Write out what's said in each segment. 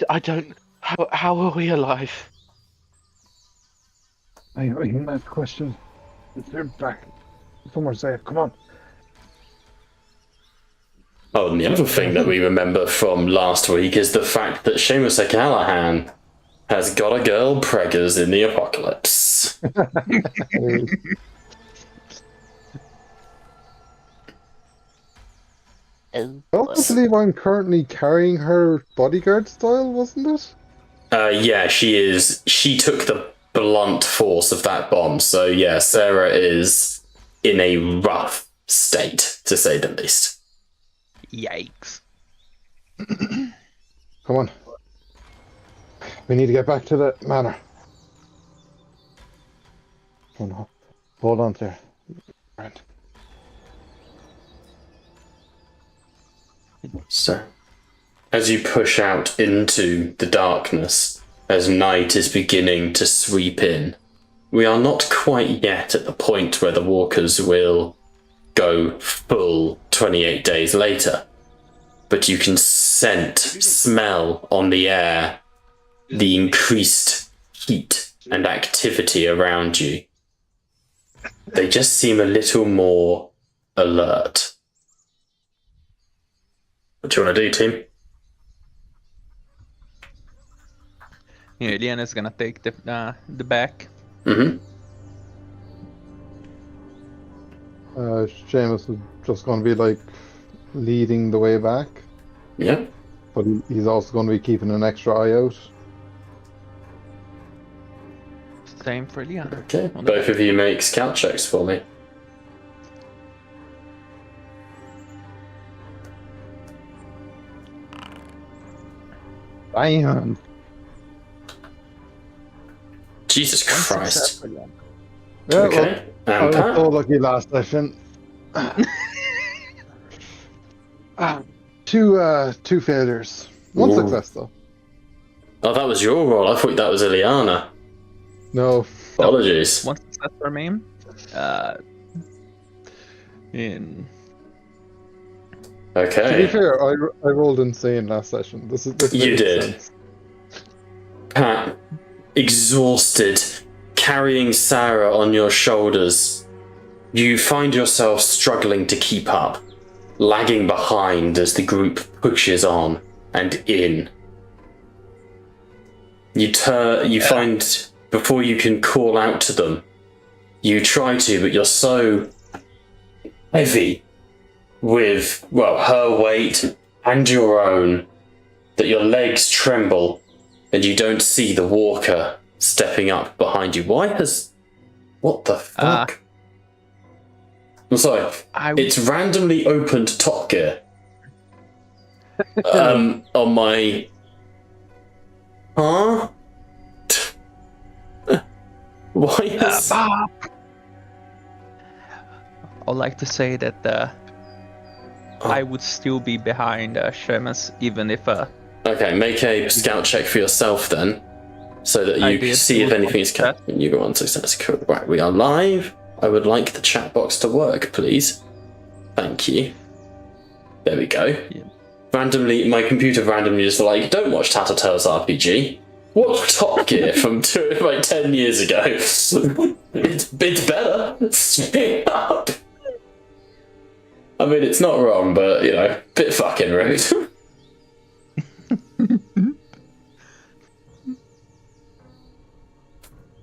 I don't. How are we alive? I think that question. They're back somewhere safe. Come on. Oh, and the other thing that we remember from last week is the fact that Seamus O'Callaghan has got a girl preggers in the apocalypse. I also believe I'm currently carrying her bodyguard style, wasn't it? Yeah, she is. She took the blunt force of that bomb. So yeah, Sarah is in a rough state, to say the least. Yikes. Come on. We need to get back to the manor. Oh no. Hold on there. Right. So, as you push out into the darkness, as night is beginning to sweep in, we are not quite yet at the point where the walkers will go full 28 days later. But you can smell on the air the increased heat and activity around you. They just seem a little more alert. What do you want to do, team? Liana's gonna take the back. Mm-hmm. Seamus is just going to be like leading the way back, Yeah. but he's also going to be keeping an extra eye out. Same for Liana. Okay. Both of you make scout checks for me. Bam! Jesus Christ. Yeah, Okay. well, I And was so Pat? lucky last session. Two failures. One Ooh. success though. Oh, that was your roll. I thought that was Ileana. No. Apologies. One success for me. In To be Okay. fair, I rolled insane last session. This You makes did. sense. Pat, exhausted, carrying Sarah on your shoulders, you find yourself struggling to keep up, lagging behind as the group pushes on and in. You find before you can call out to them, you try to, but you're so heavy with, well, her weight and your own that your legs tremble and you don't see the walker stepping up behind you. What the fuck? I'm sorry. It's randomly opened Top Gear. On my... Huh? Why is... Bob. I'd like to say that I would still be behind Seamus, even if Okay, make a scout check for yourself then, so that you can see if anything's coming. You got one success. Cool. Right, we are live. I would like the chat box to work, please. Thank you. There we go. Yeah. Randomly, my computer randomly just like, don't watch Tattletales RPG. Watch Top Gear from 10 years ago. it's better. Straight up. I mean, it's not wrong, but, you know, bit fucking rude.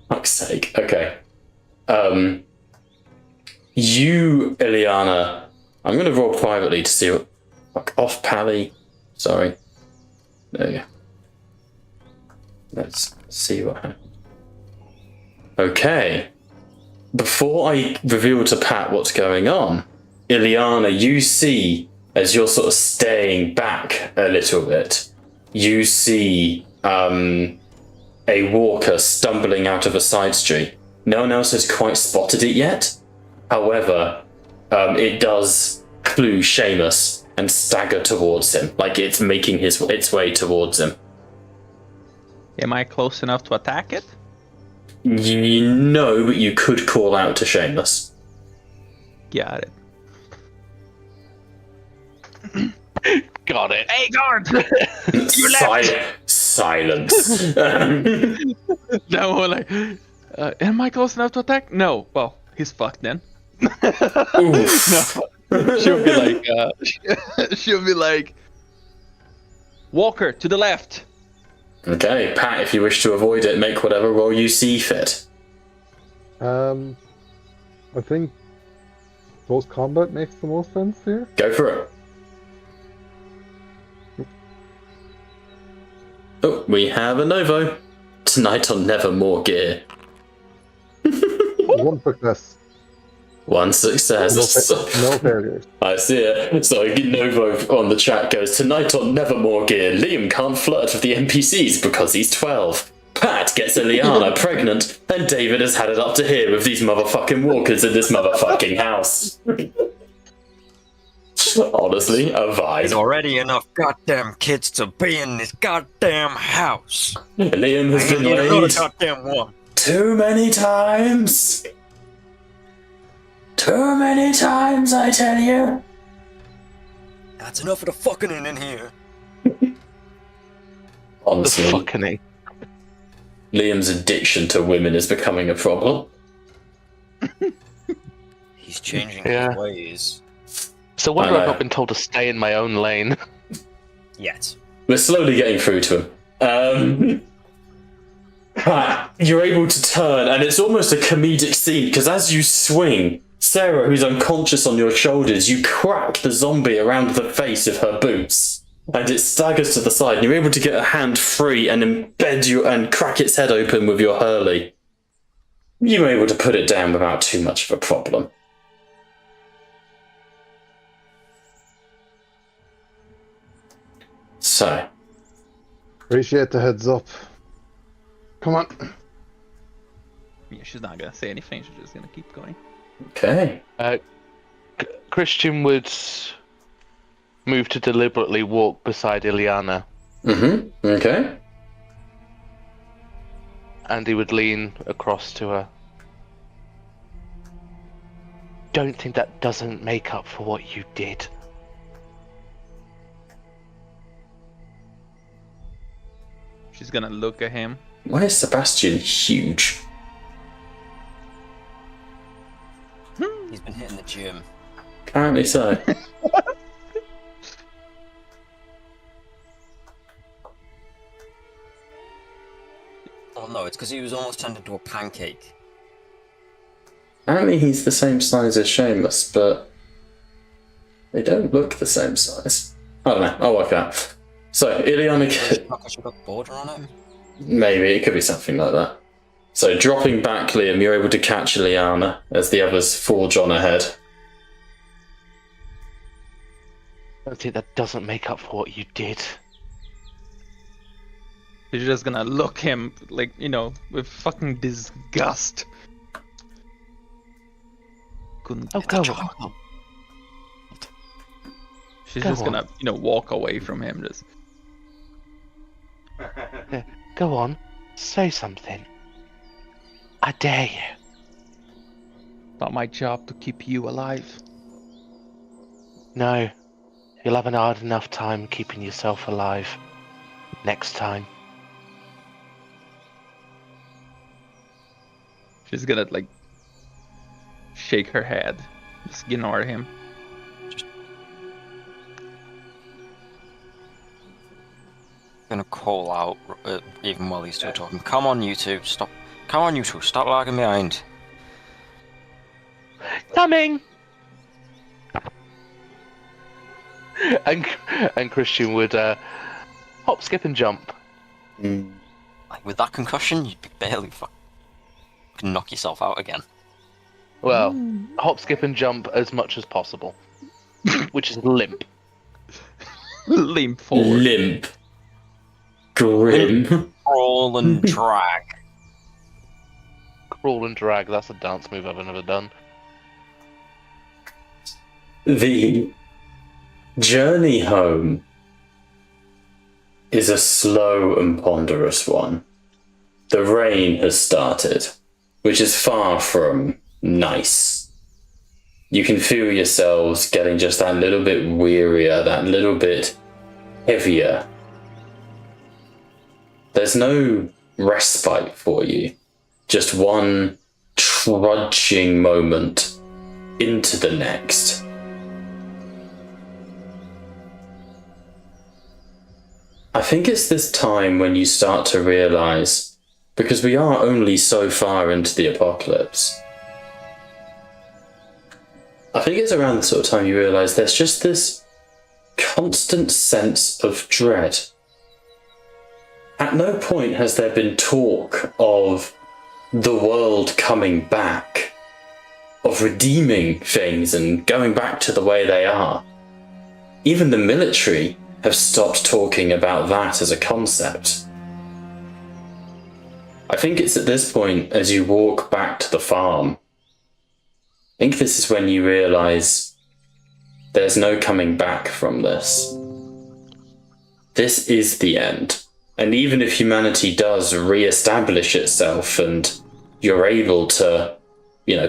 Fuck's sake. Okay. You, Ileana, I'm going to roll privately to see what... Fuck off, Pally. Sorry. There you go. Let's see what happens. Okay. Before I reveal to Pat what's going on, Ileana, you see, as you're sort of staying back a little bit, you see a walker stumbling out of a side street. No one else has quite spotted it yet. However, it does clue Seamus and stagger towards him, like it's making its way towards him. Am I close enough to attack it? You know, but you could call out to Seamus. Got it. Got it. Hey, guard! You left! Silence. Now we're like, am I close enough to attack? No. Well, he's fucked then. Oof. No. She'll be like, Walker, to the left. Okay, Pat, if you wish to avoid it, make whatever roll you see fit. I think close combat makes the most sense here. Go for it. Oh, we have a Novo. Tonight on Nevermore gear. One success. One success. No failures. I see it. So Novo on the chat goes, tonight on Nevermore gear, Liam can't flirt with the NPCs because he's 12. Pat gets Ileana pregnant, and David has had it up to here with these motherfucking walkers in this motherfucking house. Honestly, a There's vibe. already enough goddamn kids to be in this goddamn house. Liam has been Need another laid goddamn one. too many times. Too many times, I tell you. That's enough of the fucking in here. Honestly, Fucking A. Liam's addiction to women is becoming a problem. He's changing Yeah. his ways. So wonder I I've know. not been told to stay in my own lane. Yet. We're slowly getting through to him. Pat, you're able to turn, and it's almost a comedic scene, because as you swing, Sarah, who's unconscious on your shoulders, you crack the zombie around the face with her boots, and it staggers to the side, and you're able to get a hand free and embed you and crack its head open with your hurley. You were able to put it down without too much of a problem. So, Appreciate the heads up. Come on. Yeah, she's not gonna say anything. She's just gonna keep going. okay. Christian would move to deliberately walk beside Ileana, Okay. and he would lean across to her. Don't think that doesn't make up for what you did. She's gonna look at him. Why is Sebastian huge? He's been hitting the gym. Apparently so. Oh no, it's because he was almost turned into a pancake. Apparently he's the same size as Seamus, but they don't look the same size. I don't know, I'll work it out. So, Ileana, Not because you got border on it? maybe, it could be something like that. So, dropping back, Liam, you're able to catch Ileana as the others forge on ahead. Don't think that doesn't make up for what you did. She's just gonna look him like, you know, with fucking disgust. Couldn't Oh, get go the on. job. She's Go just on. gonna, you know, walk away from him. Just Go on, say something. I dare you. not my job to keep you alive. No, you'll have an hard enough time keeping yourself alive. Next time. She's gonna like shake her head, just ignore him. Gonna call out even while he's still talking. Come on, you two, stop. Come on, you two, stop lagging behind. Coming! And Christian would hop, skip, and jump. Like with that concussion, you'd be barely fucking knock yourself out again. Well, hop, skip, and jump as much as possible. Which is limp. Limp forward. Limp. Grim. Crawl and drag. Crawl and drag, that's a dance move I've never done. The journey home is a slow and ponderous one. The rain has started, which is far from nice. You can feel yourselves getting just that little bit wearier, that little bit heavier. There's no respite for you. Just one trudging moment into the next. I think it's this time when you start to realise, because we are only so far into the apocalypse, I think it's around the sort of time you realise there's just this constant sense of dread. At no point has there been talk of the world coming back, of redeeming things and going back to the way they are. Even the military have stopped talking about that as a concept. I think it's at this point, as you walk back to the farm, I think this is when you realise there's no coming back from this. This is the end. And even if humanity does re-establish itself and you're able to,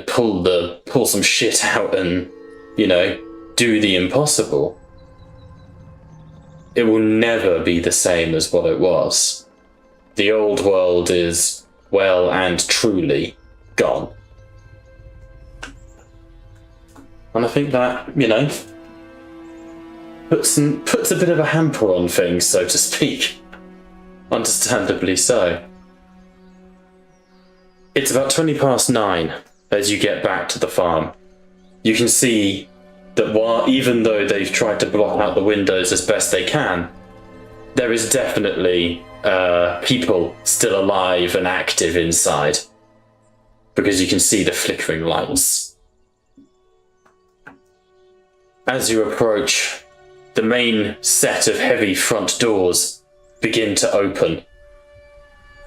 pull some shit out and, do the impossible, it will never be the same as what it was. The old world is well and truly gone. And I think that, puts a bit of a hamper on things, so to speak. Understandably so. It's about 9:20 as you get back to the farm. You can see that even though they've tried to block out the windows as best they can, there is definitely people still alive and active inside, because you can see the flickering lights. As you approach, the main set of heavy front doors begin to open,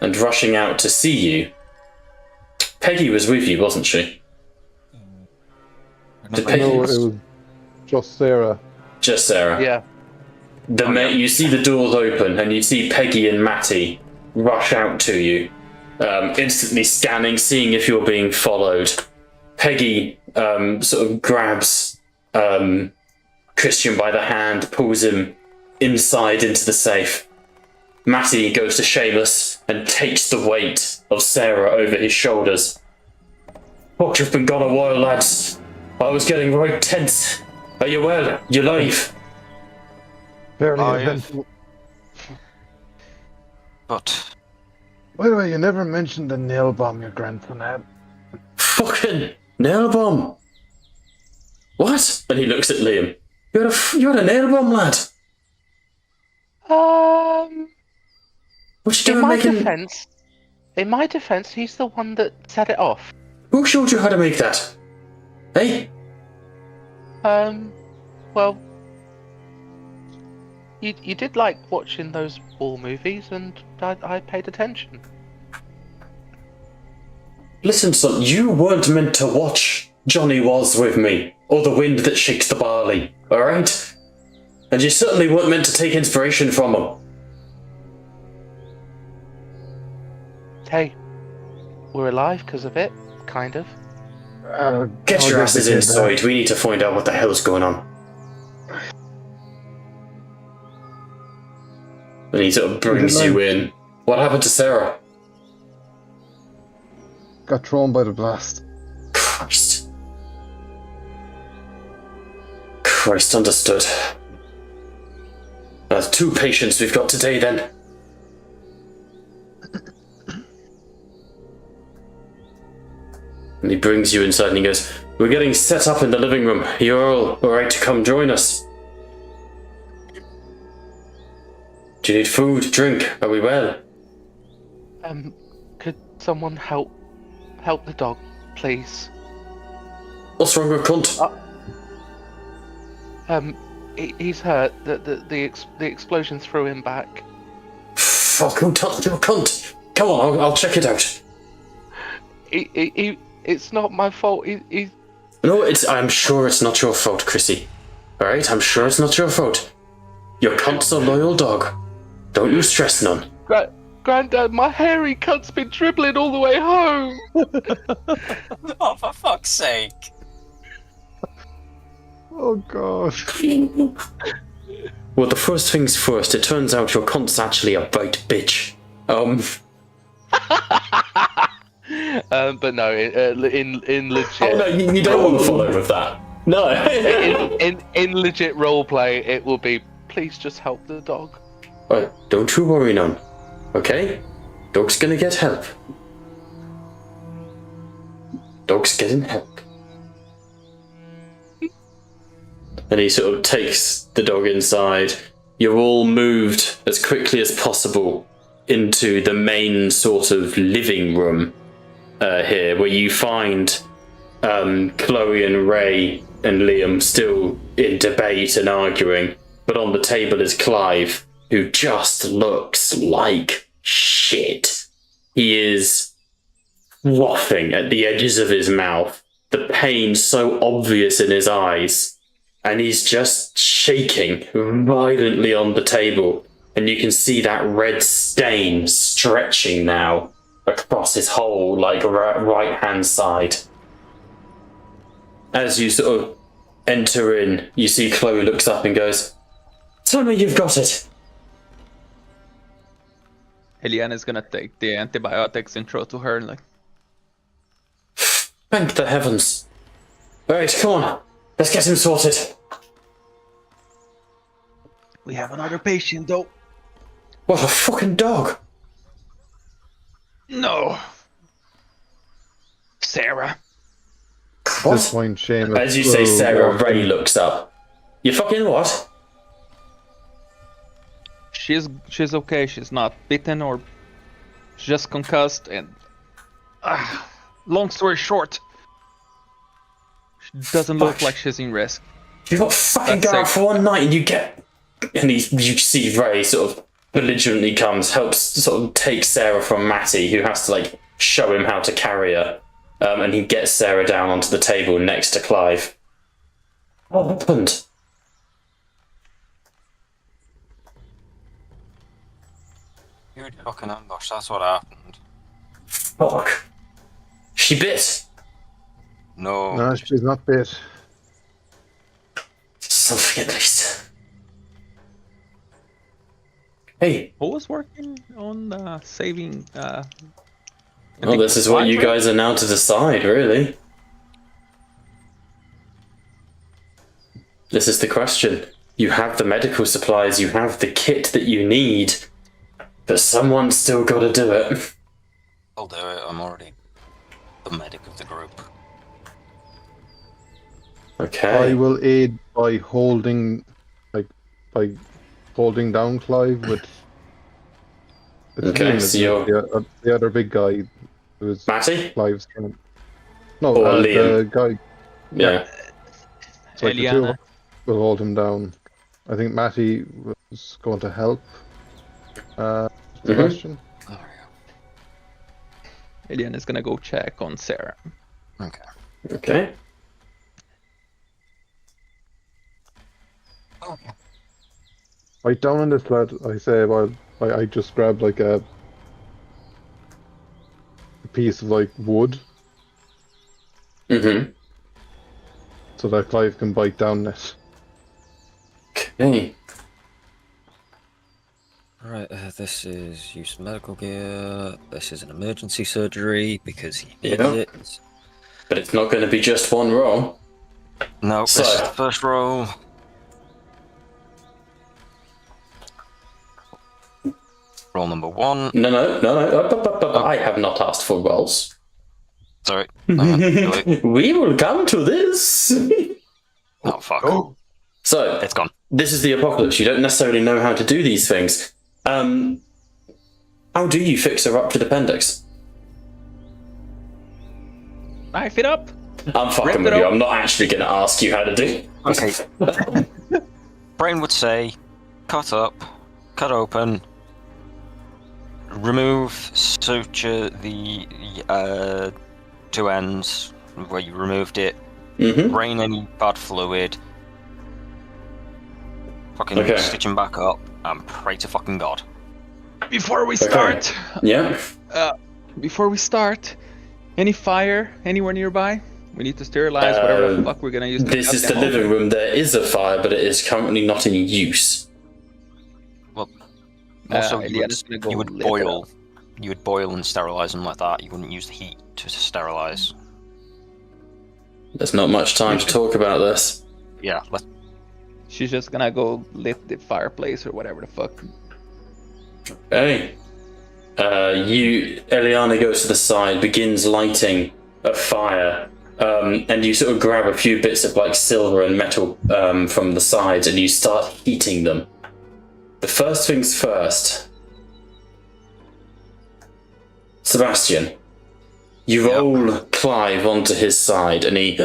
and rushing out to see you, Peggy was with you, wasn't she? No, it was just Sarah. Just Sarah. Yeah. You see the doors open, and you see Peggy and Matty rush out to you, instantly scanning, seeing if you're being followed. Peggy sort of grabs Christian by the hand, pulls him inside into the safe. Matty goes to Seamus and takes the weight of Sarah over his shoulders. "Thought you've been gone a while, lads. I was getting right tense. Are you well? You alive?" Fairly Oh, eventful. But By the way, you never mentioned the nail bomb your grandson had. "Fucking nail bomb! What?" And he looks at Liam. You had a nail bomb, lad. What you doing making? In my defense, he's the one that set it off. Who showed you how to make that? Hey? Well, you did like watching those war movies, and I paid attention. Listen, son, you weren't meant to watch Johnny Was With Me, or The Wind That Shakes the Barley, alright? And you certainly weren't meant to take inspiration from him. Hey, we're alive because of it, kind of. Get your asses inside, we need to find out what the hell's going on. And he sort of brings you in. What happened to Sarah? Got thrown by the blast. Christ, understood. That's 2 patients we've got today, then. And he brings you inside and he goes, "We're getting set up in the living room. You're all alright to come join us. Do you need food, drink? Are we well?" Could someone help the dog, please? What's wrong with cunt? He's hurt. The explosion threw him back. Fuck, who touched your cunt? Come on, I'll check it out. It's not my fault. No, I'm sure it's not your fault, Chrissy. Alright, I'm sure it's not your fault. Your cunt's a loyal dog. Don't you stress none. Granddad, my hairy cunt's been dribbling all the way home. oh, for fuck's sake! Oh god. Well, the first things first, it turns out your cunt's actually a bite bitch. But no, in legit. Oh no, you don't want to follow with that. No. in legit roleplay, it will be please just help the dog. Right, don't you worry, none. Okay? Dog's gonna get help. Dog's getting help. And he sort of takes the dog inside. You're all moved as quickly as possible into the main sort of living room here, where you find Chloe and Ray and Liam still in debate and arguing. But on the table is Clive, who just looks like shit. He is frothing at the edges of his mouth, the pain so obvious in his eyes, and he's just shaking violently on the table, and you can see that red stain stretching now across his whole right hand side. As you sort of enter in, you see Chloe looks up and goes, "Tell me you've got it." Eliana is gonna take the antibiotics and throw to her, like, Thank the heavens. Alright, come on. Let's get him sorted. we have another patient though. What a fucking dog. No. Sarah. What? This point, Seamus. As you say, Sarah, will- Ray looks up. You fucking what? She's okay. She's not bitten or she's just concussed. And long story short, she doesn't look Fuck. like she's in risk. You got fucking That's go out it. for one night and you get... And you see Ray sort of belligerently comes, helps sort of take Sarah from Matty, who has to like show him how to carry her. And he gets Sarah down onto the table next to Clive. What happened? Huge fucking ambush, that's what happened. Fuck. She bit. No. No, she's not bit. Something at least. Hey, Who was working on saving? I well, think this is what you Clive, right? guys are now to decide, really. This is the question. You have the medical supplies, you have the kit that you need, but someone's still got to do it. I'll do it, I'm already the medic of the group. Okay. I will aid by holding down Clive with. It's Okay, Liam, so isn't you're- it? The other big guy who's Matty? Clive's friend. No, Or the Liam. guy. Yeah. It's like the two of Eliana. us will hold him down. I think Matty was going to help. The Mhm. question. There Eliana is gonna go check on Sarah. we go. Okay. Okay. Okay. Right down on this lad, I say, well, I just grabbed like a piece of like wood Mm-hmm. so that Clive can bite down it. Okay. Right, this is use of medical gear. This is an emergency surgery because he needs Yeah. it. But it's not going to be just one roll. No, So- this is the first roll. Roll number 1. No. I have not asked for rolls. Sorry. Hang on, delete. We will come to this. Oh, fuck. So, It's gone. this is the apocalypse. You don't necessarily know how to do these things. How do you fix a ruptured appendix? Knife it up. I'm fucking Rip with it you. up. I'm not actually going to ask you how to do. Okay. Brain would say, cut up, cut open, remove, suture the 2 ends where you removed it, Mm-hmm. drain any bad fluid, fucking Okay. stitch him back up, and pray to fucking God. Before we start, Yeah. any fire anywhere nearby? We need to sterilize whatever the fuck we're gonna use. This is the living room. There is a fire, but it is currently not in use. Also, Eliana's gonna go you would lit it boil you'd boil and sterilize them like that. You wouldn't use the heat to sterilize. There's not much time to talk about this. Yeah, She's just gonna go lit the fireplace or whatever the fuck. Hey. Eliana goes to the side, begins lighting a fire, and you sort of grab a few bits of like silver and metal from the sides and you start heating them. The first things first. Sebastian, you roll Clive onto his side and he...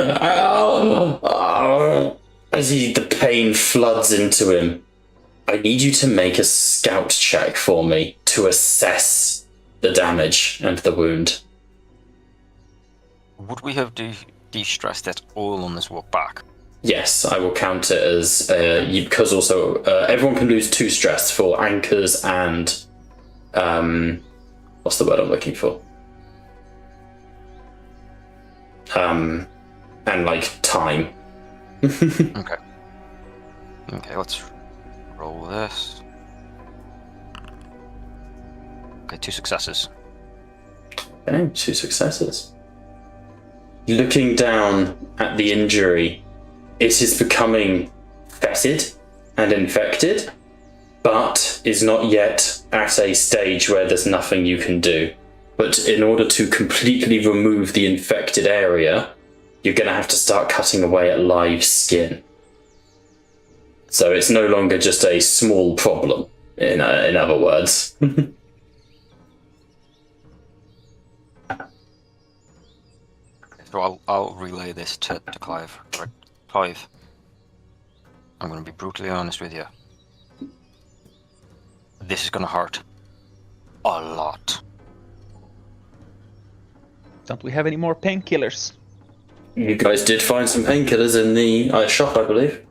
as the pain floods into him, I need you to make a scout check for me to assess the damage and the wound. would we have de-stressed it all on this walk back? Yes, I will count it as because also everyone can lose 2 stress for anchors and what's the word I'm looking for? And like time. Okay. Okay, let's roll this. Okay, 2 successes. Okay, 2 successes. Looking down at the injury, it is becoming fetid and infected, but is not yet at a stage where there's nothing you can do. But in order to completely remove the infected area, you're going to have to start cutting away at live skin. So it's no longer just a small problem, in other words. So I'll relay this to Clive. Right, Clive, I'm going to be brutally honest with you. This is going to hurt a lot. Don't we have any more painkillers? You guys did find some painkillers in the shop, I believe.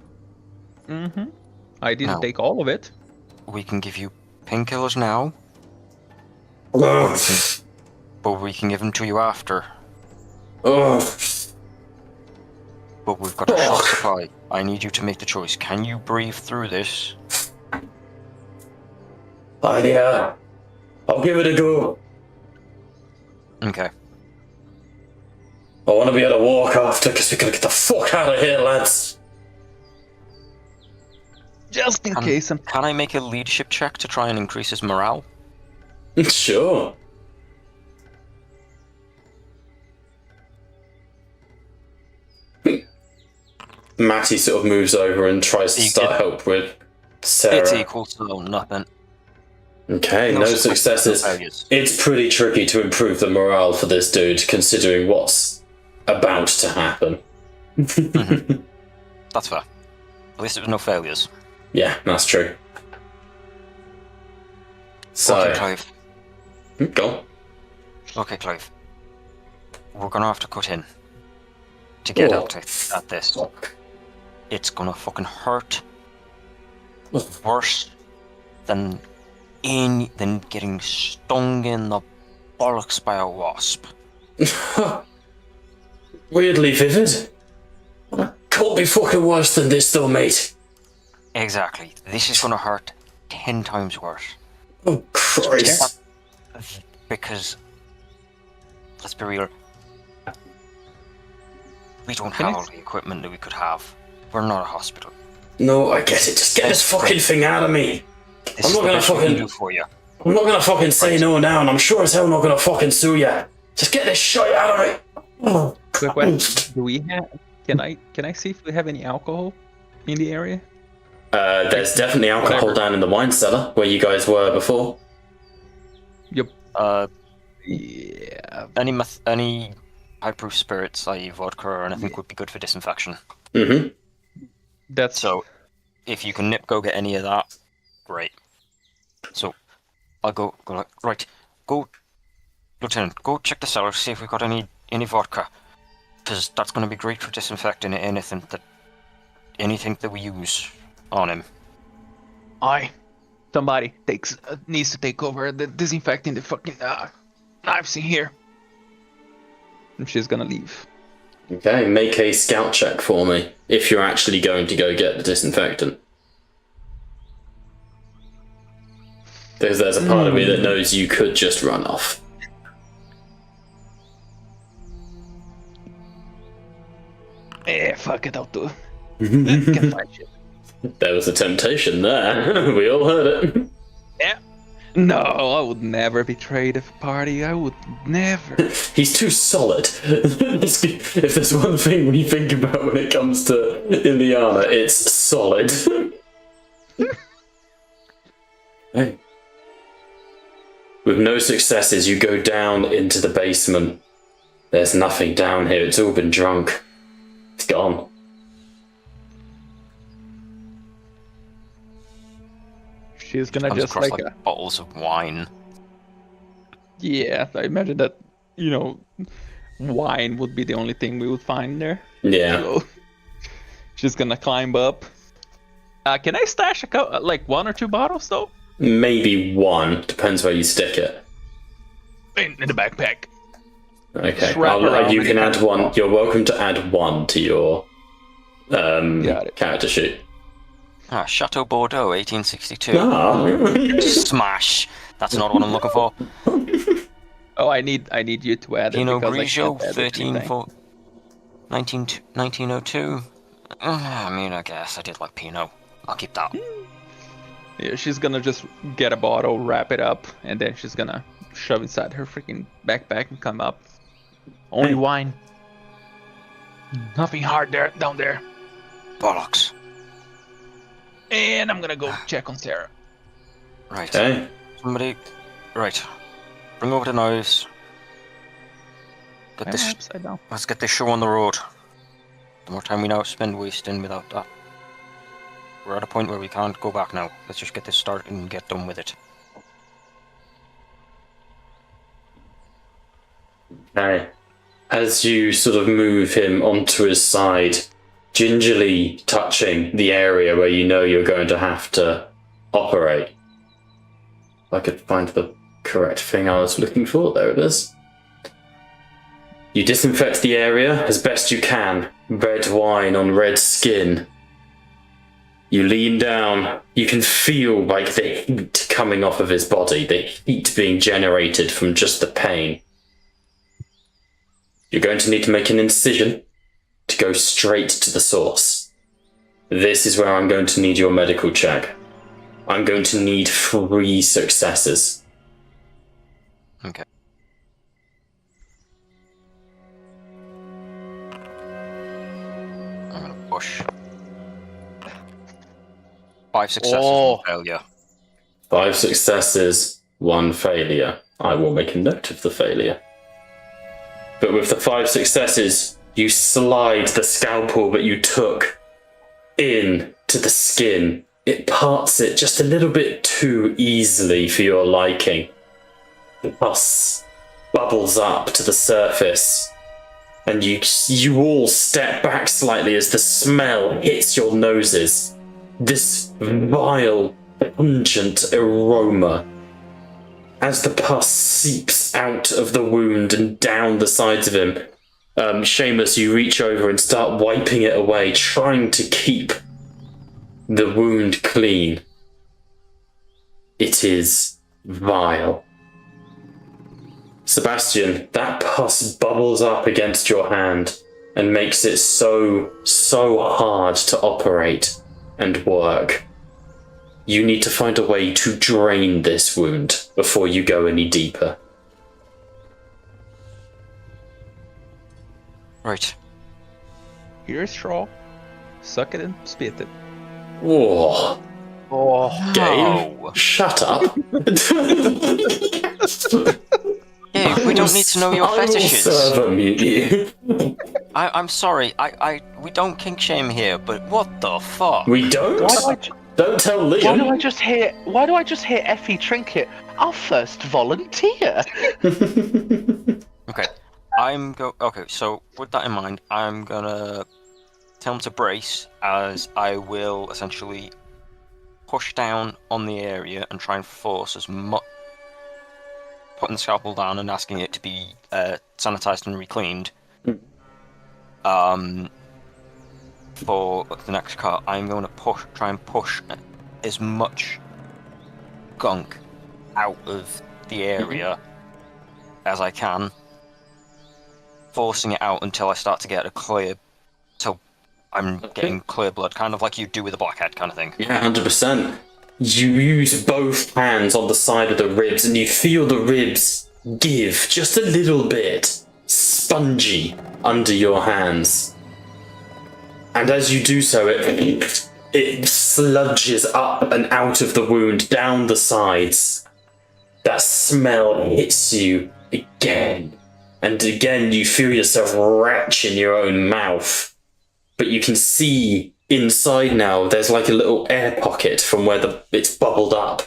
Mm-hmm. I didn't No. take all of it. We can give you painkillers now, Ugh. but we can give them to you after. Ugh. But we've got a short supply. I need you to make the choice. Can you breathe through this? I'll give it a go. Okay. I want to be able to walk after because we gotta get the fuck out of here, lads. Just in case. Can I make a leadership check to try and increase his morale? Sure. Matty sort of moves over and tries to start help with Sarah. It's equal to nothing. Okay, no successes. No failures. It's pretty tricky to improve the morale for this dude, considering what's about to happen. That's fair. At least there was no failures. Yeah, that's true. So, Okay, Clive. go on. Okay, Clive. We're gonna have to cut in to get Oh. at this. Fuck. It's gonna fucking hurt worse than getting stung in the bollocks by a wasp. Weirdly vivid. Can't be fucking worse than this though, mate. Exactly. This is gonna hurt 10 times worse. Oh, Christ. Because, let's be real, we don't have all the equipment that we could have. We're not a hospital. No, I get it. Just get this fucking thing out of me. This I'm is not the gonna best we can fucking- do for you. I'm not gonna fucking say no now, and I'm sure as hell not gonna fucking sue ya. Just get this shit out of me. Oh, Quick question. Do we have? Can I see if we have any alcohol in the area? There's definitely alcohol Whatever. down in the wine cellar where you guys were before. Yep. Yeah. Any high-proof spirits, i.e. vodka or anything, would be good for disinfection. Mm-hmm. That's So, if you can go get any of that, great. So, I'll go right, go, Lieutenant, go check the cellar, see if we've got any vodka. Because that's going to be great for disinfecting anything that we use on him. Somebody needs to take over the disinfecting the fucking knives in here. And she's gonna leave. Okay, make a scout check for me if you're actually going to go get the disinfectant. Because there's a part of me that knows you could just run off. Fuck it, I'll do it. Can find you. There was a temptation there. We all heard it. Yeah. No, I would never betray the party. I would never. He's too solid. If there's one thing we think about when it comes to Indiana, it's solid. Hey. With no successes, you go down into the basement. There's nothing down here. It's all been drunk. It's gone. She's gonna Comes just across like, bottles of wine. yeah, I imagine that, wine would be the only thing we would find there. Yeah. So she's gonna climb up. Can I stash like 1 or 2 bottles though? Maybe one. Depends where you stick it. In the backpack. Okay. Just wrap around You and can kind add of- one. You're welcome to add one to your Got it. character sheet. Chateau Bordeaux, 1862. Ah. Smash! That's not what I'm looking for. Oh, I need you to add it. Pinot because I Grigio, can't add 13 everything. for 1902. I mean, I guess I did like Pinot. I'll keep that. Yeah, she's gonna just get a bottle, wrap it up, and then she's gonna shove inside her freaking backpack and come up. Only wine. Nothing hard down there. Bollocks. And I'm gonna go check on Sarah. Right. Okay. Somebody. Right. Bring over the knives. Get I'm this. upside down. Let's get this show on the road. The more time we now spend wasting without that. We're at a point where we can't go back now. Let's just get this started and get done with it. Okay. As you sort of move him onto his side, gingerly touching the area where you know you're going to have to operate. If I could find the correct thing I was looking for. There it is. You disinfect the area as best you can. Red wine on red skin. You lean down. You can feel like the heat coming off of his body, the heat being generated from just the pain. You're going to need to make an incision to go straight to the source. This is where I'm going to need your medical check. I'm going to need 3 successes. Okay. I'm gonna push. 5 successes, Oh. 1 failure. 5 successes, 1 failure. I will make a note of the failure. But with the 5 successes, you slide the scalpel that you took in to the skin. It parts it just a little bit too easily for your liking. The pus bubbles up to the surface, and you all step back slightly as the smell hits your noses. This vile, pungent aroma. As the pus seeps out of the wound and down the sides of him, Seamus, you reach over and start wiping it away, trying to keep the wound clean. It is vile. Sebastian, that pus bubbles up against your hand and makes it so hard to operate and work. You need to find a way to drain this wound before you go any deeper. Right. Here's straw. Suck it and spit it. Whoa. Oh, Gabe, No. shut up. Yeah, we don't need to know your I will fetishes. serve you. I'm sorry. We don't kink shame here, but what the fuck? We don't? why do Don't tell Why do Liam. I just hear? Why do I just hear Effie Trinket? I'll first volunteer. Okay. Okay, so with that in mind, I'm gonna tell him to brace, as I will essentially push down on the area and try and force as much, putting the scalpel down and asking it to be sanitized and recleaned. For the next cut, I'm going to try and push as much gunk out of the area as I can, forcing it out until I start to get a clear, so I'm getting clear blood, kind of like you do with a blackhead kind of thing. Yeah, 100%. You use both hands on the side of the ribs, and you feel the ribs give just a little bit spongy under your hands. And as you do so, it sludges up and out of the wound, down the sides. That smell hits you again. And again, you feel yourself retch in your own mouth. But you can see inside now, there's like a little air pocket from where it's bubbled up.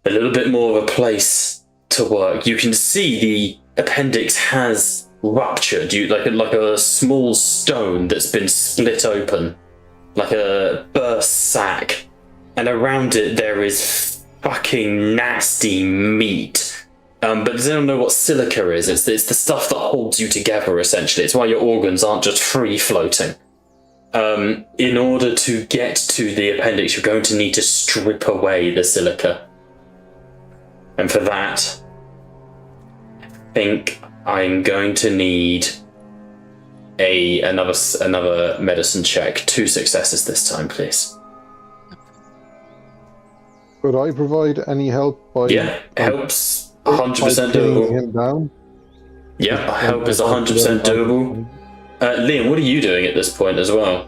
A little bit more of a place to work. You can see the appendix has ruptured, like a small stone that's been split open, like a burst sack, and around it there is fucking nasty meat. But they don't know what silica is. It's the stuff that holds you together, essentially. It's why your organs aren't just free floating. In order to get to the appendix, you're going to need to strip away the silica. And for that, I think I'm going to need another medicine check. 2 successes this time, please. Could I provide any help by... Yeah, helps 100% pinning doable. him down? Yeah, help is 100% doable. Liam, what are you doing at this point as well?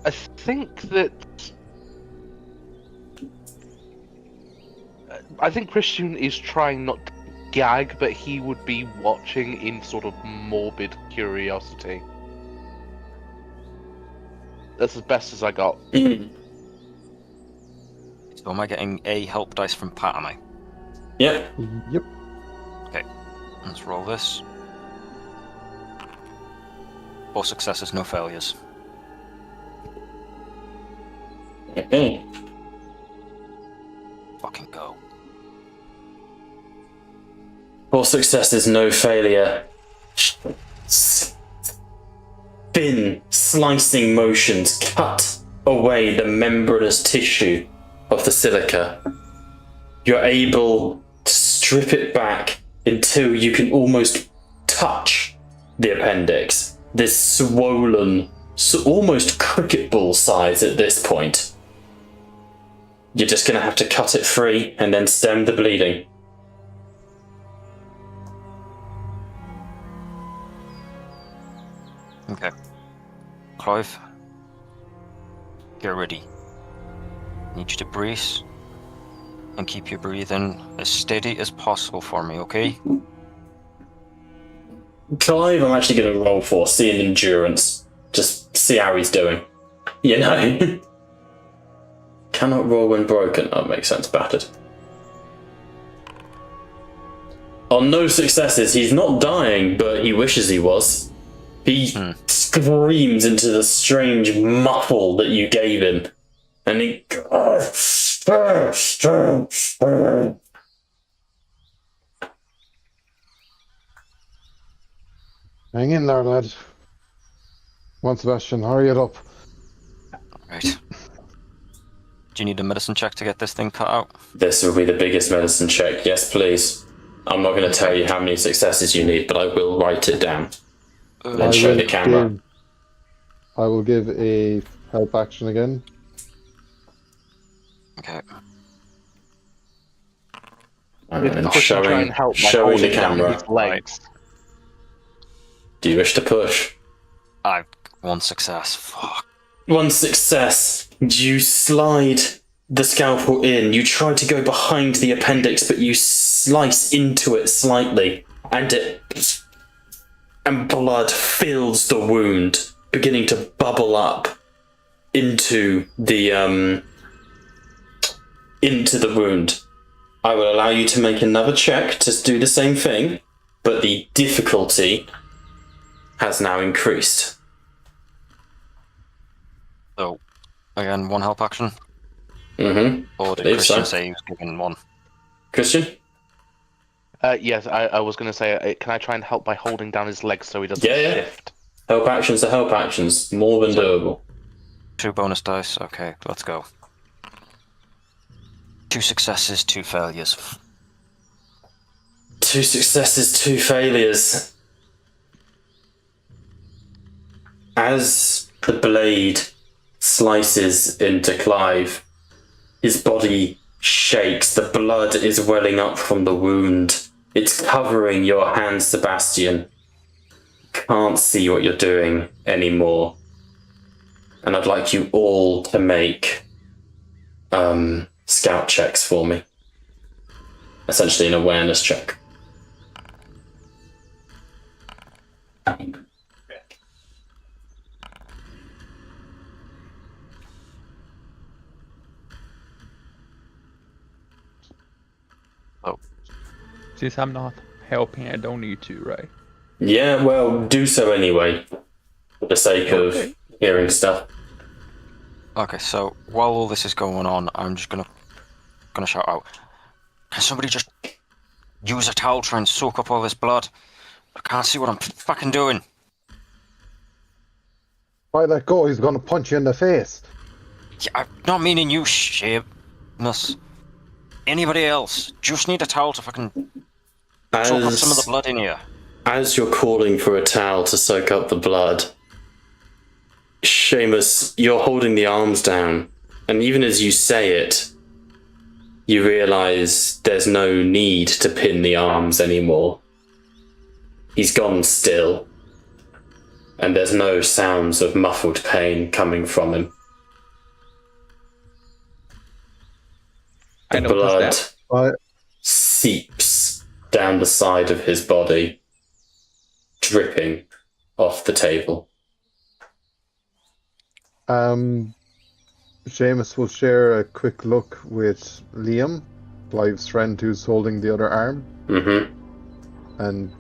I think that... I think Christian is trying not to gag, but he would be watching in sort of morbid curiosity. That's as best as I got. So am I getting a help dice from Pat, am I? Yep. Yep. Okay, let's roll this. 4 successes, no failures. Okay. Fucking go. 4 successes, no failure. Thin, slicing motions cut away the membranous tissue of the silica. You're able to strip it back until you can almost touch the appendix. This swollen, almost cricket ball size at this point. You're just going to have to cut it free and then stem the bleeding. Okay. Clive, get ready. Need you to brace and keep your breathing as steady as possible for me, okay? Clive, I'm actually going to roll for seeing endurance. Just see how he's doing. You know? Cannot roll when broken. Oh, makes sense. Battered. On no successes, he's not dying, but he wishes he was. He screams into the strange muffle that you gave him. And he... Hang in there, lad. Come on, Sebastian, hurry it up. Right. Do you need a medicine check to get this thing cut out? This will be the biggest medicine check. Yes, please. I'm not going to tell you how many successes you need, but I will write it down. Then show the camera. I will give a help action again. Okay. And Try and help by showing the holding down camera. his legs. Do you wish to push? I've 1 success. Fuck. 1 success. You slide the scalpel in. You try to go behind the appendix, but you slice into it slightly, and blood fills the wound, beginning to bubble up into the wound. I will allow you to make another check to do the same thing, but the difficulty has now increased. So, again, 1 help action? Mm-hmm. Or did Believe Christian so. say he was given 1? Christian? Yes, I was going to say, can I try and help by holding down his legs so he doesn't Yeah. shift? Help actions are help actions. More than doable. 2 bonus dice. Okay, let's go. 2 successes, 2 failures. 2 successes, 2 failures. As the blade slices into Clive, his body shakes, the blood is welling up from the wound. It's covering your hand, Sebastian. Can't see what you're doing anymore. And I'd like you all to make scout checks for me. Essentially an awareness check. Since I'm not helping, I don't need to, right? Yeah, well, do so anyway. For the sake of hearing stuff. Okay, so while all this is going on, I'm just gonna shout out. Can somebody just use a towel, try and soak up all this blood? I can't see what I'm fucking doing. Why let go? He's gonna punch you in the face. Yeah, I'm not meaning you, Seamus. Anybody else? Just need a towel to fucking soak up some of the blood in here. As you're calling for a towel to soak up the blood, Seamus, you're holding the arms down, and even as you say it, you realise there's no need to pin the arms anymore. He's gone still, and there's no sounds of muffled pain coming from him. The blood seeps down the side of his body, dripping off the table. Seamus will share a quick look with Liam, Clive's friend who's holding the other arm, and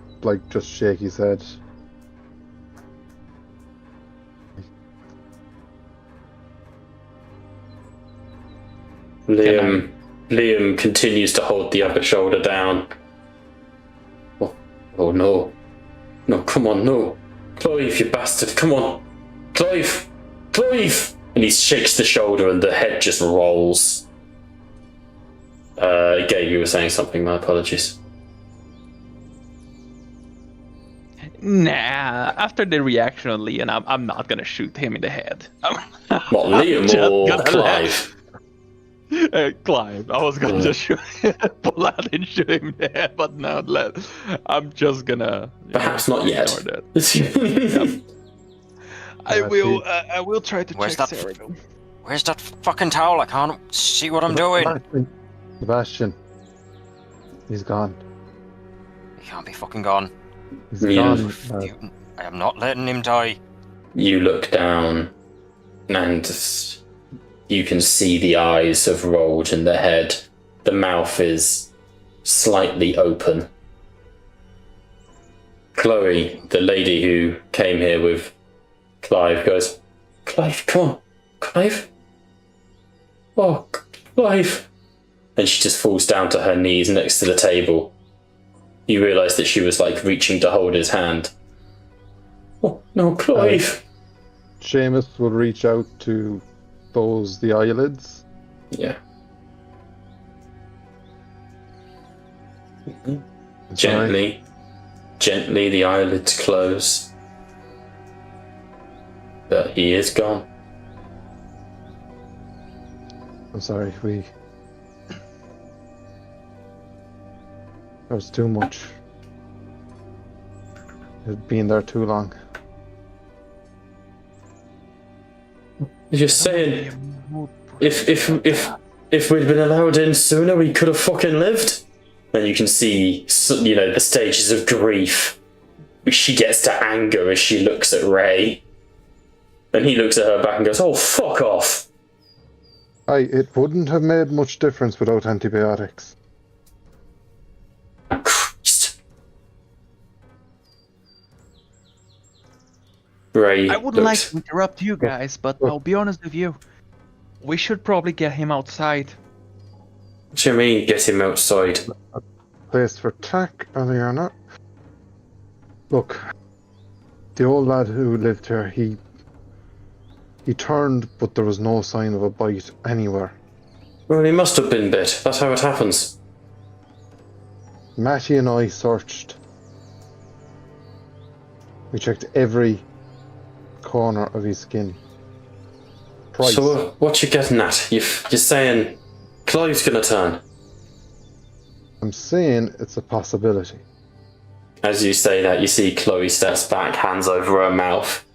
just shake his head. Liam continues to hold the other shoulder down. Oh no. No, come on, no. Clive, you bastard, come on. Clive! Clive! And he shakes the shoulder and the head just rolls. Gabe, you were saying something, my apologies. Nah, after the reaction on Leon, I'm not gonna shoot him in the head. What, Liam or Clive? Clive. I was gonna just pull out and shoot him in the head, but no, I'm just gonna. Perhaps not yet. I will try to Where's check that? Sarah. Where's that fucking towel? I can't see what I'm doing. Sebastian. He's gone. He can't be fucking gone. He's gone. I am not letting him die. You look down and you can see the eyes have rolled in the head. The mouth is slightly open. Chloe, the lady who came here with Clive, goes, Clive, come on. Clive? Oh, Clive. And she just falls down to her knees next to the table. You realise that she was reaching to hold his hand. Oh, no, Clive. Seamus will reach out to close the eyelids. Yeah. Sorry. Gently the eyelids close. But he is gone. I'm sorry, that was too much. It'd been there too long. Just saying, if we'd been allowed in sooner, we could have fucking lived. And you can see, the stages of grief. She gets to anger as she looks at Ray. And he looks at her back and goes, oh, fuck off. It wouldn't have made much difference without antibiotics. Ray I wouldn't like to interrupt you guys, but I'll be honest with you. We should probably get him outside. What do you mean, get him outside? Place for attack, earlier not. Look, the old lad who lived here, he turned, but there was no sign of a bite anywhere. Well, he must have been bit. That's how it happens. Matty and I searched. We checked every corner of his skin. Twice. So what you getting at? You're saying Clive's gonna turn? I'm saying it's a possibility. As you say that, you see Chloe steps back, hands over her mouth.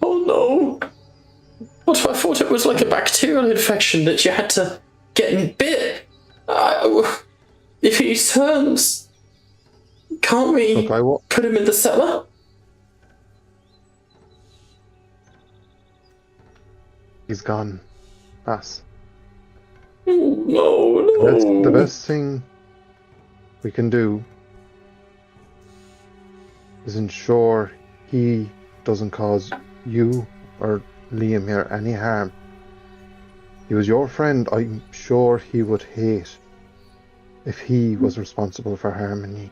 Oh no! What? I thought it was like a bacterial infection that you had to get bit. If he turns, can't we Look, put him in the cellar? He's gone. Pass. Oh, no. The best thing we can do is ensure he doesn't cause you or Liam here any harm. He was your friend. I'm sure he would hate if he was responsible for harming you.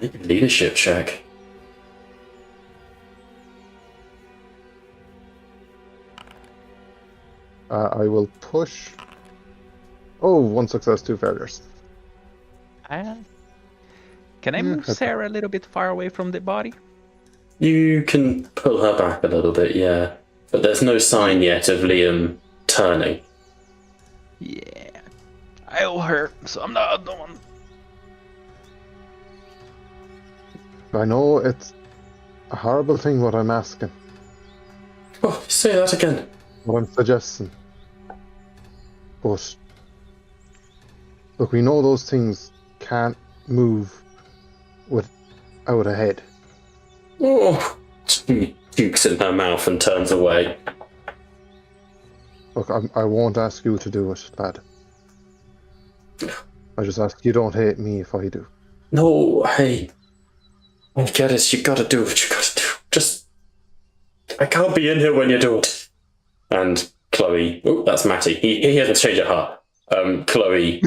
Maybe leadership check. I will push. Oh, 1 success, 2 failures. Can I move Sarah a little bit far away from the body? You can pull her back a little bit, yeah. But there's no sign yet of Liam turning. Yeah. I owe her, so I'm not the one. I know it's a horrible thing what I'm asking, Oh, say that again. what I'm suggesting. But look, we know those things can't move without a head. Oh, she pukes in her mouth and turns away. Look, I won't ask you to do it, lad. I just ask you don't hate me if I do. No, hey. I get it, you gotta do what you gotta do. Just... I can't be in here when you do it. And Chloe... Oh, that's Matty. He hasn't changed at heart. Chloe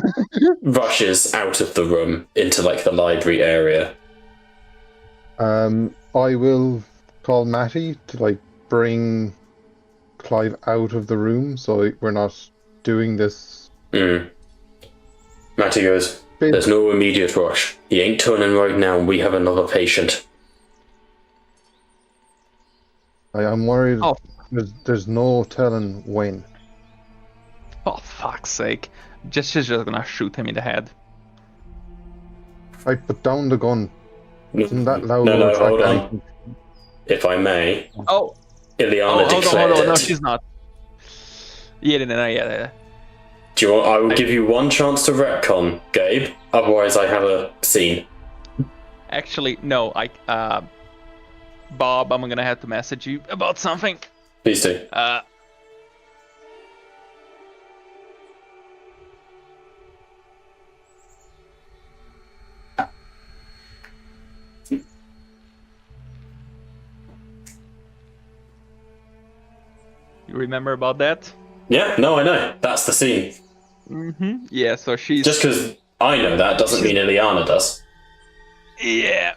rushes out of the room into, like, the library area. I will call Matty to, like, bring Clive out of the room so we're not doing this. Matty goes, there's no immediate rush. He ain't turning right now, and we have another patient. I'm worried Oh. there's no telling when. Oh, fuck's sake. She's just gonna shoot him in the head. I put down the gun. Isn't that loud? No, attract hold on. anything? If I may, Oh, Ileana hold declared on. it. No, she's not. Yeah. Do you want, I will give you one chance to retcon, Gabe. Otherwise, I have a scene. Actually, no. Bob, I'm gonna have to message you about something. Please do. You remember about that? Yeah, no, I know. That's the scene. Mm-hmm. Yeah, so she's... Just because I know that doesn't mean Ileana does. Yeah.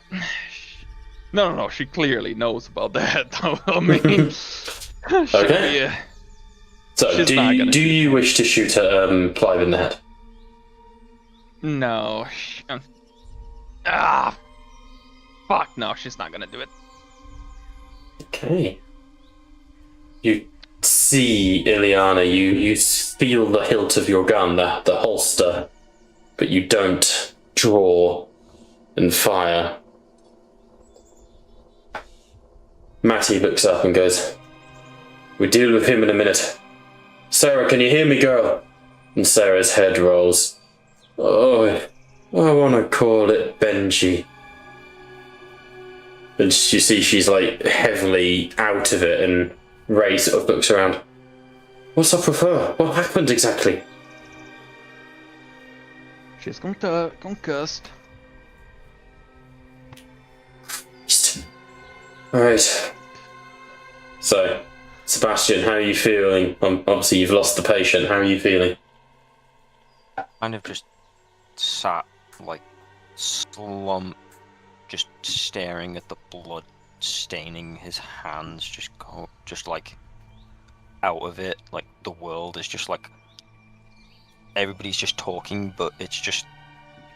No, she clearly knows about that. I mean... Okay. Yeah. So, She's do you wish to shoot Clive in the head? No. Fuck, no, she's not gonna do it. Okay. You see, Ileana, you feel the hilt of your gun, the holster, but you don't draw and fire. Matty looks up and goes, "We deal with him in a minute. Sarah, can you hear me, girl?" And Sarah's head rolls. "Oh, I want to call it Benji." And you see she's like heavily out of it, and Ray sort of looks around. "What's up with her? What happened exactly?" She's concussed. Alright. So, Sebastian, how are you feeling? Obviously you've lost the patient, how are you feeling? Kind of just sat, like, slumped, just staring at the blood staining his hands, just like out of it. Like the world is just like everybody's just talking, but it's just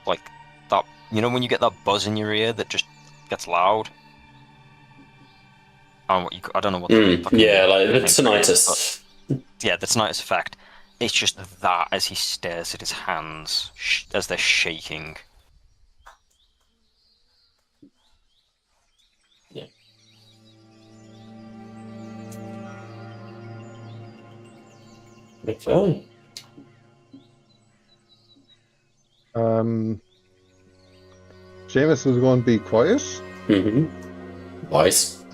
like that. You know when you get that buzz in your ear that just gets loud. I don't know what the fucking Yeah, like the name for it is, tinnitus. but yeah, the tinnitus effect. It's just that as he stares at his hands as they're shaking. Yeah. Okay. Seamus is going to be quiet, Mm-hmm. Wise.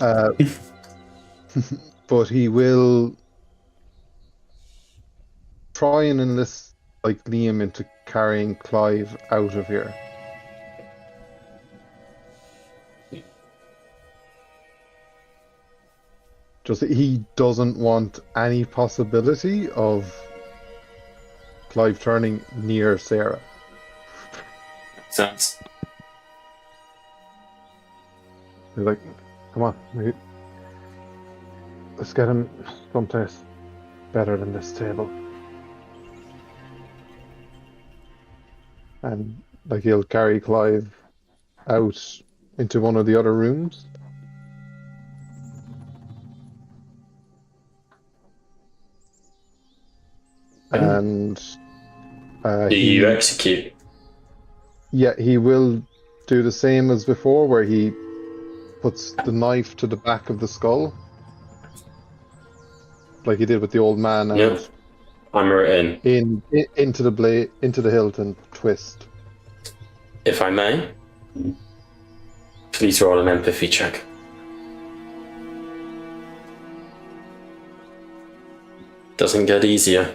but he will try and enlist like Liam into carrying Clive out of here. Just he doesn't want any possibility of Clive turning near Sarah. Sounds. He's like, come on, let's get him someplace better than this table. And like he'll carry Clive out into one of the other rooms. And Do you execute? yeah, he will do the same as before, where he puts the knife to the back of the skull, like he did with the old man, and Yep. Hammer it in. into the blade, into the hilt, and twist. If I may, please roll an empathy check. Doesn't get easier.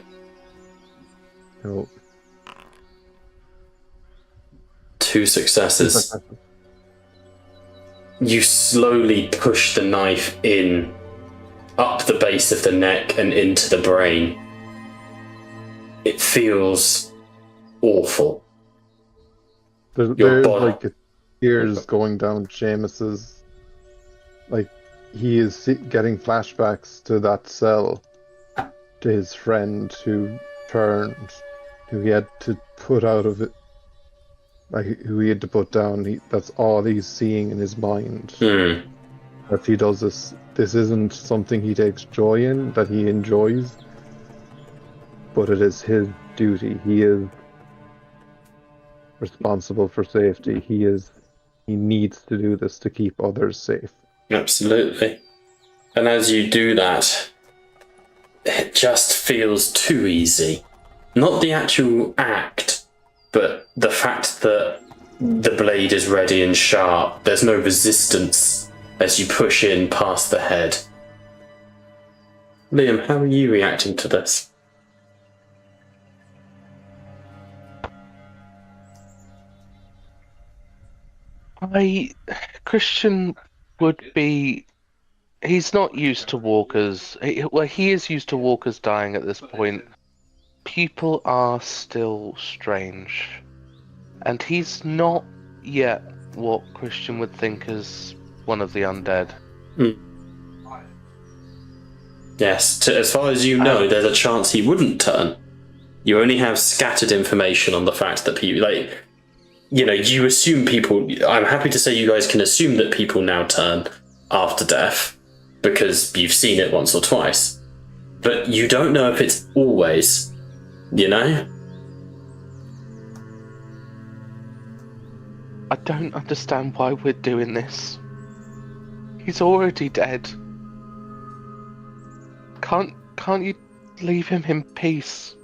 No. 2 successes. You slowly push the knife in, up the base of the neck and into the brain. It feels awful. There's like tears going down Seamus's. Like he is getting flashbacks to that cell, to his friend who turned, who he had to put out of it, like who he had to put down. That's all he's seeing in his mind. If he does this isn't something he takes joy in, that he enjoys, but it is his duty. He is responsible for safety. He needs to do this to keep others safe. Absolutely. And as you do that, it just feels too easy. Not the actual act, but the fact that the blade is ready and sharp. There's no resistance as you push in past the head. Liam, how are you reacting to this? Christian would be. He's not used to walkers. He is used to walkers dying at this point. People are still strange. And he's not yet what Christian would think as one of the undead. Yes, as far as you know, there's a chance he wouldn't turn. You only have scattered information on the fact that people, you assume people. I'm happy to say you guys can assume that people now turn after death because you've seen it once or twice. But you don't know if it's always, I don't understand why we're doing this. He's already dead. Can't you leave him in peace?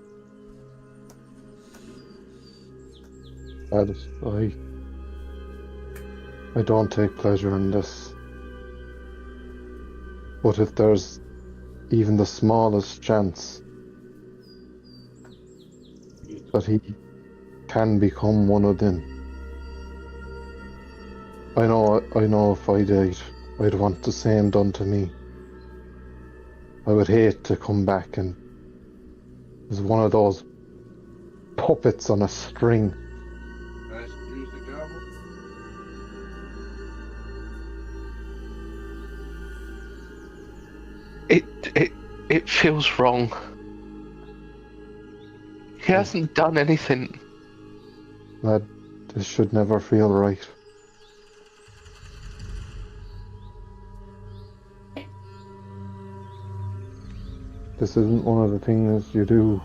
I don't take pleasure in this. But if there's even the smallest chance that he can become one of them, I know if I died, I'd want the same done to me. I would hate to come back and as one of those puppets on a string. It feels wrong. He hasn't done anything. Lad, this should never feel right. This isn't one of the things you do.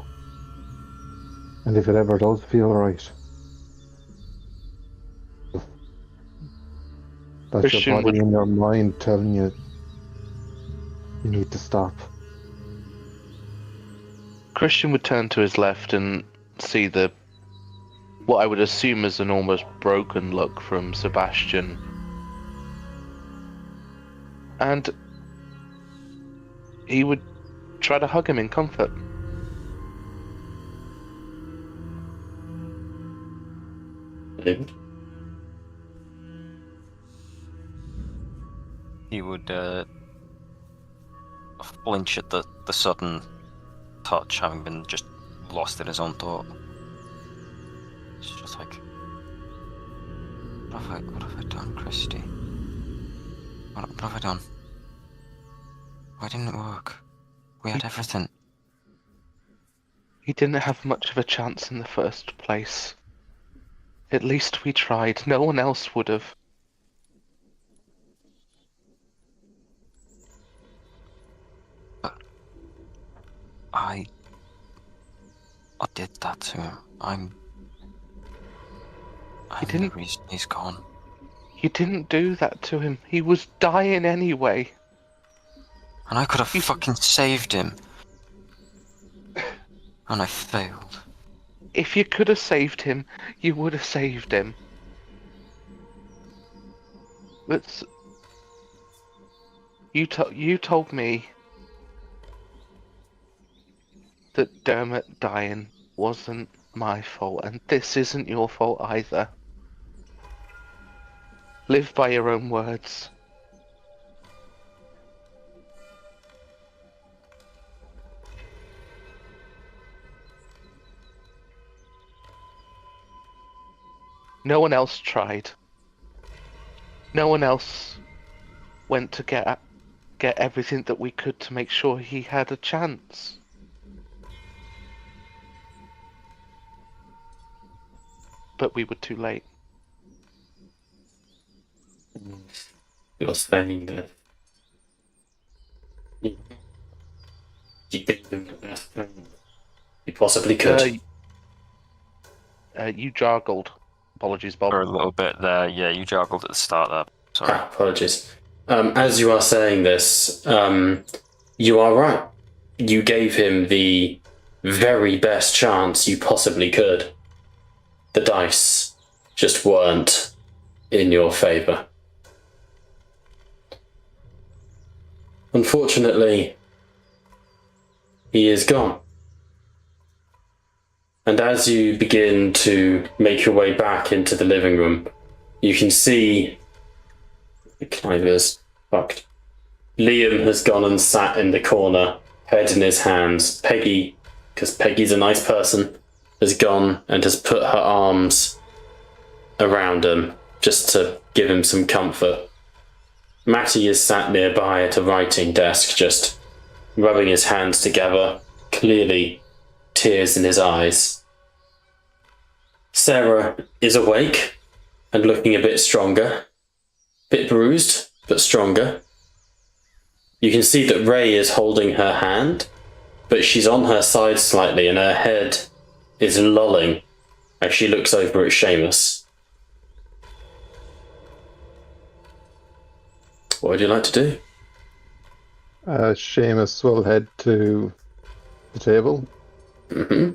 And if it ever does feel right, that's Christian your body would- and your mind telling you you need to stop. Christian would turn to his left and see what I would assume is an almost broken look from Sebastian. And he would try to hug him in comfort. He would flinch at the sudden touch, having been just lost in his own thought. It's just like, what have I done, Christy? What have I done? Why didn't it work? We had everything. He didn't have much of a chance in the first place. At least we tried. No one else would have. I did that to him. I'm didn't- the reason he's gone. You didn't do that to him. He was dying anyway. And I could have fucking saved him. And I failed. If you could have saved him, you would have saved him. But you told me that Dermot dying wasn't my fault, and this isn't your fault either. Live by your own words. No one else tried. No one else went to get everything that we could to make sure he had a chance. But we were too late. You're saying that you gave him the best thing you possibly could. You jargled. Apologies, Bob. For a little bit there, yeah, you joggled at the start there. Sorry. Apologies. As you are saying this, you are right. You gave him the very best chance you possibly could. The dice just weren't in your favour. Unfortunately, he is gone. And as you begin to make your way back into the living room, you can see Clive is fucked. Liam has gone and sat in the corner, head in his hands. Peggy, because Peggy's a nice person, has gone and has put her arms around him just to give him some comfort. Matty is sat nearby at a writing desk, just rubbing his hands together, clearly tears in his eyes. Sarah is awake and looking a bit stronger, bit bruised, but stronger. You can see that Ray is holding her hand, but she's on her side slightly and her head is lolling as she looks over at Seamus. What would you like to do? Seamus will head to the table. Mm-hmm.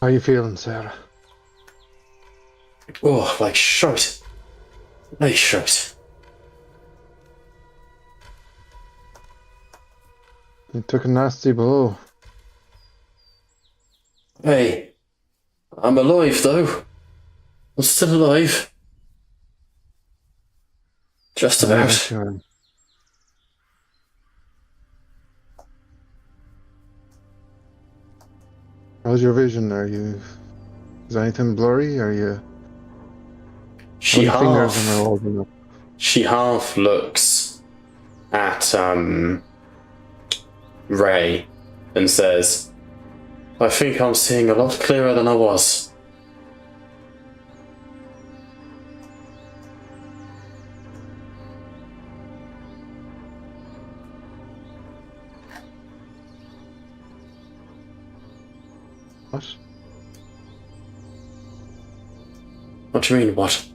How are you feeling, Sarah? Oh, like shite. Like shite. You took a nasty blow. Hey, I'm alive though. I'm still alive. Just about. Sure. How's your vision? Is anything blurry? Are you? She How many fingers am I half, holding up? she half looks at Ray and says, I think I'm seeing a lot clearer than I was. What? What do you mean, what?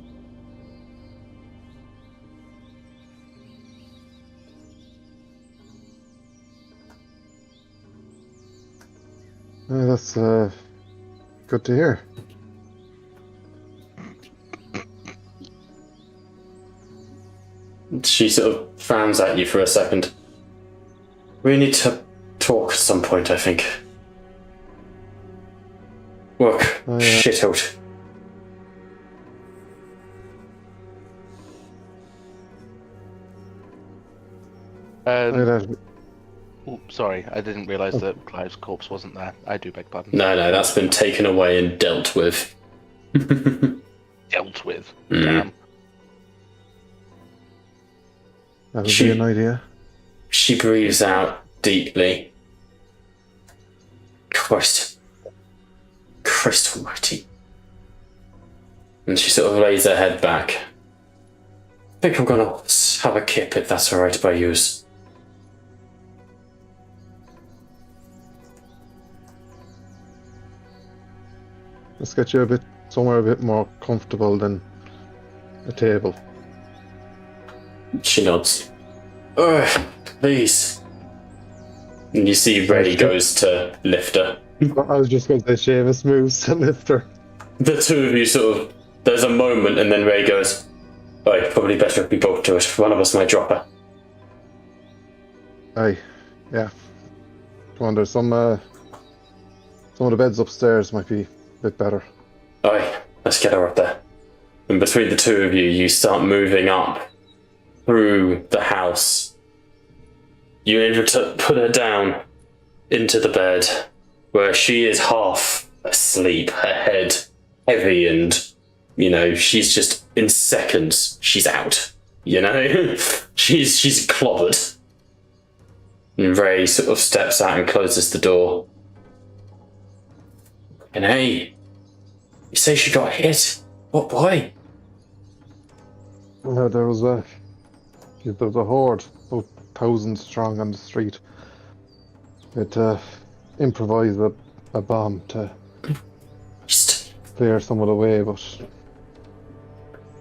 That's good to hear. She sort of frowns at you for a second. We need to talk at some point, I think. Work Oh, yeah. shit out. Sorry, I didn't realise that Clive's corpse wasn't there. I do beg pardon. No, that's been taken away and dealt with. Dealt with. Mm. Damn. That would be an idea. She breathes out deeply. Christ almighty. And she sort of lays her head back. I think I'm gonna have a kip if that's alright by yous. Let's get you somewhere a bit more comfortable than a table. She nods. Please. And you see Ray goes to lift her. I was just going to say Seamus moves to lift her. The two of you sort of... There's a moment and then Ray goes, "Oh, probably better if we both do it. One of us might drop her." Aye, yeah. I wonder, some of the beds upstairs might be a bit better. Aye, let's get her up there. And between the two of you, you start moving up through the house. You're able to put her down into the bed where she is half asleep, her head heavy, and, you know, she's just in seconds, she's out. You know? she's clobbered. And Ray sort of steps out and closes the door. And hey, you say she got hit? What boy? There was a horde, about 1,000 strong on the street. It improvised a bomb to clear some of the way, but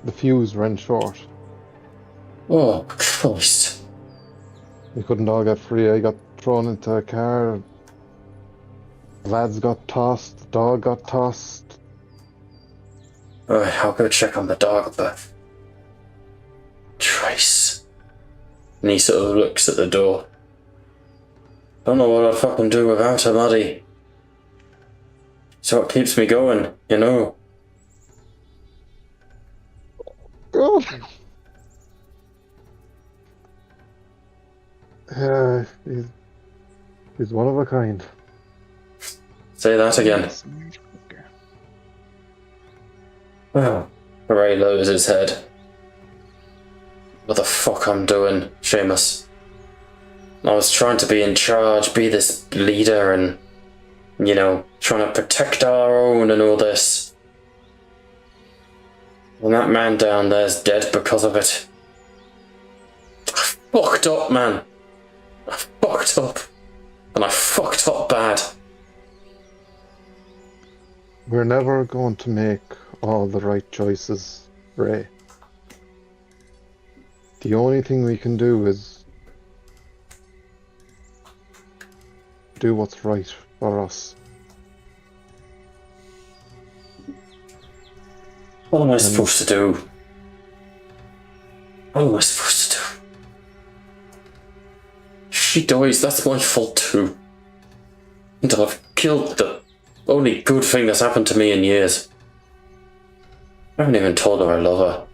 the fuse ran short. Oh, Christ. We couldn't all get free. I got thrown into a car. The lads got tossed. The dog got tossed. Alright, I'll go check on the dog, but... Trace. And he sort of looks at the door. Don't know what I'd fucking do without her, Maddie. So it keeps me going, you know. God. He's one of a kind. Say that again. Well, Ray lowers his head. What the fuck I'm doing, Seamus? I was trying to be in charge, be this leader, and, you know, trying to protect our own and all this. And that man down there's dead because of it. I fucked up, man. I fucked up. And I fucked up bad. We're never going to make all the right choices, Ray. The only thing we can do is do what's right for us. What am I supposed to do? What am I supposed to do? If she dies, that's my fault too. And I've killed the only good thing that's happened to me in years. I haven't even told her I love her.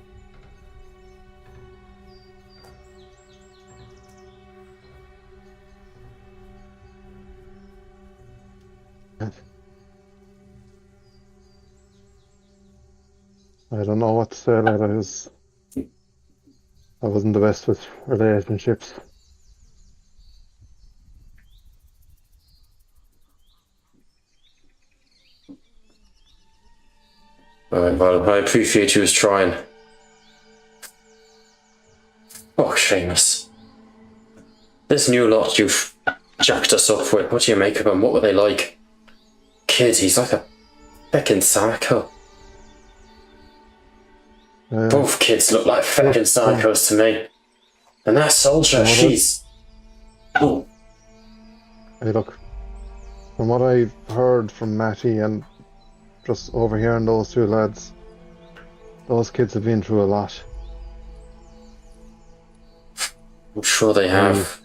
I don't know what to say, lad. I wasn't the best with relationships. Alright, well, I appreciate you as trying. Oh, Seamus. This new lot you've jacked us up with, what do you make of them? What were they like? Kid, he's like a feckin' psycho. Both kids look like feckin' psychos to me. And that soldier, she's... Oh. Hey, look. From what I've heard from Matty and just overhearing those two lads, those kids have been through a lot. I'm sure they have.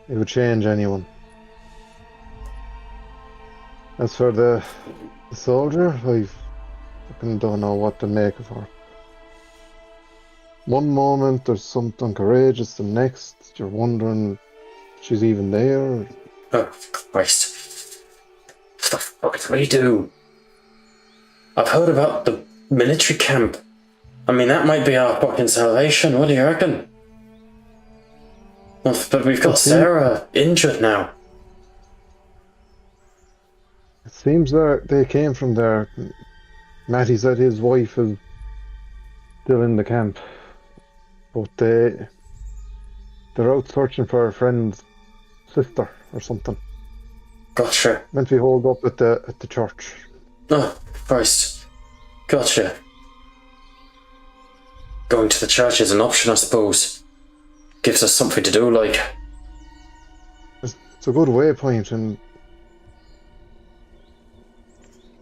It would change anyone. As for the soldier, I fucking don't know what to make of her. One moment there's something courageous, the next you're wondering if she's even there. Oh, Christ. What the fuck do we do? I've heard about the military camp. I mean, that might be our fucking salvation. What do you reckon? But we've got Sarah injured now. It seems they came from there. Matty said his wife is still in the camp. But they're out searching for a friend's sister or something. Gotcha. Meant to be holed up at the church. Oh, Christ. Gotcha. Going to the church is an option, I suppose. Gives us something to do, like. It's a good waypoint, and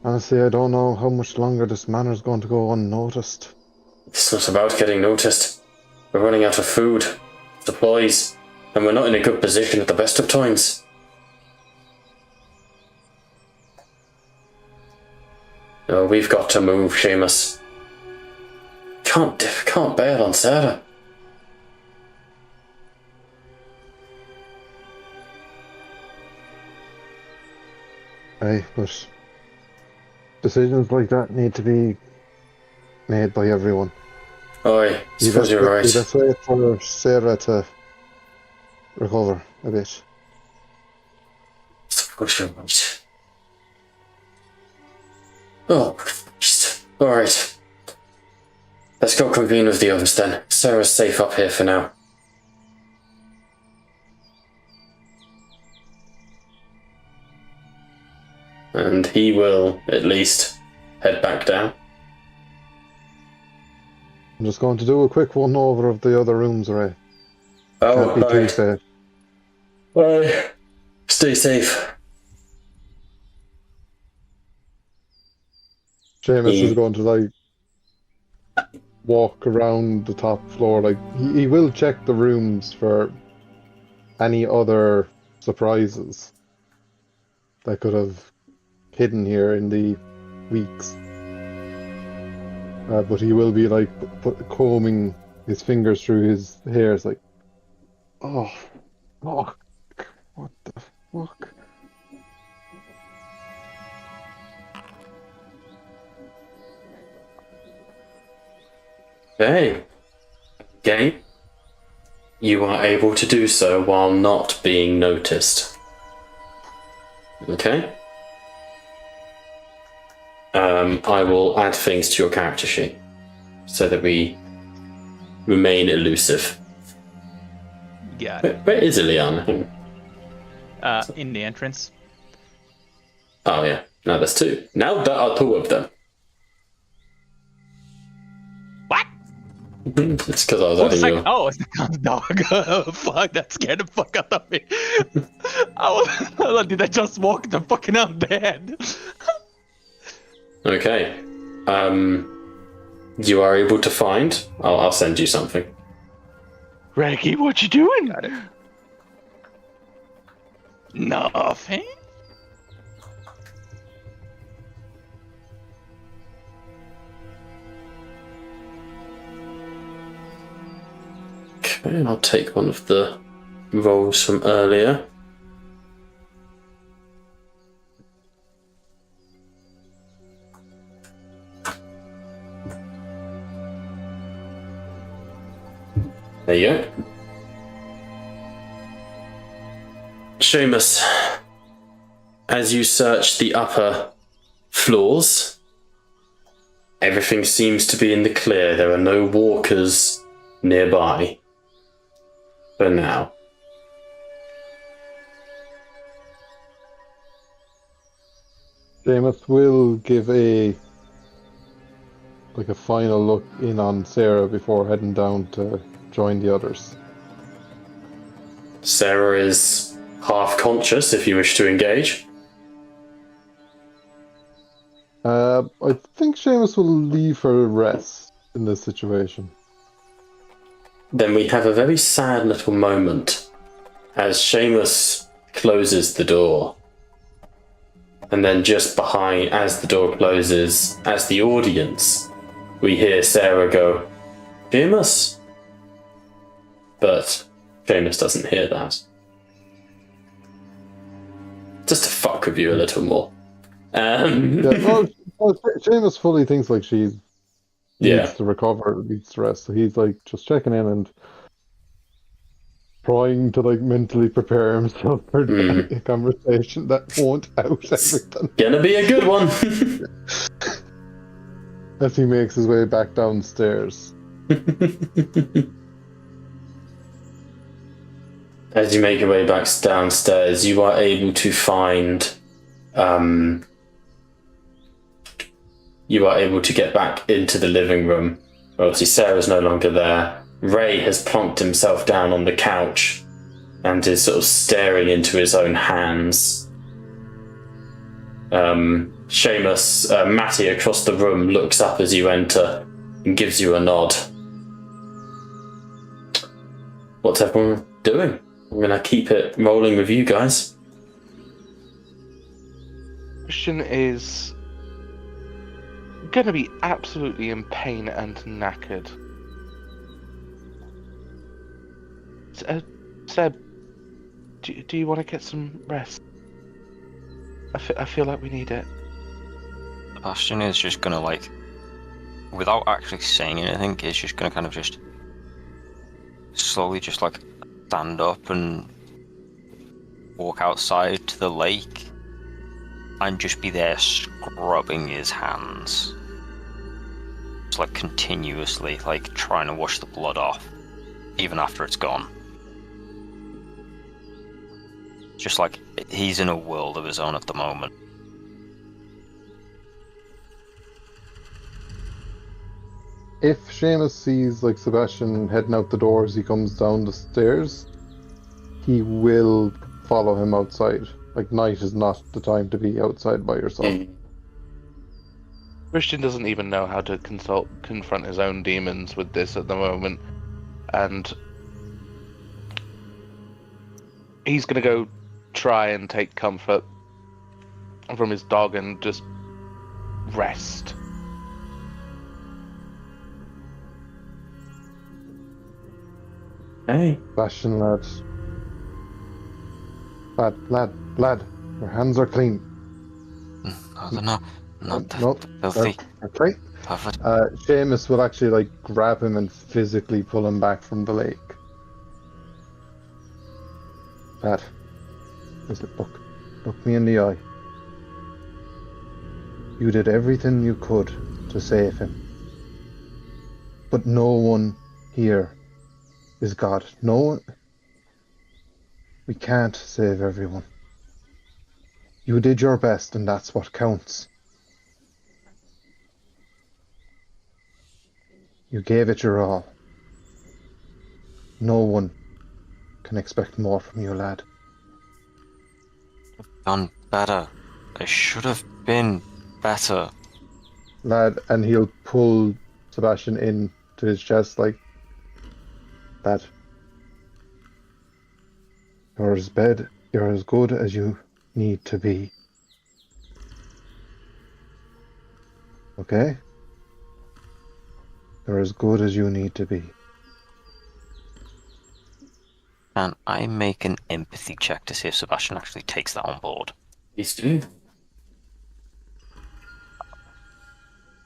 honestly, I don't know how much longer this manor's going to go unnoticed. It's not about getting noticed. We're running out of food, supplies, and we're not in a good position at the best of times. Oh, we've got to move, Seamus. Can't bail on Sarah. Aye, but decisions like that need to be made by everyone. Aye, I suppose you're right. Let's wait for Sarah to recover a bit. I suppose you're right. Oh, Christ. Alright. Let's go convene with the others then. Sarah's safe up here for now. And he will, at least, head back down. I'm just going to do a quick one over of the other rooms, Ray. Oh, Can't be too right. safe. Bye. Stay safe. Seamus is going to walk around the top floor. He will check the rooms for any other surprises that could have hidden here in the weeks. But he will be combing his fingers through his hair. It's like, oh, fuck, what the fuck? Hey. Okay. You are able to do so while not being noticed. Okay? I will add things to your character sheet so that we remain elusive. Got it. Where is Iliana? In the entrance. Oh yeah, now there's two. Now there are two of them. What? It's because I was adding you. Oh, it's the dog. Fuck, that scared the fuck out of me. Did I just walk the fucking undead? Okay. You are able to find. I'll send you something. Reggie, what you doing? Got it. Nothing. Okay, I'll take one of the rolls from earlier. There you go. Seamus, as you search the upper floors Everything seems to be in the clear. There are no walkers nearby. For now. Seamus will give a final look in on Sarah before heading down to join the others. Sarah is half conscious if you wish to engage. I think Seamus will leave her rest in this situation. Then we have a very sad little moment as Seamus closes the door. And then just behind, as the door closes, as the audience, we hear Sarah go, Seamus? But Seamus doesn't hear that. Just to fuck with you a little more. Yeah, well, Seamus fully thinks like she needs to recover, needs to rest. So he's like just checking in and trying to like mentally prepare himself for a conversation that won't out everything. Gonna be a good one. As he makes his way back downstairs. As you make your way back downstairs, you are able to find you are able to get back into the living room. Obviously, Sarah's no longer there. Ray has plonked himself down on the couch and is sort of staring into his own hands. Seamus, Matty across the room looks up as you enter and gives you a nod. What's everyone doing? I'm going to keep it rolling with you guys. Christian is going to be absolutely in pain and knackered. Seb, do you want to get some rest? I feel like we need it. Sebastian is just gonna, like, without actually saying anything, is just gonna kind of just slowly just like stand up and walk outside to the lake and just be there scrubbing his hands. Just like continuously, like trying to wash the blood off, even after it's gone. Just like he's in a world of his own at the moment. If Seamus sees like Sebastian heading out the door as he comes down the stairs, he will follow him outside. Like, night is not the time to be outside by yourself. Christian doesn't even know how to confront his own demons with this at the moment, and he's gonna go try and take comfort from his dog and just rest. Hey. Sebastian, lad. Lad, your hands are clean. No, they're not. No, Filthy. Okay. Perfect. Seamus will actually like grab him and physically pull him back from the lake. Lad, look me in the eye. You did everything you could to save him. But no one here is God. No one. We can't save everyone. You did your best, and that's what counts. You gave it your all. No one can expect more from you, lad. Done better. I should have been better. Lad, and he'll pull Sebastian in to his chest like that. You're as good as you need to be. Okay? You're as good as you need to be. Can I make an empathy check to see if Sebastian actually takes that on board? Please do.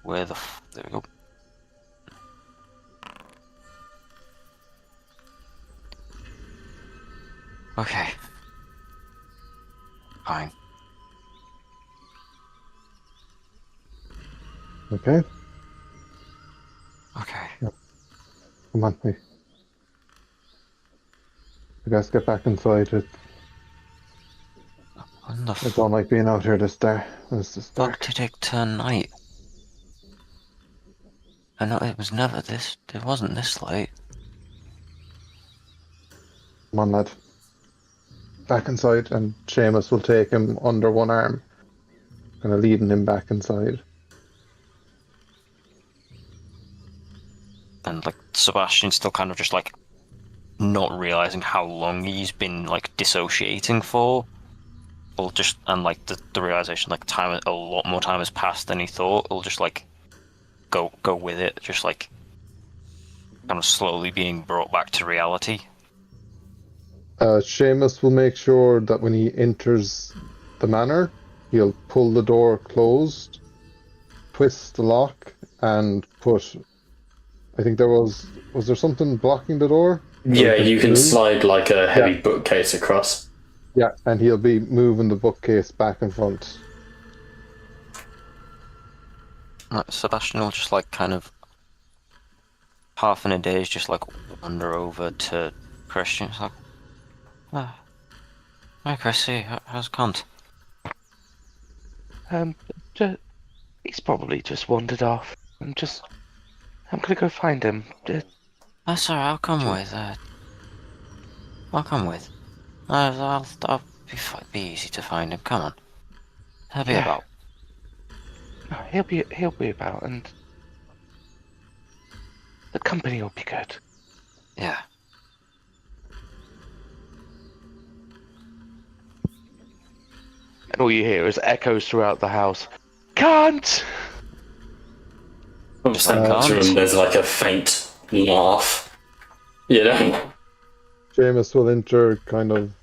Where the there we go. Okay. Fine. Okay? Come on, we guys get back inside. When the It's all like being out here this day. It's just fuck dark. did it turn night? I know it was never this. It wasn't this late. Come on, lad. Back inside, and Seamus will take him under one arm, kind of leading him back inside. And like Sebastian's still kind of just like not realizing how long he's been like dissociating for. Or just and like the realization like a lot more time has passed than he thought. He'll just like go with it, just like kind of slowly being brought back to reality. Seamus will make sure that when he enters the manor, he'll pull the door closed, twist the lock, and put. I think was there something blocking the door? Yeah, you can move? slide like a heavy bookcase across. Yeah, and he'll be moving the bookcase back and front. Sebastian will just like kind of half in a daze, just like wander over to Christian. It's like, hi Chrissy, how's Cunt? He's probably just wandered off. I'm gonna go find him. That's alright. I'll come with. I'll come with. I'll be easy to find him. Come on. He'll be about. No, he'll be about, and the company will be good. Yeah. And all you hear is echoes throughout the house. Can't! Just like can't. There's like a faint laugh. You know? Seamus will enter kind of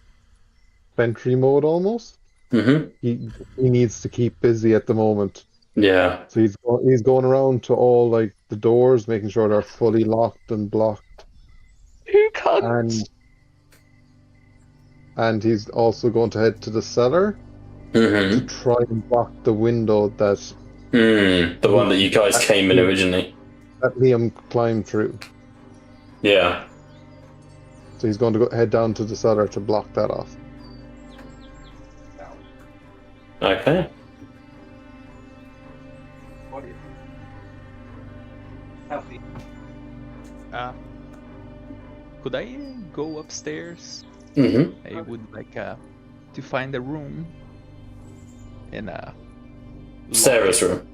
sentry mode almost. Mm-hmm. He needs to keep busy at the moment. Yeah. So he's going around to all like the doors, making sure they're fully locked and blocked. Who can't? And he's also going to head to the cellar to try and block the window that the one that you guys came in originally. That Liam climbed through. Yeah. So he's going to head down to the cellar to block that off. Okay. Could I go upstairs? Mm-hmm. I would like to find a room in Sarah's room.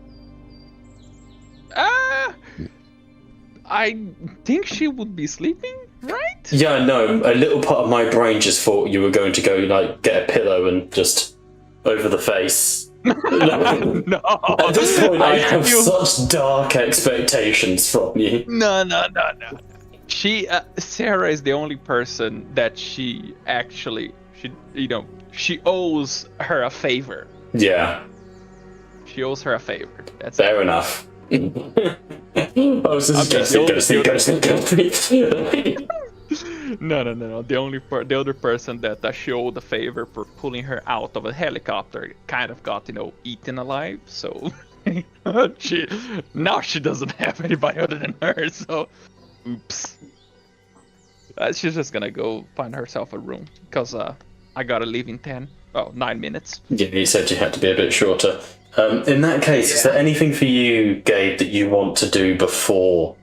I think she would be sleeping, right? Yeah, no. A little part of my brain just thought you were going to go like get a pillow and just over the face. No. At this point, I have such dark expectations from you. No. She, Sarah is the only person that she owes her a favor. Yeah. She owes her a favor. That's Fair enough. Oh, so this is go sleep. No. The other person that she owed a favor for pulling her out of a helicopter kind of got, eaten alive. So she doesn't have anybody other than her. So, oops. She's just gonna go find herself a room because I gotta leave in 9 minutes. Yeah, you said you had to be a bit shorter. In that case, is there anything for you, Gabe, that you want to do before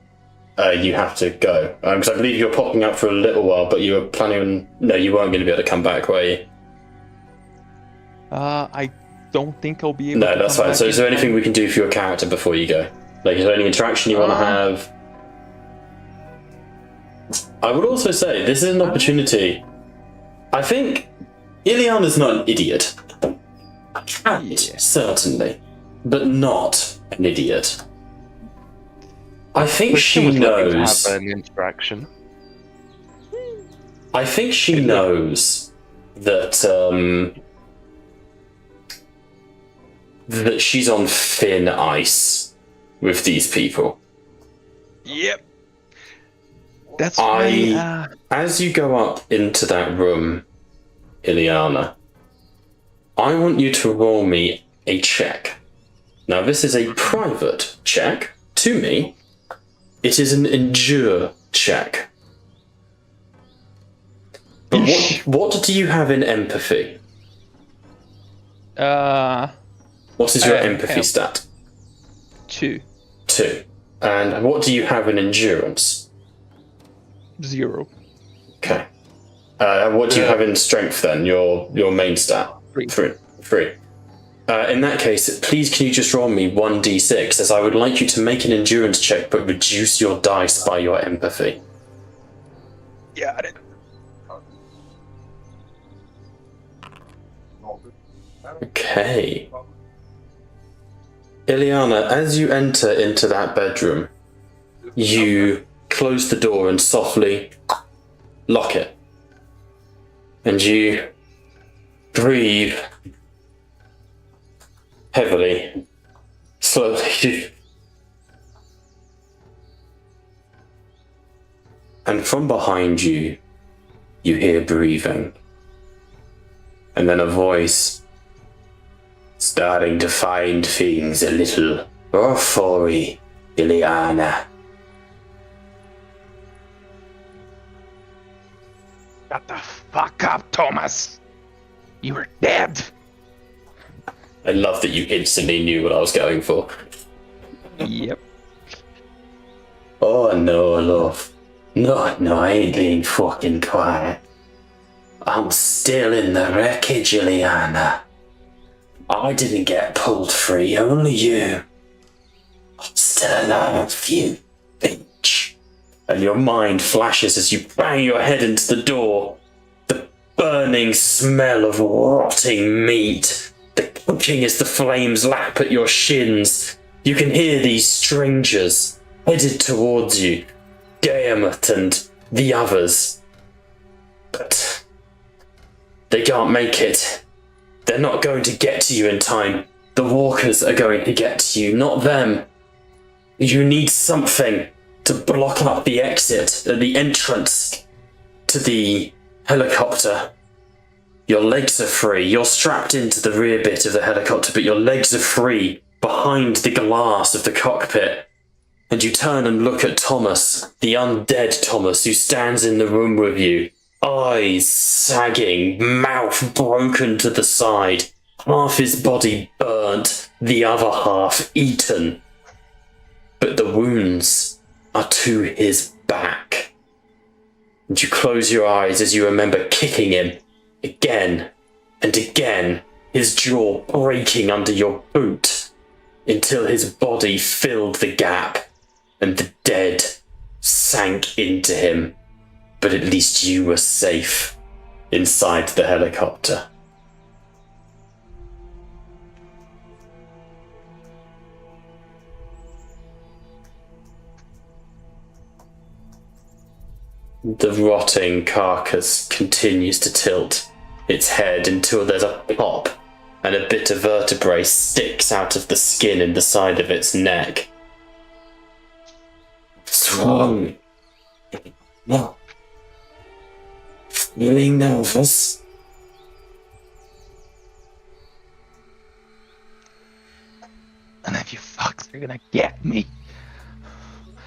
you have to go? Because I believe you're popping up for a little while, but you were planning on... No, you weren't going to be able to come back, were you? I don't think I'll be able to No, that's fine. So is there anything we can do for your character before you go? Like, is there any interaction you want to have? I would also say, this is an opportunity... I think Ileana's not an idiot. A cat, certainly, but not an idiot. I think she knows. Have an interaction. I think she knows that that she's on thin ice with these people. Yep. That's why. As you go up into that room, Ileana, I want you to roll me a check. Now, this is a private check to me. It is an endure check. But what do you have in empathy? What is your empathy stat? 2. 2. And what do you have in endurance? 0. Okay. What do you have in strength then? Your main stat? 3. 3. In that case, please can you just roll me 1d6, as I would like you to make an endurance check but reduce your dice by your empathy. Got it. Okay. Ileana, as you enter into that bedroom, you close the door and softly lock it. And you breathe heavily, slowly. And from behind you, you hear breathing. And then a voice starting to find things a little rough-y, Ileana. Shut the fuck up, Thomas. You were dead. I love that you instantly knew what I was going for. Yep. Oh no, love. No, I ain't being fucking quiet. I'm still in the wreckage, Ileana. I didn't get pulled free, only you. I'm still alive, you bitch. And your mind flashes as you bang your head into the door. The burning smell of rotting meat. The cooking as the flames lap at your shins. You can hear these strangers headed towards you. Tiamat and the others. But they can't make it. They're not going to get to you in time. The walkers are going to get to you, not them. You need something to block up the exit, the entrance to the helicopter. Your legs are free. You're strapped into the rear bit of the helicopter, but your legs are free behind the glass of the cockpit. And you turn and look at Thomas, the undead Thomas, who stands in the room with you. Eyes sagging, mouth broken to the side, half his body burnt, the other half eaten. But the wounds are to his back. And you close your eyes as you remember kicking him again and again, his jaw breaking under your boot, until his body filled the gap and the dead sank into him. But at least you were safe inside the helicopter. The rotting carcass continues to tilt its head until there's a pop and a bit of vertebrae sticks out of the skin in the side of its neck. What's wrong? No. Feeling nervous? And if you fucks are gonna get me.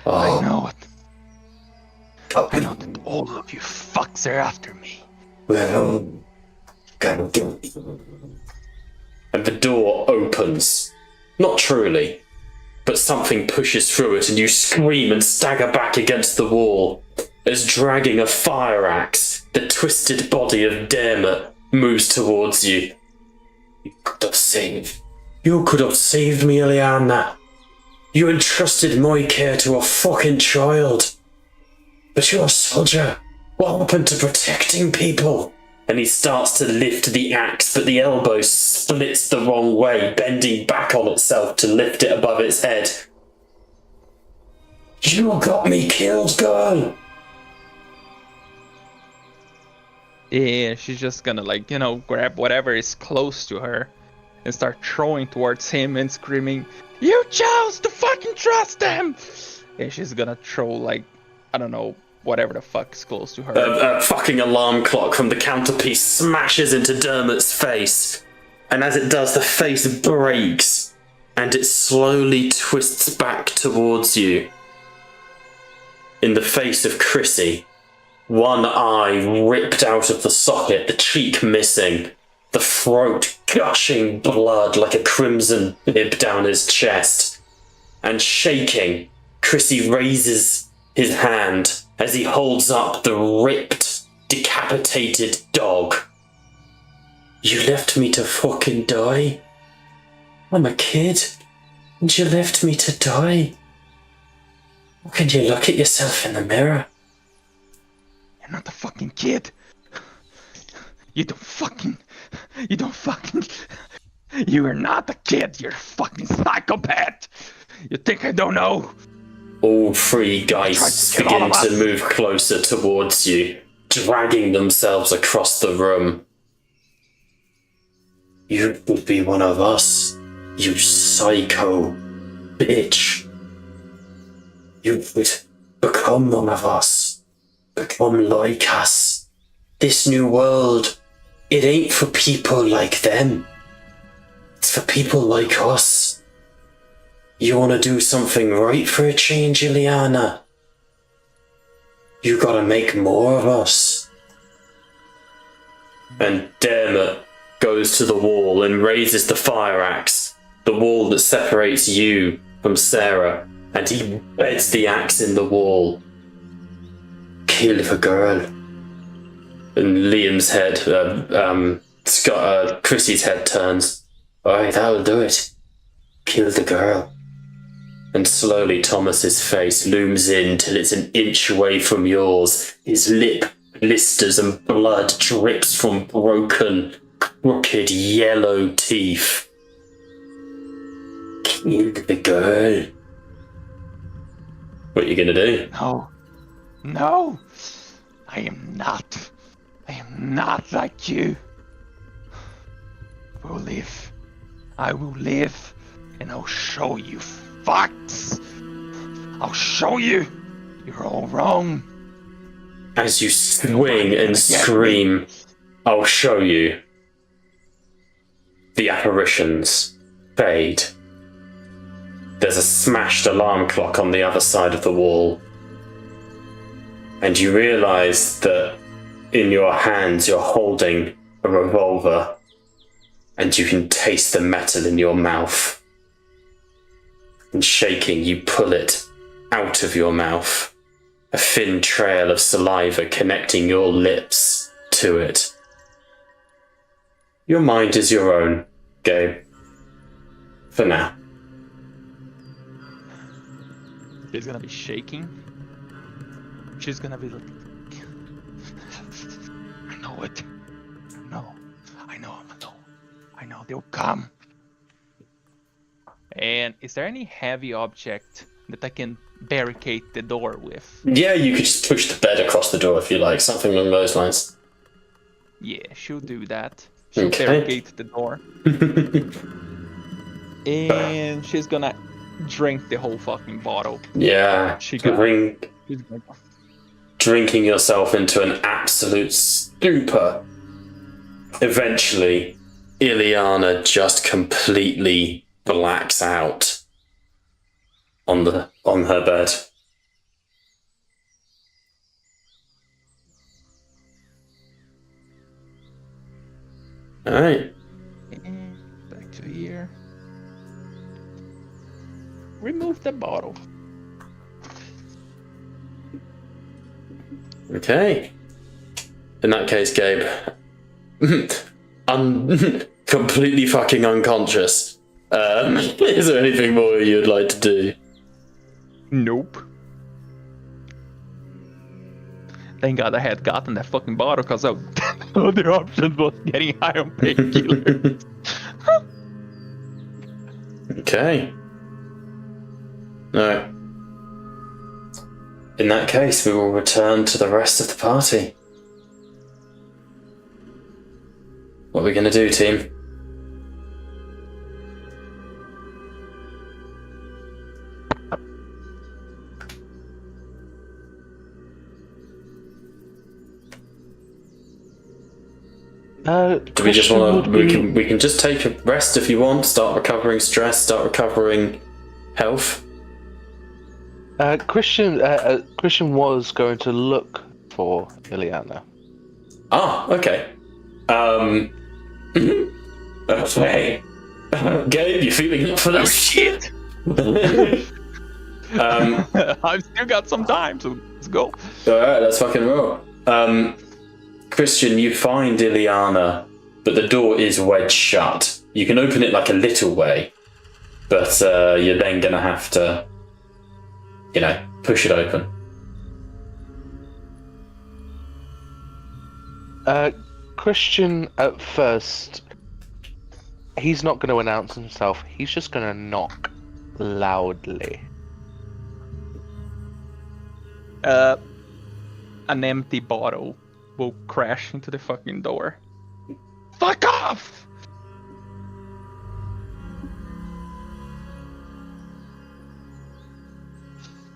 Oh. I know it. I know that all of you fucks are after me. Well, gotta get me. And the door opens. Not truly, but something pushes through it and you scream and stagger back against the wall as, dragging a fire axe, the twisted body of Dermot moves towards you. You could have saved me, Ileana. You entrusted my care to a fucking child. But you're a soldier. What happened to protecting people? And he starts to lift the axe, but the elbow splits the wrong way, bending back on itself to lift it above its head. You got me killed, girl. Yeah, she's just gonna, grab whatever is close to her and start throwing towards him and screaming, "You chose to fucking trust them!" And she's gonna throw, I don't know, whatever the fuck is close to her. A fucking alarm clock from the counterpiece smashes into Dermot's face. And as it does, the face breaks and it slowly twists back towards you. in the face of Chrissy. One eye ripped out of the socket, the cheek missing, the throat gushing blood like a crimson bib down his chest. And shaking, Chrissy raises his hand as he holds up the ripped, decapitated dog. You left me to fucking die? I'm a kid, and you left me to die? How can you look at yourself in the mirror? You're not a fucking kid. You don't fucking... You are not a kid, you're a fucking psychopath! You think I don't know? All three geists begin to move closer towards you, dragging themselves across the room. You would be one of us, you psycho bitch. You would become one of us, become like us. This new world, it ain't for people like them. It's for people like us. You want to do something right for a change, Ileana? You gotta make more of us. And Dermot goes to the wall and raises the fire axe, the wall that separates you from Sarah, and he beds the axe in the wall. Kill the girl. And Liam's head, Chrissy's head turns. Alright, that'll do it. Kill the girl. And slowly Thomas's face looms in till it's an inch away from yours. His lip blisters and blood drips from broken, crooked, yellow teeth. Kill the girl. What are you gonna do? No. I am not like you. I will live, and I'll show you facts. I'll show you. You're all wrong. As you swing and scream, I'll show you. The apparitions fade. There's a smashed alarm clock on the other side of the wall. And you realise that in your hands you're holding a revolver, and you can taste the metal in your mouth. And shaking, you pull it out of your mouth, a thin trail of saliva connecting your lips to it. Your mind is your own, Gabe. For now. She's gonna be shaking. She's gonna be like... I know it. I know I'm alone. I know they'll come. And is there any heavy object that I can barricade the door with? Yeah, you could just push the bed across the door if you like, something along those lines. Yeah, she'll do that. She'll Okay. barricade the door. And she's gonna drink the whole fucking bottle. Yeah, She's gonna- drinking yourself into an absolute stupor. Eventually, Ileana just completely blacks out on her bed. Alright. Back to here. Remove the bottle. Okay. In that case, Gabe, completely fucking unconscious. Is there anything more you'd like to do? Nope. Thank God I had gotten that fucking bottle, because other options was getting high on painkillers. Okay. No. In that case, we will return to the rest of the party. What are we going to do, team? Do we just want to? We can just take a rest if you want. Start recovering stress. Start recovering health. Christian was going to look for Ileana. Ah, okay. Okay. Gabe, you feeling up for this? Oh shit! I've still got some time, so let's go. Alright, let's fucking roll. Christian, you find Ileana, but the door is wedged shut. You can open it like a little way, but you're then gonna have to, push it open. Christian, at first, he's not going to announce himself. He's just going to knock loudly. An empty bottle will crash into the fucking door. Fuck off!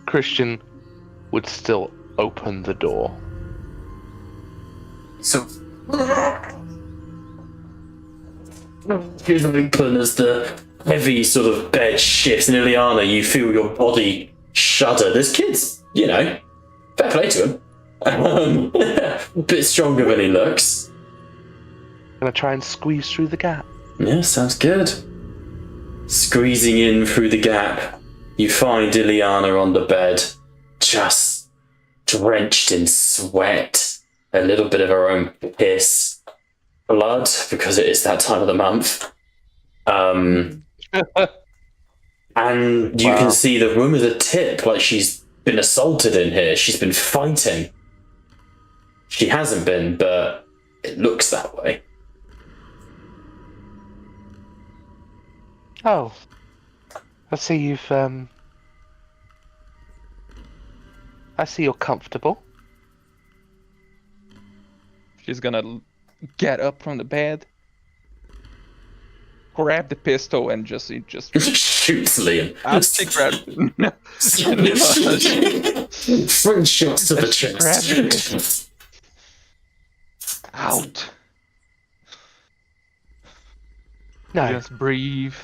Christian would still open the door. So, here's open as the heavy sort of bed shifts, and Ileana, you feel your body shudder. This kid's, fair play to him. A bit stronger than he looks. Gonna try and squeeze through the gap. Yeah, sounds good. Squeezing in through the gap, you find Ileana on the bed, just drenched in sweat, a little bit of her own piss, blood, because it is that time of the month. And you can see the room is a tip, like she's been assaulted in here. She's been fighting. She hasn't been, but it looks that way. Oh, I see you've I see you're comfortable. She's gonna get up from the bed, grab the pistol, and just Shoots Liam. she grabbed no, Front shots to the She chest. out. No, Just breathe.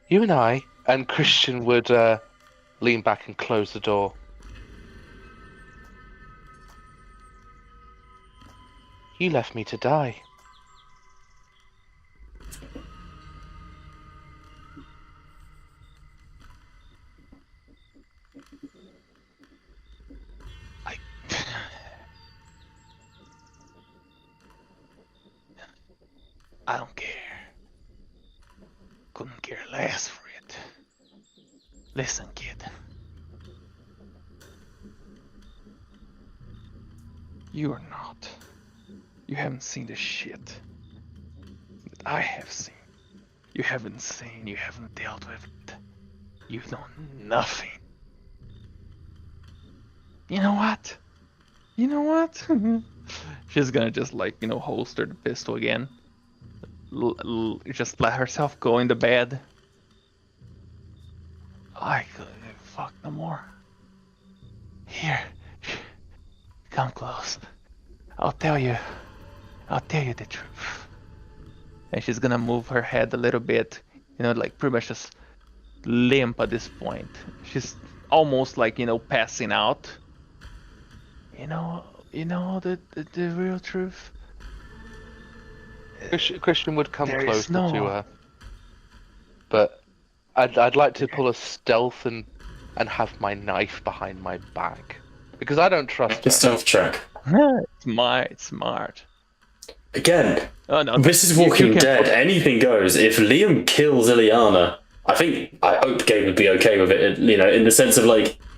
you and I and Christian would lean back and close the door. You left me to die. I don't care. Couldn't care less for it. Listen, kid. You are not. You haven't seen the shit that I have seen. You haven't seen, you haven't dealt with it. You know nothing. You know what? She's gonna just holster the pistol again. Just let herself go in the bed. I couldn't fuck no more. Here, come close. I'll tell you the truth. And she's gonna move her head a little bit, pretty much just limp at this point. She's almost passing out. You know the real truth. Christian would come There is closer no- to her, but I'd like to pull a stealth and have my knife behind my back because I don't trust The her. stealth check. It's smart. Again, Oh no, this is you Walking can- Dead. Anything goes. If Liam kills Ileana, I hope Gabe would be okay with it. In the sense of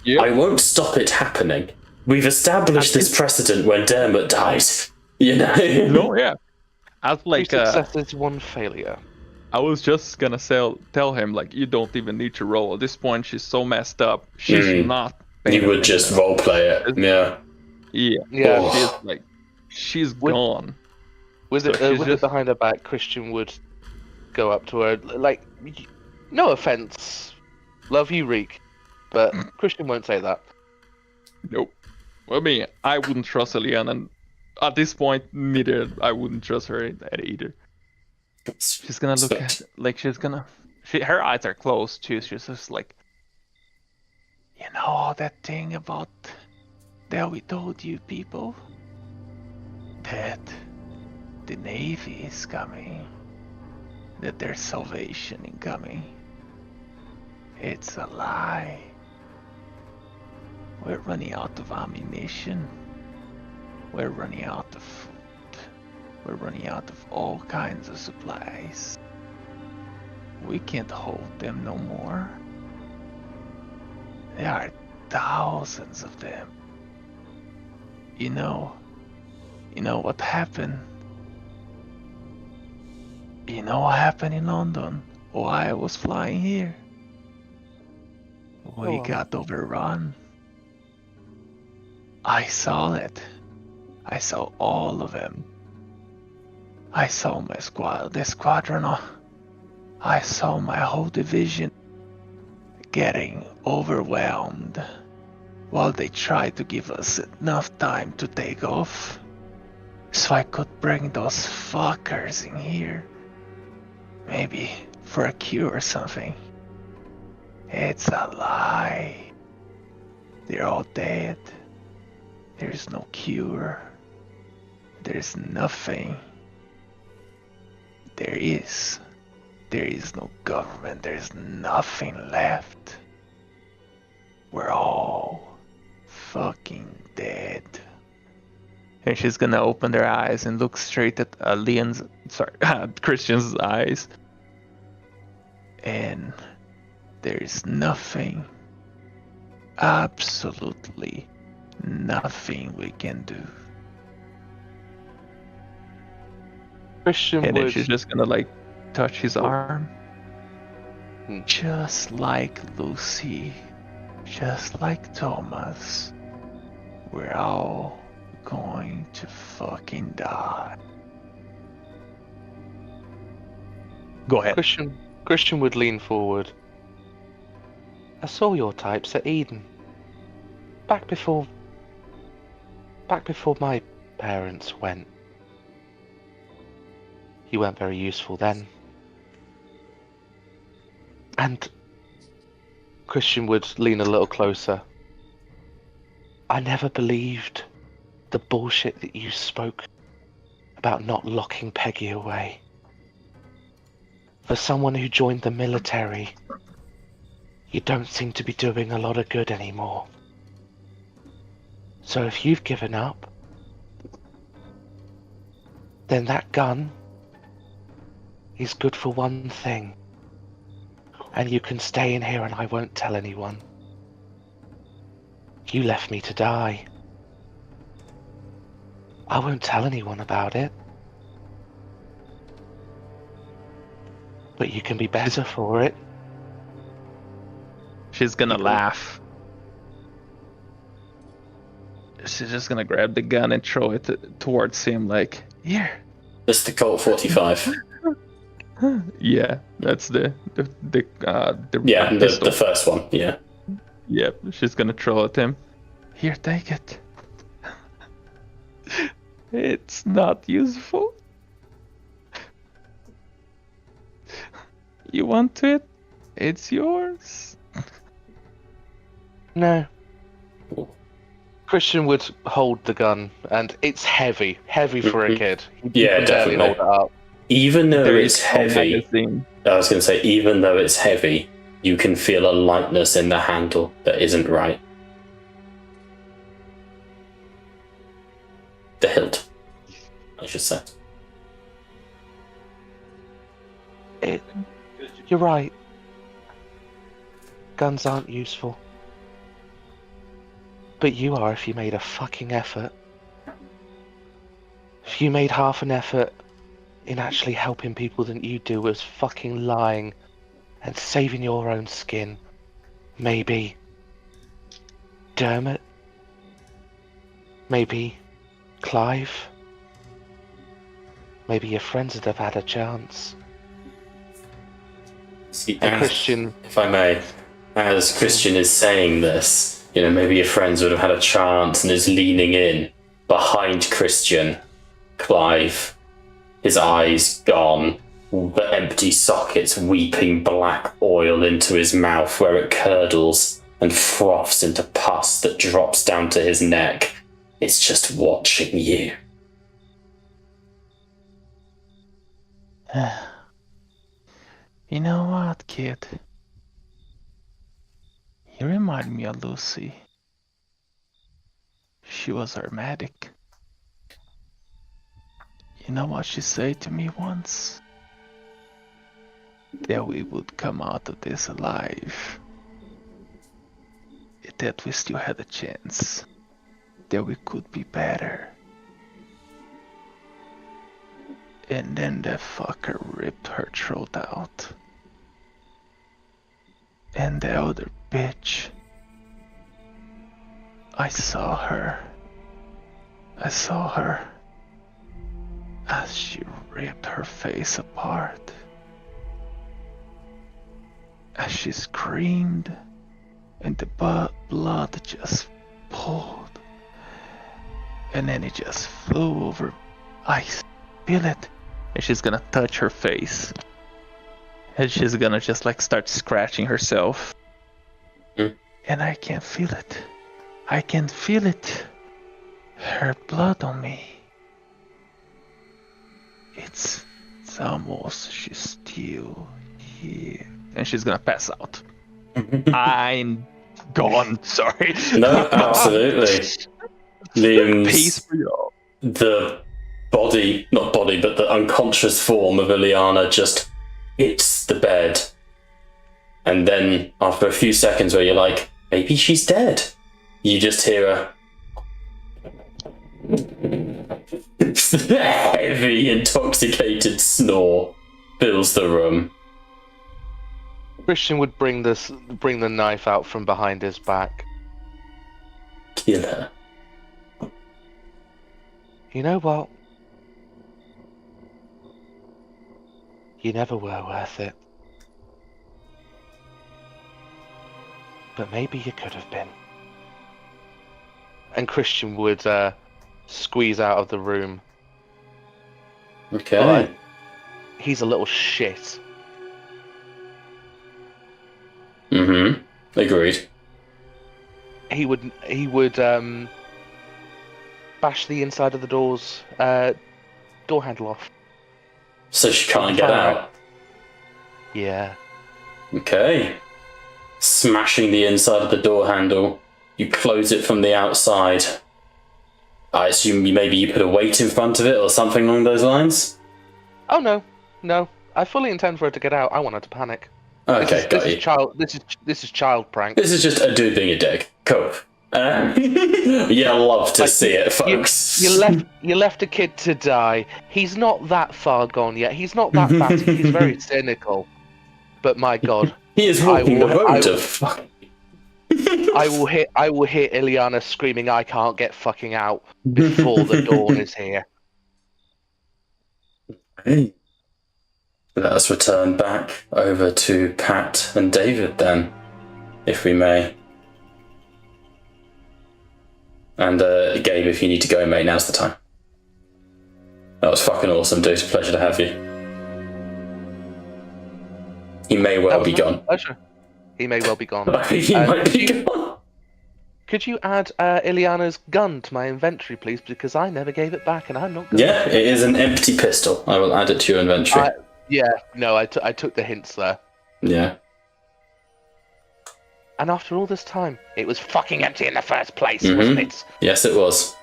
Yeah. I won't stop it happening. We've established this precedent when Dermot died. No, yeah. I was Two successes, one failure. I was just gonna tell him you don't even need to roll. At this point, she's so messed up. She's not. You would just roleplay it. Yeah. Yeah. Oh. She's gone. With So it she's with it just- behind her back, Christian would go up to her no offense, love you, Reek, but Christian won't say that. Nope. I mean, I wouldn't trust Eliana, and at this point, neither I wouldn't trust her either. She's gonna look at her eyes are closed too. She's just You know that thing about that we told you people? That the Navy is coming. That there's salvation incoming. It's a lie. We're running out of ammunition. We're running out of food. We're running out of all kinds of supplies. We can't hold them no more. There are thousands of them. You know what happened? You know what happened in London while I was flying here? We Go on. got overrun. I saw it. I saw all of them. I saw my the squadron. I saw my whole division getting overwhelmed while they tried to give us enough time to take off so I could bring those fuckers in here. Maybe for a cure or something. It's a lie. They're all dead. There's no cure. There's nothing. There is no government. There's nothing left. We're all fucking dead. And she's gonna open her eyes and look straight at Christian's eyes. And there's nothing, absolutely nothing we can do. Christian And then would. she's just gonna like touch his arm. Hmm. Just like Lucy, just like Thomas, we're all going to fucking die. Go ahead. Christian would lean forward. I saw your types at Eden. Back before my parents went. You weren't very useful then. And Christian would lean a little closer. I never believed the bullshit that you spoke about not locking Peggy away. For someone who joined the military, you don't seem to be doing a lot of good anymore. So if you've given up, then that gun is good for one thing. And you can stay in here and I won't tell anyone. You left me to die. I won't tell anyone about it. But you can be better for it. She's gonna You know- laugh. She's just gonna grab the gun and throw it towards him like, here. It's the Colt 45. Yeah, that's the Yeah, pistol. the first one. Yeah. Yep, she's gonna throw at him. Here, take it. It's not useful. You want it? It's yours. No. Christian would hold the gun, and it's heavy for a kid. He Yeah, can barely definitely. hold it up. Even though There it's is no heavy, magazine. I was going to say, even though it's heavy, you can feel a lightness in the handle that isn't right. The hilt, I should say. You're right. Guns aren't useful. But you are if you made a fucking effort. If you made half an effort in actually helping people than you do was fucking lying and saving your own skin. Maybe Dermot. Maybe Clive. Maybe your friends would have had a chance. See, And Christian, if I may, as Christian is saying this, maybe your friends would have had a chance, and is leaning in behind Christian, Clive, his eyes gone, the empty sockets weeping black oil into his mouth where it curdles and froths into pus that drops down to his neck. It's just watching you. You know what, kid? You remind me of Lucy. She was our medic. You know what she said to me once? That we would come out of this alive. That we still had a chance. That we could be better. And then that fucker ripped her throat out. And the other bitch. I saw her as she ripped her face apart. As she screamed, and the blood just poured. And then it just flew over. I feel it. And she's gonna touch her face. And she's gonna just like start scratching herself. And I can feel it. I can feel it. Her blood on me. It's almost, she's still here. And she's gonna pass out. I'm gone, sorry. No, absolutely. Liam's Peace for y'all. the body, not body, but the unconscious form of Ileana just hits the bed. And then after a few seconds where you're like, maybe she's dead, you just hear a heavy, intoxicated snore fills the room. Christian would bring the knife out from behind his back. Kill her. You know what? You never were worth it. But maybe you could have been. And Christian would squeeze out of the room. Okay. But he's a little shit. Agreed. He would bash the inside of the door handle off. So she can't get out. Yeah. Okay. Smashing the inside of the door handle, you close it from the outside. I assume maybe you put a weight in front of it or something along those lines? Oh no. I fully intend for her to get out. I want her to panic. Okay, got you. This is child prank. This is just a dude being a dick. Cool. You love to see it, folks. You left a kid to die. He's not that far gone yet. He's not that bad. He's very cynical. But my God, He is walking the road to fuck. I will hear Ileana screaming, "I can't get fucking out" before the dawn is here. Hey. Let us return back over to Pat and David then, if we may. And Gabe, if you need to go, mate, now's the time. That was fucking awesome, dude. Pleasure to have you. He may well be gone. Pleasure. He may well be gone. He might be gone. Could you add Ileana's gun to my inventory, please? Because I never gave it back, and I'm not good. Yeah, it is an empty pistol. I will add it to your inventory. I took the hints there. Yeah. And after all this time, it was fucking empty in the first place, wasn't it? Yes, it was.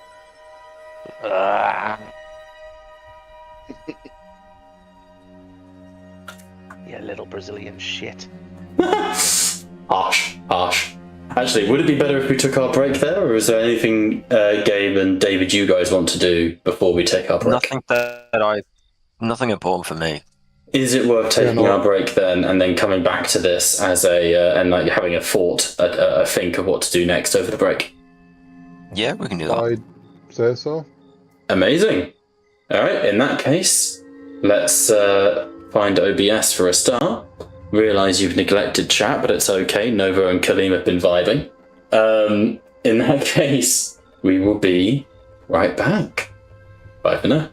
You little Brazilian shit. Harsh. Actually, would it be better if we took our break there, or is there anything Gabe and David you guys want to do before we take our break? Nothing important for me. Is it worth taking our break then, and then coming back to this as and like having a think of what to do next over the break? Yeah, we can do that. I'd say so. Amazing. All right, in that case, let's find OBS for a start. Realise you've neglected chat, but it's okay. Nova and Kaleem have been vibing. In that case, we will be right back. Bye for now.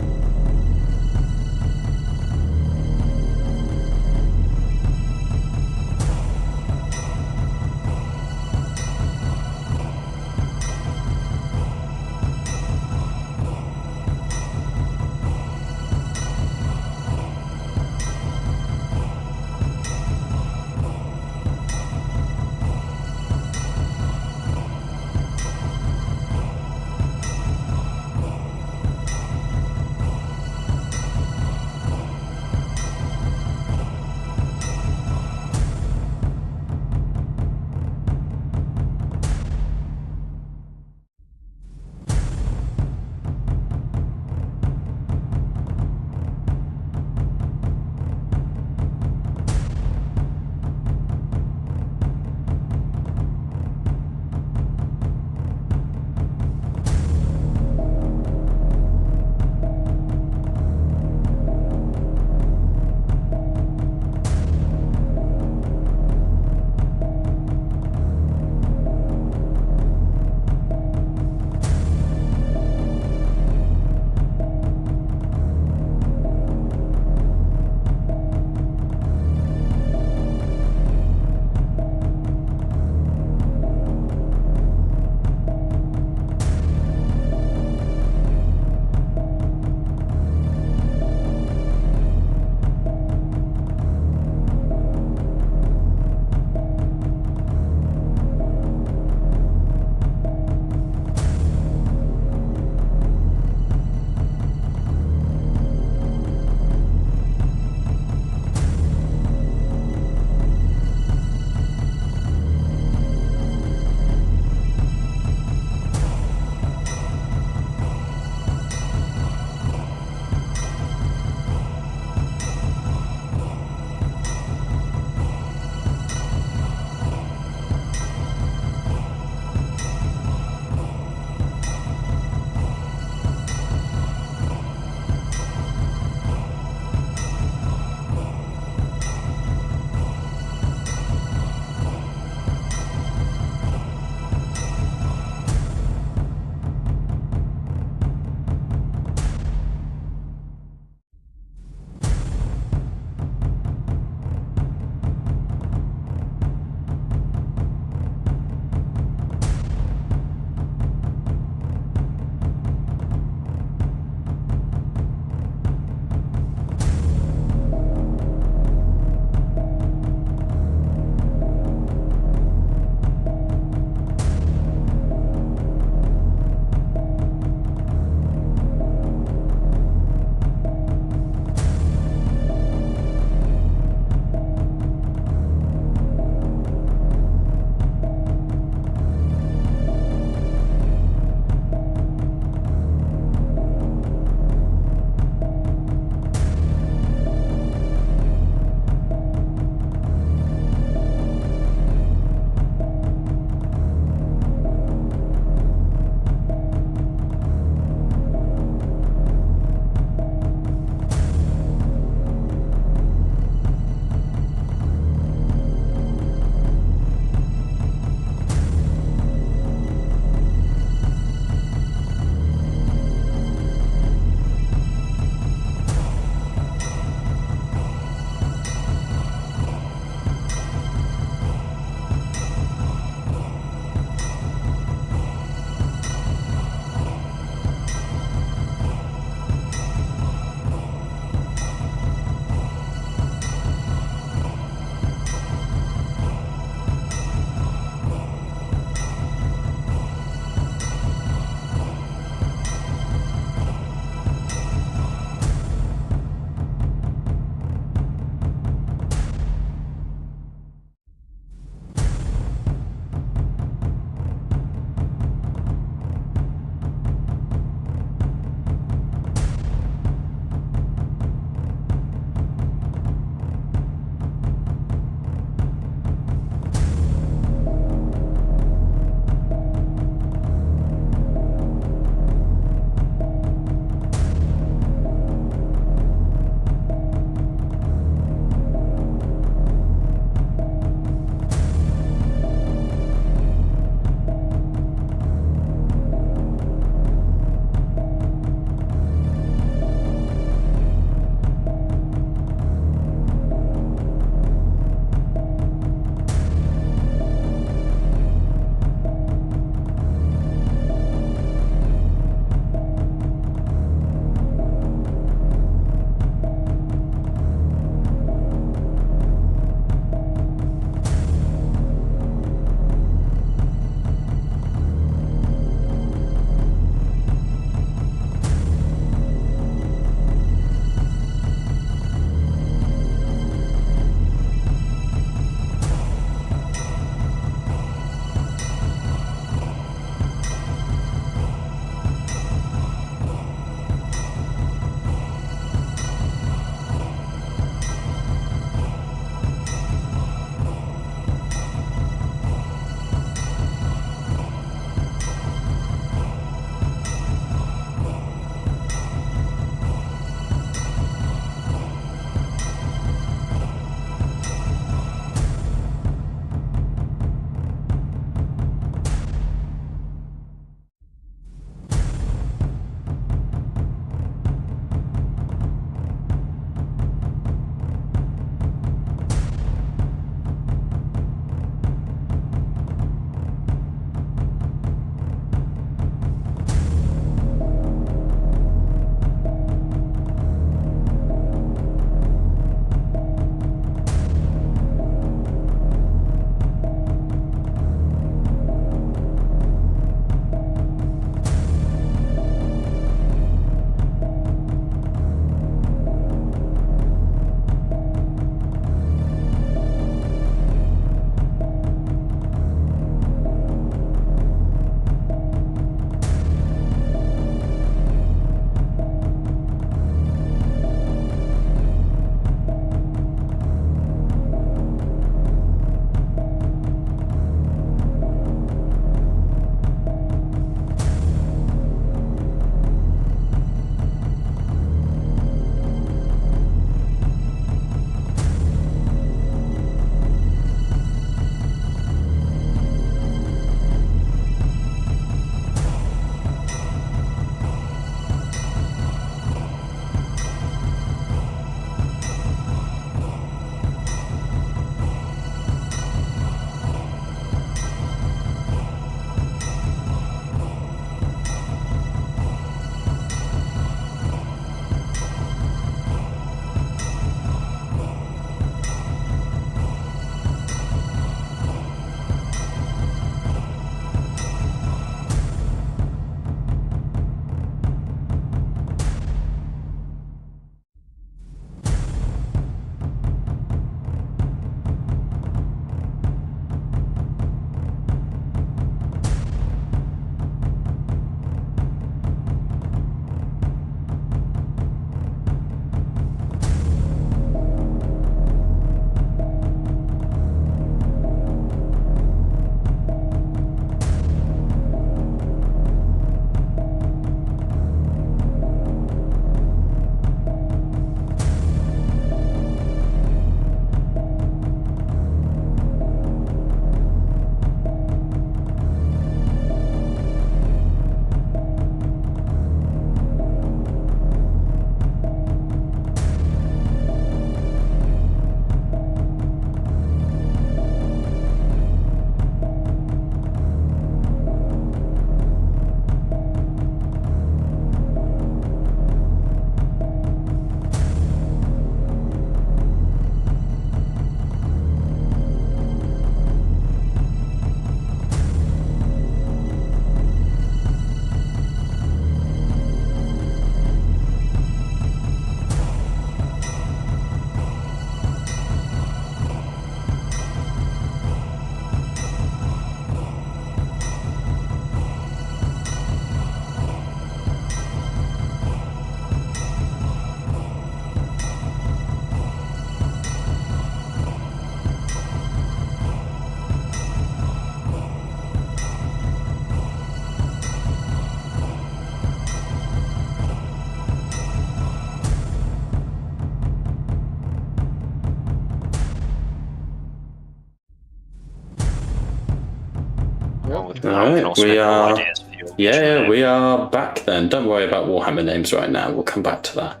All We can right, also we make more are. ideas for you. Yeah, we are back then. Don't worry about Warhammer names right now. We'll come back to that.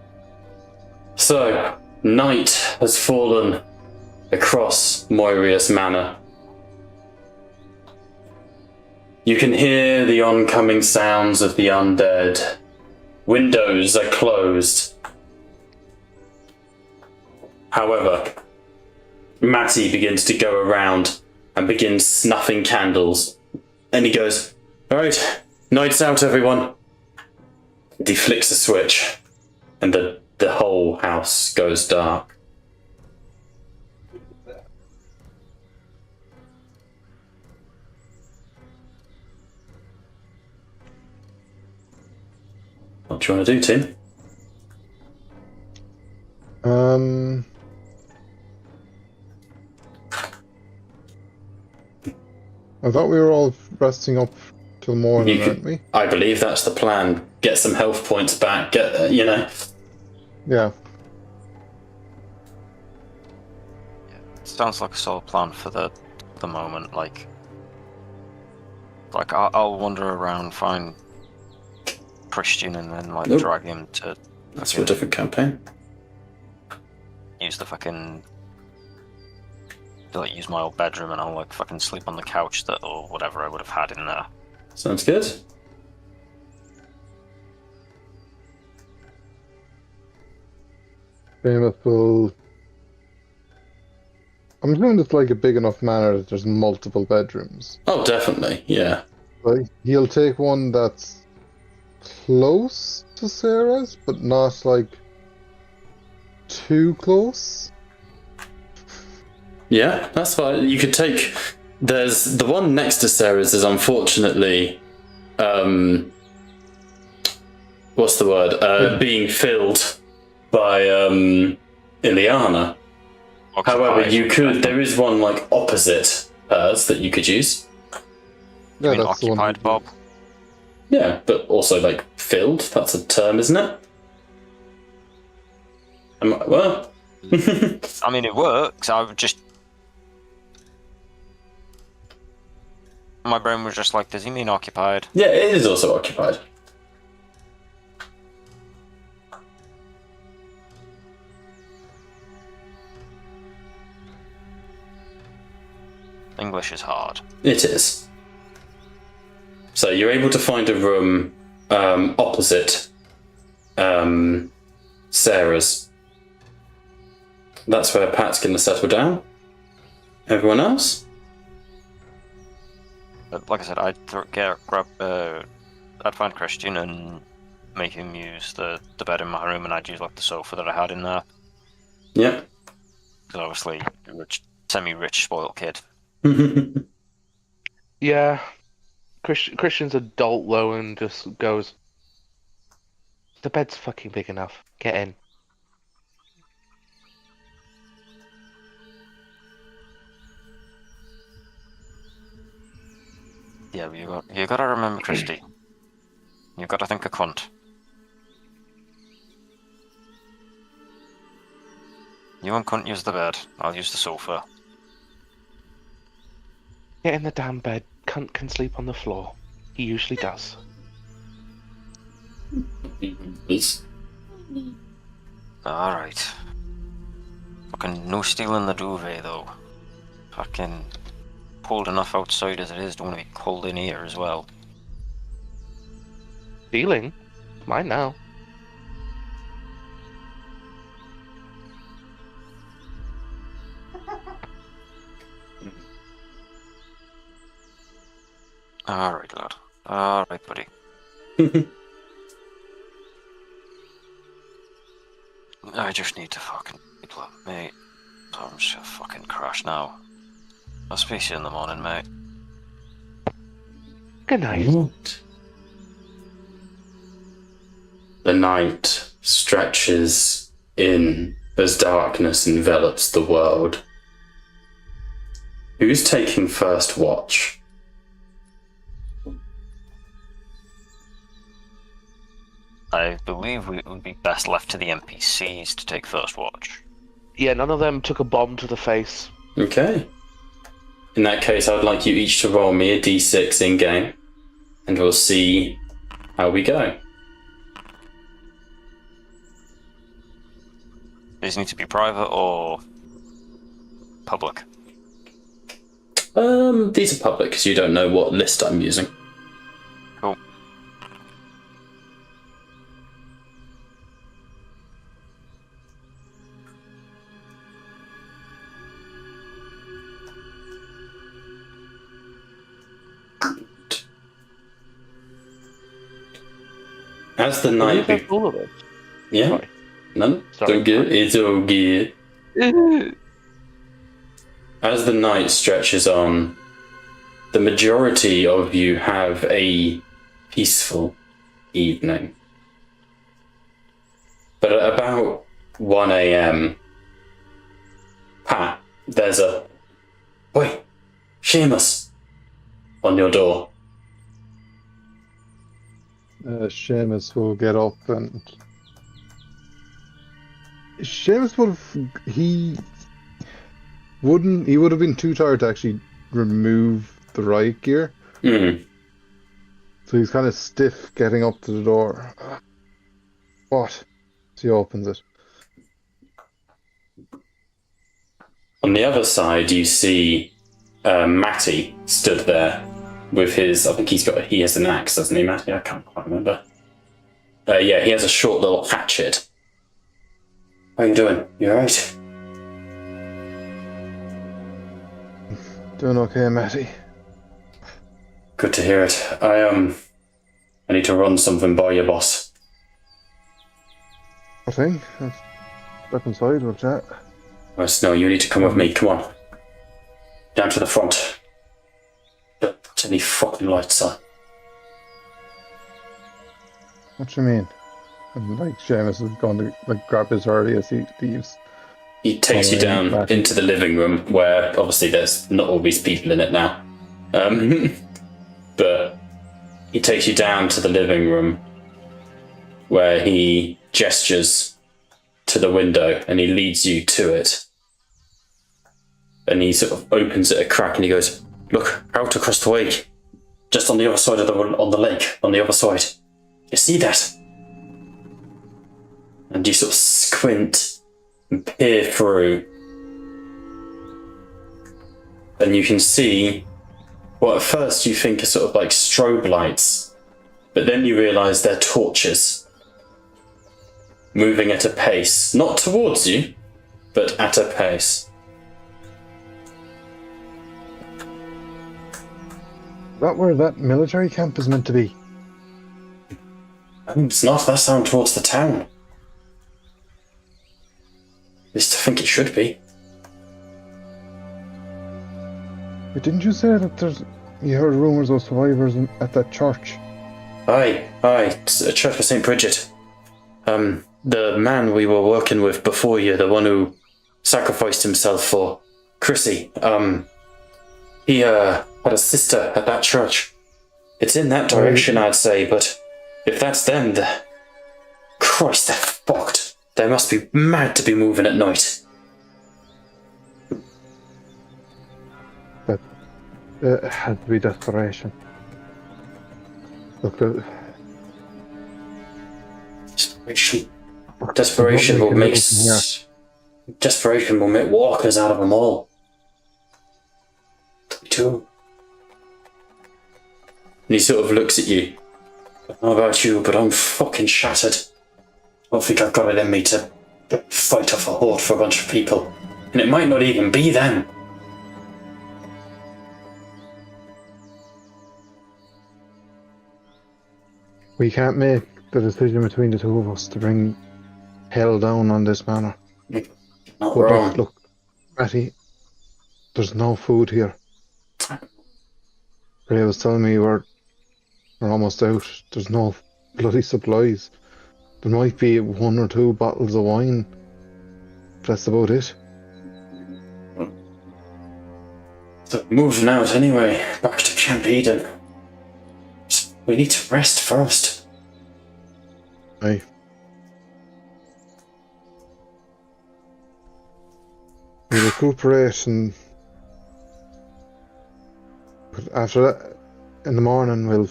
So, night has fallen across Moirius Manor. You can hear the oncoming sounds of the undead. Windows are closed. However, Matty begins to go around and begins snuffing candles. And he goes, "Alright, night's out, everyone." And he flicks a switch, and the whole house goes dark. What do you want to do, Tim? I thought we were all resting up till morning, aren't we? I believe that's the plan. Get some health points back, get, Yeah. Sounds like a solid plan for the moment. Like I'll wander around, find Christian, and then Nope. drag him to That's for a different campaign. use the fucking use my old bedroom, and I'll fucking sleep on the couch or whatever I would have had in there. Sounds good. Famous will. I'm assuming it's like a big enough manor that there's multiple bedrooms. Oh, definitely, yeah. But he'll take one that's close to Sarah's, but not like too close. Yeah, that's fine. You could take. There's the one next to Sarah's is unfortunately, what's the word? Being filled by Ileana. However, you could. There is one opposite hers that you could use. You mean that's the one occupied, he- Bob? Yeah, but also filled. That's a term, isn't it? Well. I mean, it works. I would just. My brain was just like, does he mean occupied? Yeah, it is also occupied. English is hard. It is. So you're able to find a room opposite Sarah's. That's where Pat's going to settle down. Everyone else? But like I said, I'd I'd find Christian and make him use the bed in my room, and I'd use the sofa that I had in there. Yeah. Because obviously, semi-rich, spoiled kid. Yeah. Christian's adult though and just goes, "The bed's fucking big enough. Get in." Yeah, but you gotta remember, Christy. You gotta think of cunt. You and cunt use the bed. I'll use the sofa. Get in the damn bed. Cunt can sleep on the floor. He usually does. Alright. Fucking no stealing the duvet, though. Fucking cold enough outside as it is, don't want to be cold in here as well. Stealing? Mine now. Alright, lad. Alright, buddy. I just need to fucking sleep, mate. I'm just gonna fucking crash now. I'll speak to you in the morning, mate. Good night. The night stretches in as darkness envelops the world. Who's taking first watch? I believe it would be best left to the NPCs to take first watch. Yeah, none of them took a bomb to the face. Okay. In that case, I'd like you each to roll me a d6 in-game, and we'll see how we go. These need to be private or public? These are public, because you don't know what list I'm using. Cool. As the Can you night... take all of it? Yeah? Sorry. No? Sorry. It's all good. As the night stretches on, the majority of you have a peaceful evening. But at about 1 a.m., Pat, there's a... Wait, Seamus! On your door. Seamus will get up and... Seamus would have... He would have been too tired to actually remove the riot gear. Mm. So he's kind of stiff getting up to the door. What? So he opens it. On the other side, you see Matty stood there with his... I think he has an axe, doesn't he, Matty? I can't quite remember. Yeah, he has a short little hatchet. How you doing? You alright? Doing okay, Matty. Good to hear it. I need to run something by you, boss. What thing? Let's step inside, we'll chat. Wes, no, you need to come with me. Come on. Down to the front. Don't put any fucking lights on. What you mean? And like Seamus is going to like grab his hurley as he leaves. He takes you down into the living room, where obviously there's not all these people in it now. But he takes you down to the living room, where he gestures to the window and he leads you to it. And he sort of opens it a crack and he goes, "Look, out across the way, just on the other side of on the lake, on the other side. You see that?" And you sort of squint and peer through, and you can see what at first you think are sort of like strobe lights, but then you realise they're torches moving at a pace, not towards you, but at a pace. Is that where that military camp is meant to be? It's not, that's down towards the town. At least I think it should be. But didn't you say that you heard rumours of survivors at that church? Aye, it's a church for St. Bridget. The man we were working with before you, the one who sacrificed himself for Chrissy, he had a sister at that church. It's in that direction, I'd say, but if that's them, Christ, they're fucked. They must be mad to be moving at night. That had to be desperation. Look, Desperation will make walkers out of them all. Me too. And he sort of looks at you. I don't know about you, but I'm fucking shattered. I don't think I've got it in me to fight off a horde for a bunch of people. And it might not even be them. we can't make the decision between the two of us to bring hell down on this manor. Not wrong. Look, Matty, there's no food here. Ray was telling me we're almost out. There's no bloody supplies. There might be 1 or 2 bottles of wine. But that's about it. So moving out anyway, back to Camp Eden. We need to rest first. Aye. We recuperate and But after that, in the morning, we'll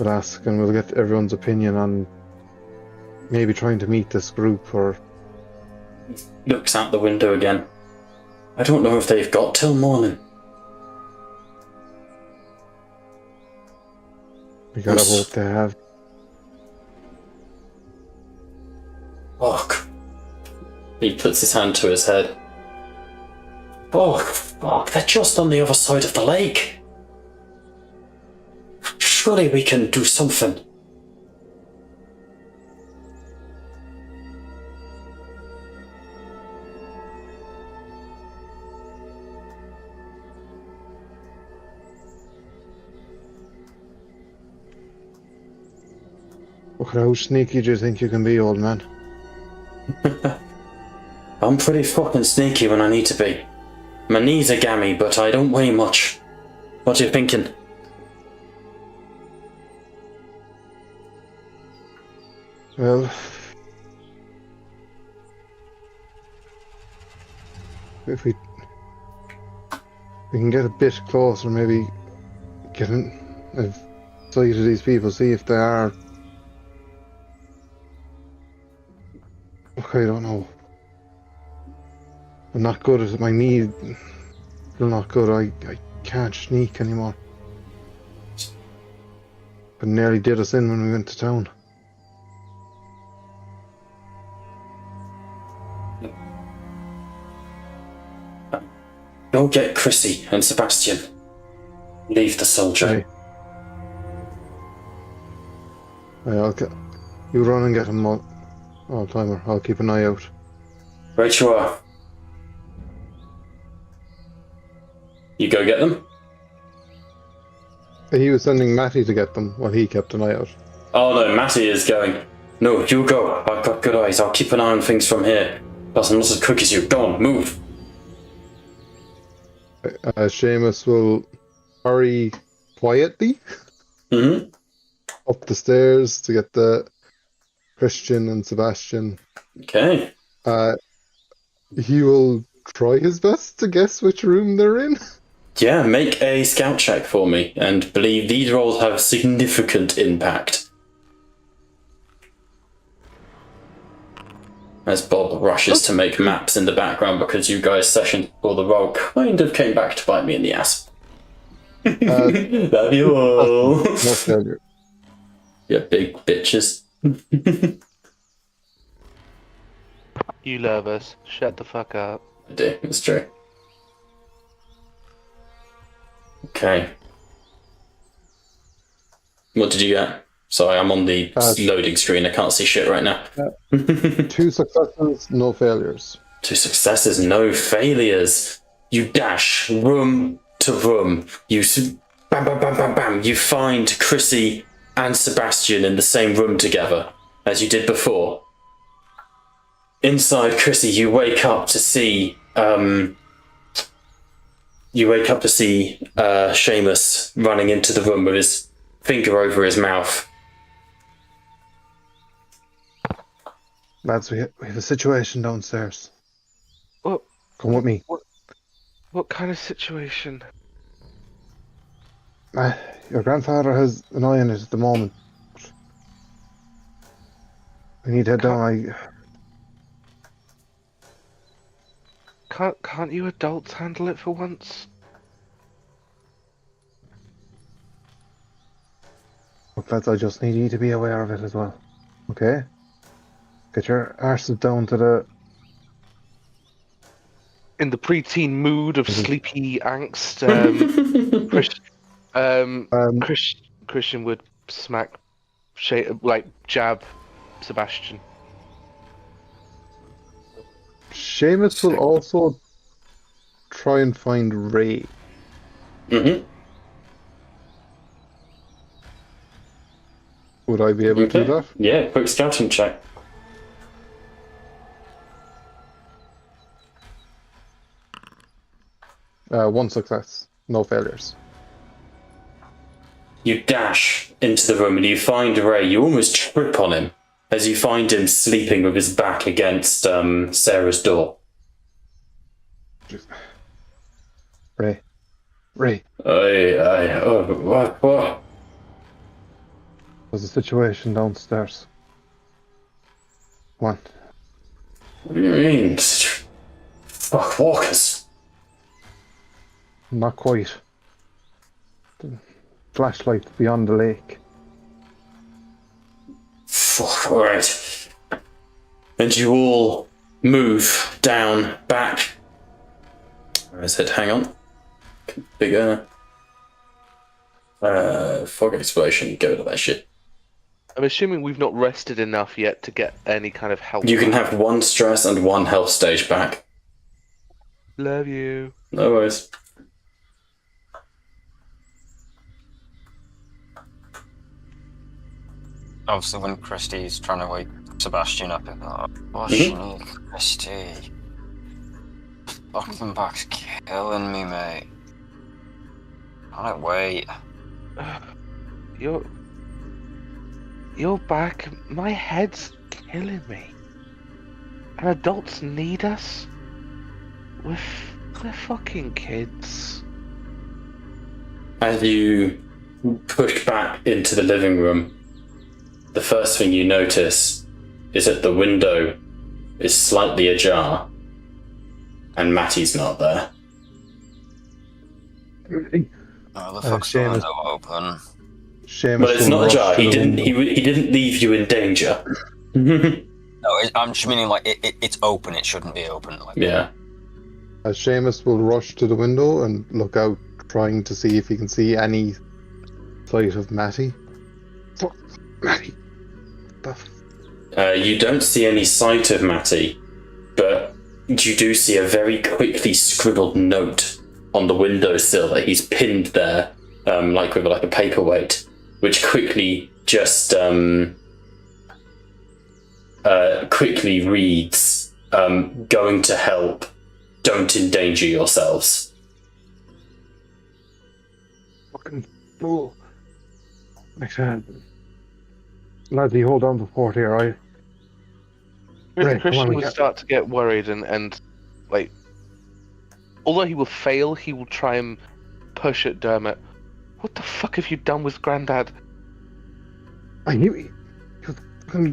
ask and we'll get everyone's opinion on maybe trying to meet this group or. Looks out the window again. I don't know if they've got till morning. We gotta hope they have. Fuck. He puts his hand to his head. Oh, fuck, they're just on the other side of the lake. Surely we can do something. How sneaky do you think you can be, old man? I'm pretty fucking sneaky when I need to be. My knees are gammy, but I don't weigh much. What are you thinking? Well, if we can get a bit closer, maybe get a sight of these people, see if they are. Okay, I don't know. I'm not good at it. My knee, still not good. I can't sneak anymore. But nearly did us in when we went to town. Go get Chrissy and Sebastian. Leave the soldier. Hey. You run and get him all timer. I'll keep an eye out. Right you are. You go get them? He was sending Matty to get them while he kept an eye out. Oh no, Matty is going. No, you go. I've got good eyes. I'll keep an eye on things from here. Plus, I'm not as quick as you. Go on, move. Seamus will hurry quietly up the stairs to get the Christian and Sebastian. Okay. He will try his best to guess which room they're in. Yeah, make a scout check for me, and believe these rolls have significant impact. As Bob rushes to make maps in the background because you guys' session before the roll kind of came back to bite me in the ass. Love you all. No failure. You big bitches. You love us. Shut the fuck up. I do, it's true. Okay. What did you get? Sorry, I'm on the loading screen. I can't see shit right now. 2 successes, no failures. 2 successes, no failures. You dash room to room. You bam, bam, bam, bam, bam. You find Chrissy and Sebastian in the same room together, as you did before. Inside Chrissy, you wake up to see Seamus running into the room with his finger over his mouth. Lads, we have a situation downstairs. What? Come with me. What kind of situation? Your grandfather has an eye on it at the moment. We need to head down. Can't you adults handle it for once? Look, lads, I just need you to be aware of it as well. Okay? Get your arses down to the... In the preteen mood of sleepy angst, Christian would smack, jab Sebastian. Seamus will also try and find Ray. Mm-hmm. Would I be able to do that? Yeah, quick scouting check. One success, no failures. You dash into the room and you find Ray. You almost trip on him as you find him sleeping with his back against Sarah's door. Ray, Ray, What? there's a situation downstairs. Come on. What do you mean? Fuck, walkers. Not quite. The flashlight beyond the lake. Fuck, alright. And you all move down, back. Where is it? Hang on. Bigger. Fog explosion, go to that shit. I'm assuming we've not rested enough yet to get any kind of help. You can have 1 stress and 1 health stage back. Love you. No worries. Obviously, when Christy's trying to wake Sebastian up, what's she need, Christy? Fucking back's killing me, mate. Can't wait. You're back. My head's killing me. And adults need us. We're fucking kids. As you push back into the living room, the first thing you notice is that the window is slightly ajar and Matty's not there. Oh, the fuck's the window open? Seamus But it's will not rush ajar. to He the didn't. window. He didn't leave you in danger. No, I'm just meaning like it's open. It shouldn't be open. Like, Yeah. Seamus will rush to the window and look out, trying to see if he can see any sight of Matty. Fuck, Matty. You don't see any sight of Matty, but you do see a very quickly scribbled note on the windowsill that he's pinned there, like with like a paperweight, which quickly just quickly reads, "Going to help. Don't endanger yourselves." Fucking fool. Laddie, hold on to the fort here, right? Right, Christian come on, will start to get worried and like, although he will fail, he will try and push at Dermot. What the fuck have you done with Grandad? I knew he was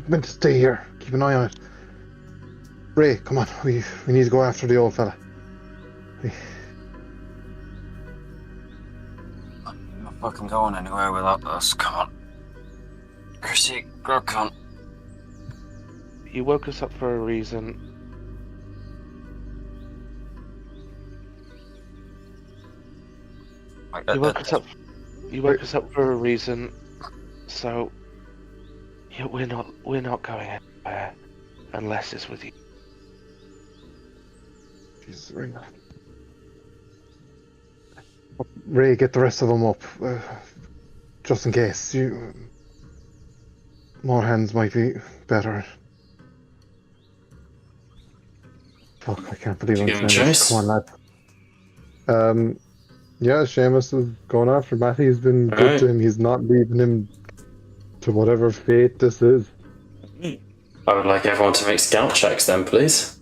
meant to stay here. Keep an eye on it. Ray, come on, we need to go after the old fella. I'm not fucking going anywhere without us. Come on, Christy, grab cunt. You woke us up for a reason. You woke us up. You woke us up for a reason. So, yeah, we're not going anywhere unless it's with you. Jesus, Ray, get the rest of them up, just in case. More hands might be better. Fuck, I can't believe I'm Give him saying this. chase. Come on, lad. Yeah, Seamus is going after Matty. He's been good Alright. to him. He's not leaving him to whatever fate this is. I would like everyone to make scout checks then, please.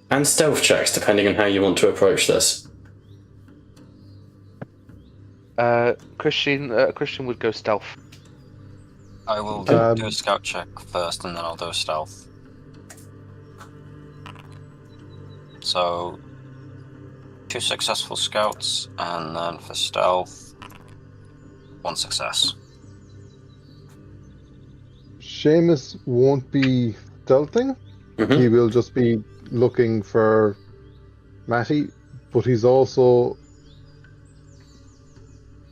And stealth checks, depending on how you want to approach this. Christian would go stealth. I will do a scout check first, and then I'll do a stealth. So, 2 successful scouts, and then for stealth, 1 success. Seamus won't be stealthing. Mhm. He will just be looking for Matty, but he's also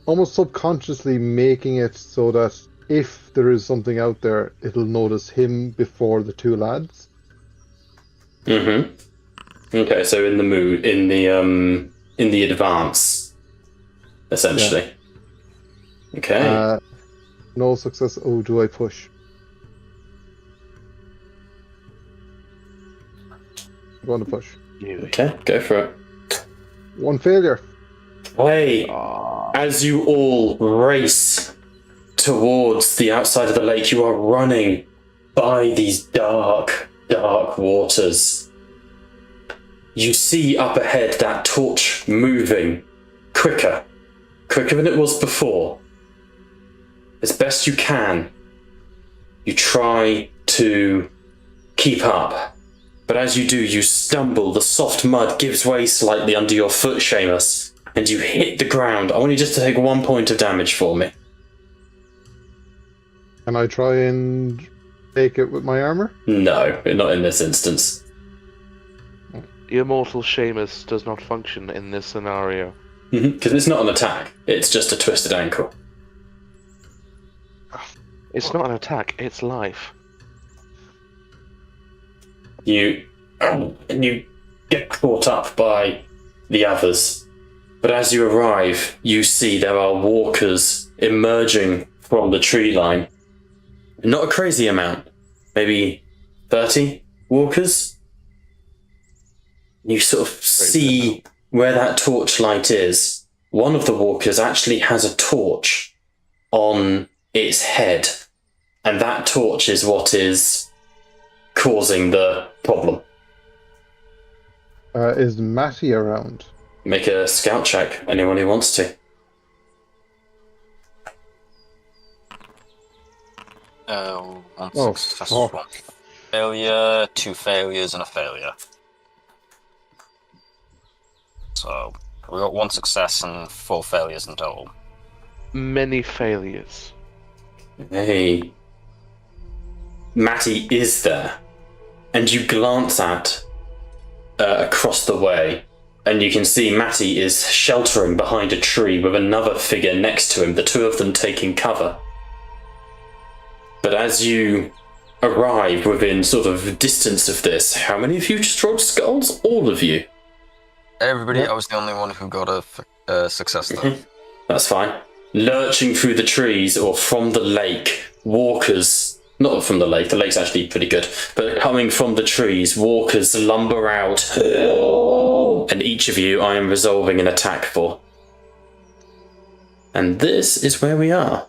almost subconsciously making it so that if there is something out there, it'll notice him before the 2 lads. Mm-hmm. Okay, so in the advance, essentially. Okay. No success. Oh, do I push? I'm going to push. Okay, go for it. 1 failure. Wait, as you all race towards the outside of the lake, you are running by these dark, dark waters. You see up ahead that torch moving quicker. Quicker than it was before. As best you can, you try to keep up. But as you do, you stumble. The soft mud gives way slightly under your foot, Seamus, and you hit the ground. I want you just to take 1 point of damage for me. Can I try and take it with my armor? No, not in this instance. The immortal Seamus does not function in this scenario. Because it's not an attack, it's just a twisted ankle. It's not an attack, it's life. You get caught up by the others. But as you arrive, you see there are walkers emerging from the tree line. Not a crazy amount. Maybe 30 walkers? You sort of see where that torchlight is. One of the walkers actually has a torch on its head. And that torch is what is causing the problem. Is Matty around? Make a scout check, anyone who wants to. One success, one failure, 2 failures, and a failure. So, we got 1 success and 4 failures in total. Many failures. Hey. Matty is there. And you glance at across the way, and you can see Matty is sheltering behind a tree with another figure next to him, the two of them taking cover. But as you arrive within sort of distance of this, how many of you just rolled skulls? All of you. Everybody, I was the only one who got a success though. That's fine. Lurching through the trees or from the lake, walkers, not from the lake's actually pretty good, but coming from the trees, walkers lumber out, and each of you I am resolving an attack for. And this is where we are.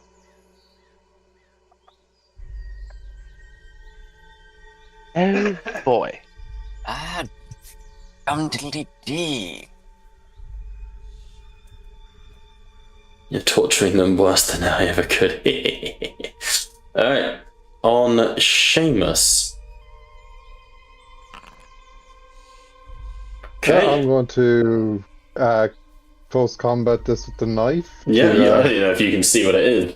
Oh boy. Diddly-dee. You're torturing them worse than I ever could. Alright. On Seamus. Okay. Yeah, I'm going to close combat this with the knife. Yeah, I don't know if you can see what it is.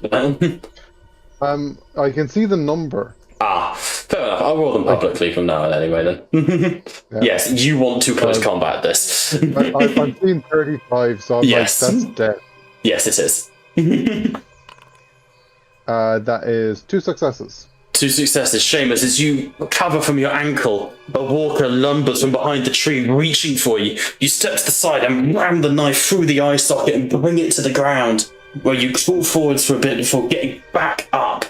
I can see the number. Fair enough. I'll roll them publicly from now on anyway then. Yeah. Yes, you want to close combat this. I'm seeing 35, so I'm Yes. like, that's dead. Yes, it is. That is 2 successes. 2 successes. Seamus, as you cover from your ankle, a walker lumbers from behind the tree, reaching for you. You step to the side and ram the knife through the eye socket and bring it to the ground, where you crawl forwards for a bit before getting back up.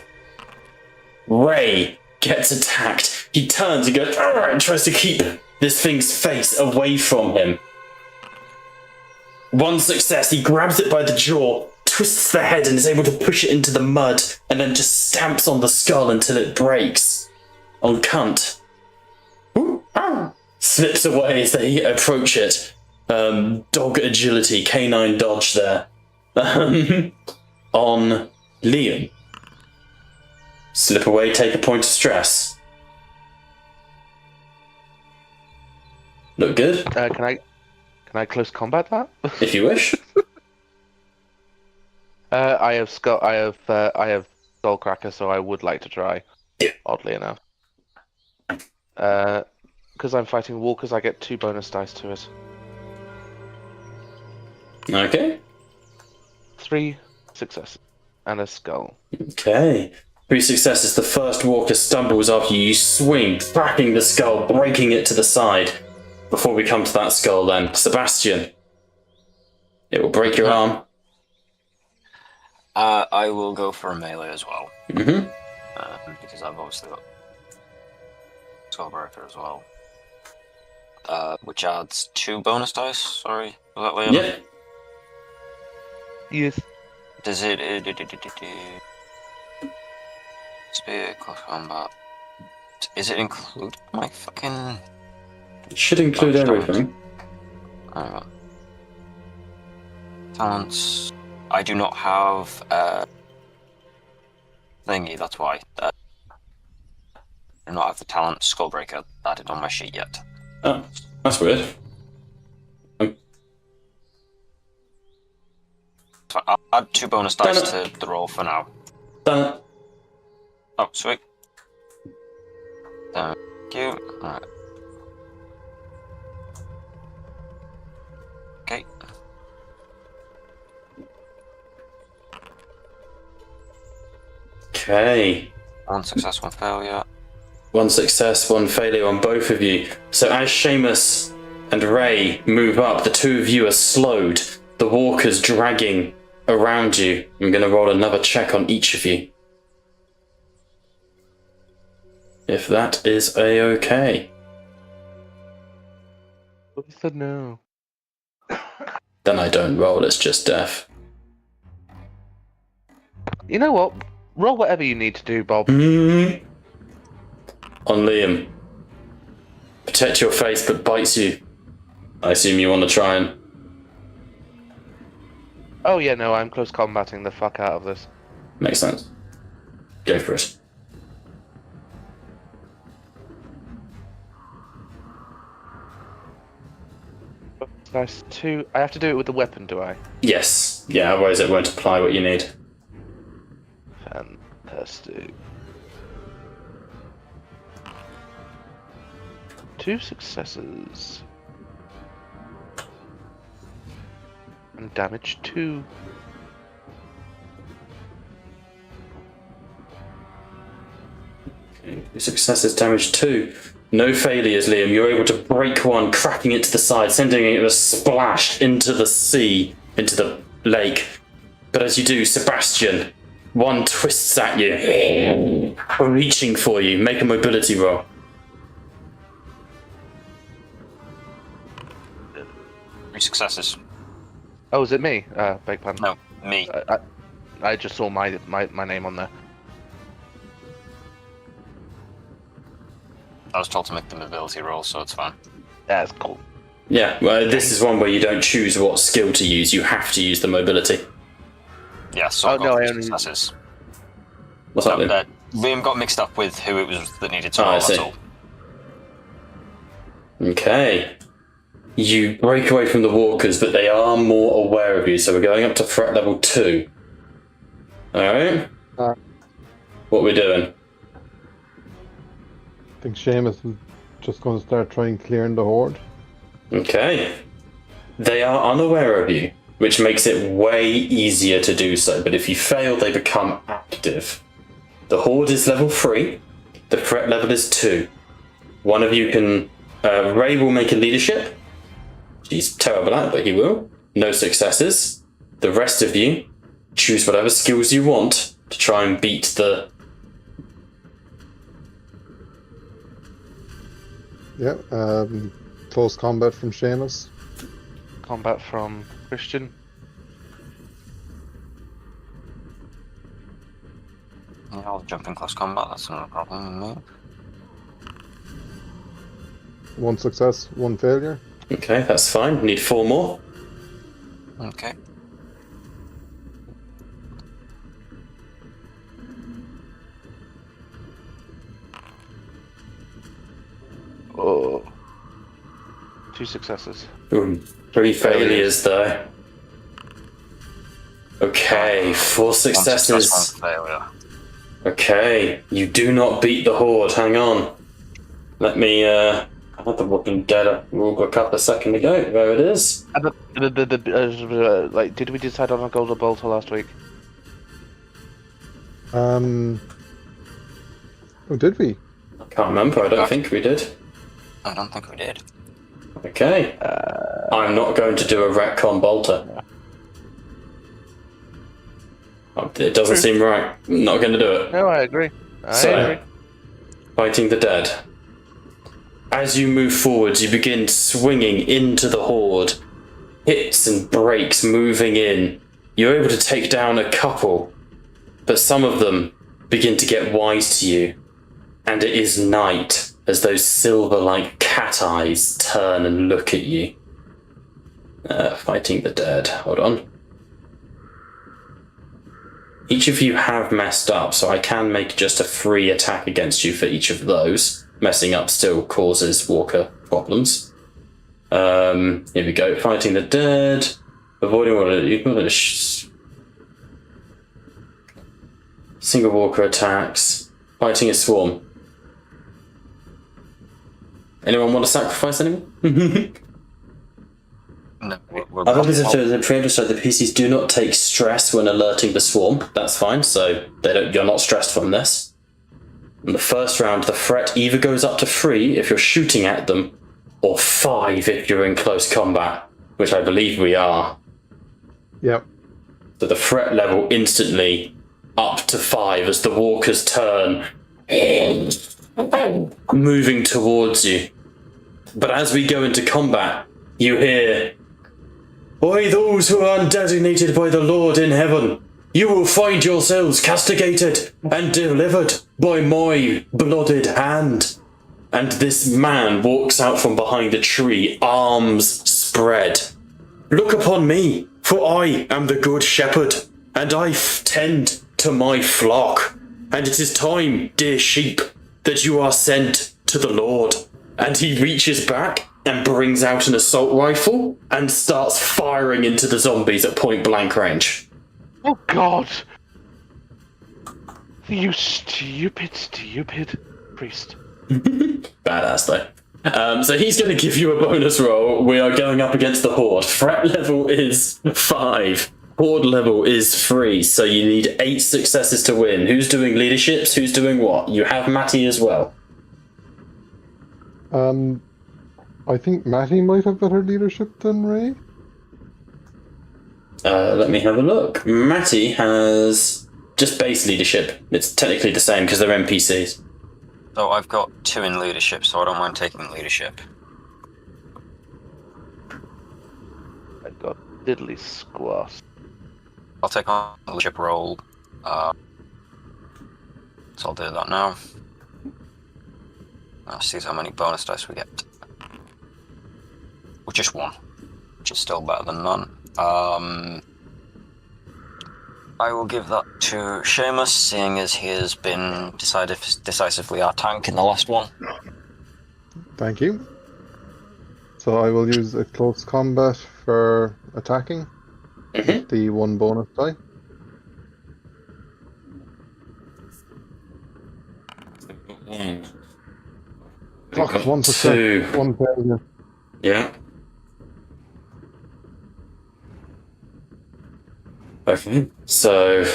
Ray gets attacked. He turns and goes, and tries to keep this thing's face away from him. 1 success, he grabs it by the jaw, twists the head and is able to push it into the mud, and then just stamps on the skull until it breaks. On Cunt. Slips away as they approach it. Dog agility, canine dodge there. On Liam. Slip away, take a point of stress. Look good? Can I close combat that? If you wish. I have Skullcracker, so I would like to try. Yeah. Oddly enough. Because I'm fighting walkers, I get 2 bonus dice to it. Okay. 3 successes and a skull. Okay. 3 successes. The first walker stumbles after you. You swing, cracking the skull, breaking it to the side. Before we come to that skull then, Sebastian. It will break your arm. I will go for a melee as well. Because I've obviously got Skullbreaker as well. Which adds 2 bonus dice, sorry. Was that Liam? Yeah. Yes. Does it... Spear, close combat... Is it include my fucking... It should include everything. Alright. Talents. I do not have thingy, that's why. I do not have the talent Skullbreaker added on my sheet yet. Oh, that's weird. So I'll add 2 bonus dice Done to the roll for now. Done it. Oh, sweet. Thank you. Alright. Okay. Okay. 1 success, 1 failure. 1 success, 1 failure on both of you. So as Seamus and Ray move up, the two of you are slowed. The walkers dragging around you. I'm going to roll another check on each of you. If that is a-okay. With the no. Then I don't roll, it's just death. You know what? Roll whatever you need to do, Bob. On Liam. Protect your face but bites you. I assume you want to try and... Oh yeah, no, I'm close combating the fuck out of this. Makes sense. Go for it. Nice. 2. I have to do it with the weapon, do I? Yes. Yeah, otherwise it won't apply what you need. Fantastic. 2 successes. And damage 2. Okay. Successes, damage 2. No failures, Liam. You're able to break one, cracking it to the side, sending it a splash into the sea, into the lake. But as you do, Sebastian, one twists at you, reaching for you. Make a mobility roll. 3 successes. Oh, is it me? Beg pardon. No, me. I just saw my name on there. I was told to make the mobility roll, so it's fine. That's cool. Yeah, well, this is one where you don't choose what skill to use. You have to use the mobility. Yeah, so I've Oh, got no, 3 I only- successes. What's up, Liam? Liam got mixed up with who it was that needed to Oh, I roll, that's see. all. Okay. You break away from the walkers, but they are more aware of you, so we're going up to threat level 2. Alright? What are we doing? I think Seamus is just going to start trying clearing the horde. Okay. They are unaware of you, which makes it way easier to do so, but if you fail, they become active. The horde is level 3, the threat level is 2. One of you can... Ray will make a leadership. He's terrible at it, but he will. No successes. The rest of you, choose whatever skills you want to try and beat the... Yeah, close combat from Seamus. Combat from Christian. Yeah, I'll jump in close combat, that's not a problem with me. 1 success, 1 failure. Okay, that's fine. Need 4 more. Okay. Oh. 2 successes. Ooh, 3 failures though. Okay, 4 1 success, successes. 1 failure. Okay, you do not beat the horde. Hang on. Let me, I had the Walking Dead rulebook up a second ago. There it is. Like, did we decide on a golden bolter last week? Oh, did we? I can't remember. I don't think we did. I don't think we did. Okay. I'm not going to do a retcon bolter. It doesn't seem right. I'm not going to do it. No, I agree. I agree. Fighting the dead. As you move forwards, you begin swinging into the horde. Hits and breaks moving in. You're able to take down a couple, but some of them begin to get wise to you. And it is night as those silver-like cat eyes turn and look at you. Fighting the dead. Hold on. Each of you have messed up, so I can make just a free attack against you for each of those. Messing up still causes Walker problems. Here we go. Fighting the dead. Avoiding what you've got a single Walker attacks. Fighting a swarm. Anyone want to sacrifice anyone? No, Other than the preemptive strike, the PCs do not take stress when alerting the swarm. That's fine, so you're not stressed from this. In the first round, the threat either goes up to 3 if you're shooting at them, or 5 if you're in close combat, which I believe we are. Yep. So the threat level instantly up to 5 as the walkers turn, moving towards you. But as we go into combat, you hear, "By those who are undesignated by the Lord in heaven, you will find yourselves castigated and delivered by my blooded hand." And this man walks out from behind a tree, arms spread. "Look upon me, for I am the good shepherd, and I tend to my flock. And it is time, dear sheep, that you are sent to the Lord." And he reaches back and brings out an assault rifle and starts firing into the zombies at point blank range. Oh God! You stupid priest. Badass though. So he's going to give you a bonus roll. We are going up against the Horde. Threat level is 5. Horde level is 3. So you need 8 successes to win. Who's doing leaderships? Who's doing what? You have Matty as well. I think Matty might have better leadership than Ray. Let me have a look. Matty has just base leadership. It's technically the same because they're NPCs. So I've got 2 in leadership, so I don't mind taking leadership. I got diddly squash. I'll take on the leadership role. So I'll do that now. Let's see how many bonus dice we get. Well, just 1, which is still better than none. I will give that to Seamus, seeing as he has been decisively our tank in the last one. Thank you. So I will use a close combat for attacking. With the 1 bonus die. Fuck, 1 success, 2. 1 failure. Yeah. Okay. So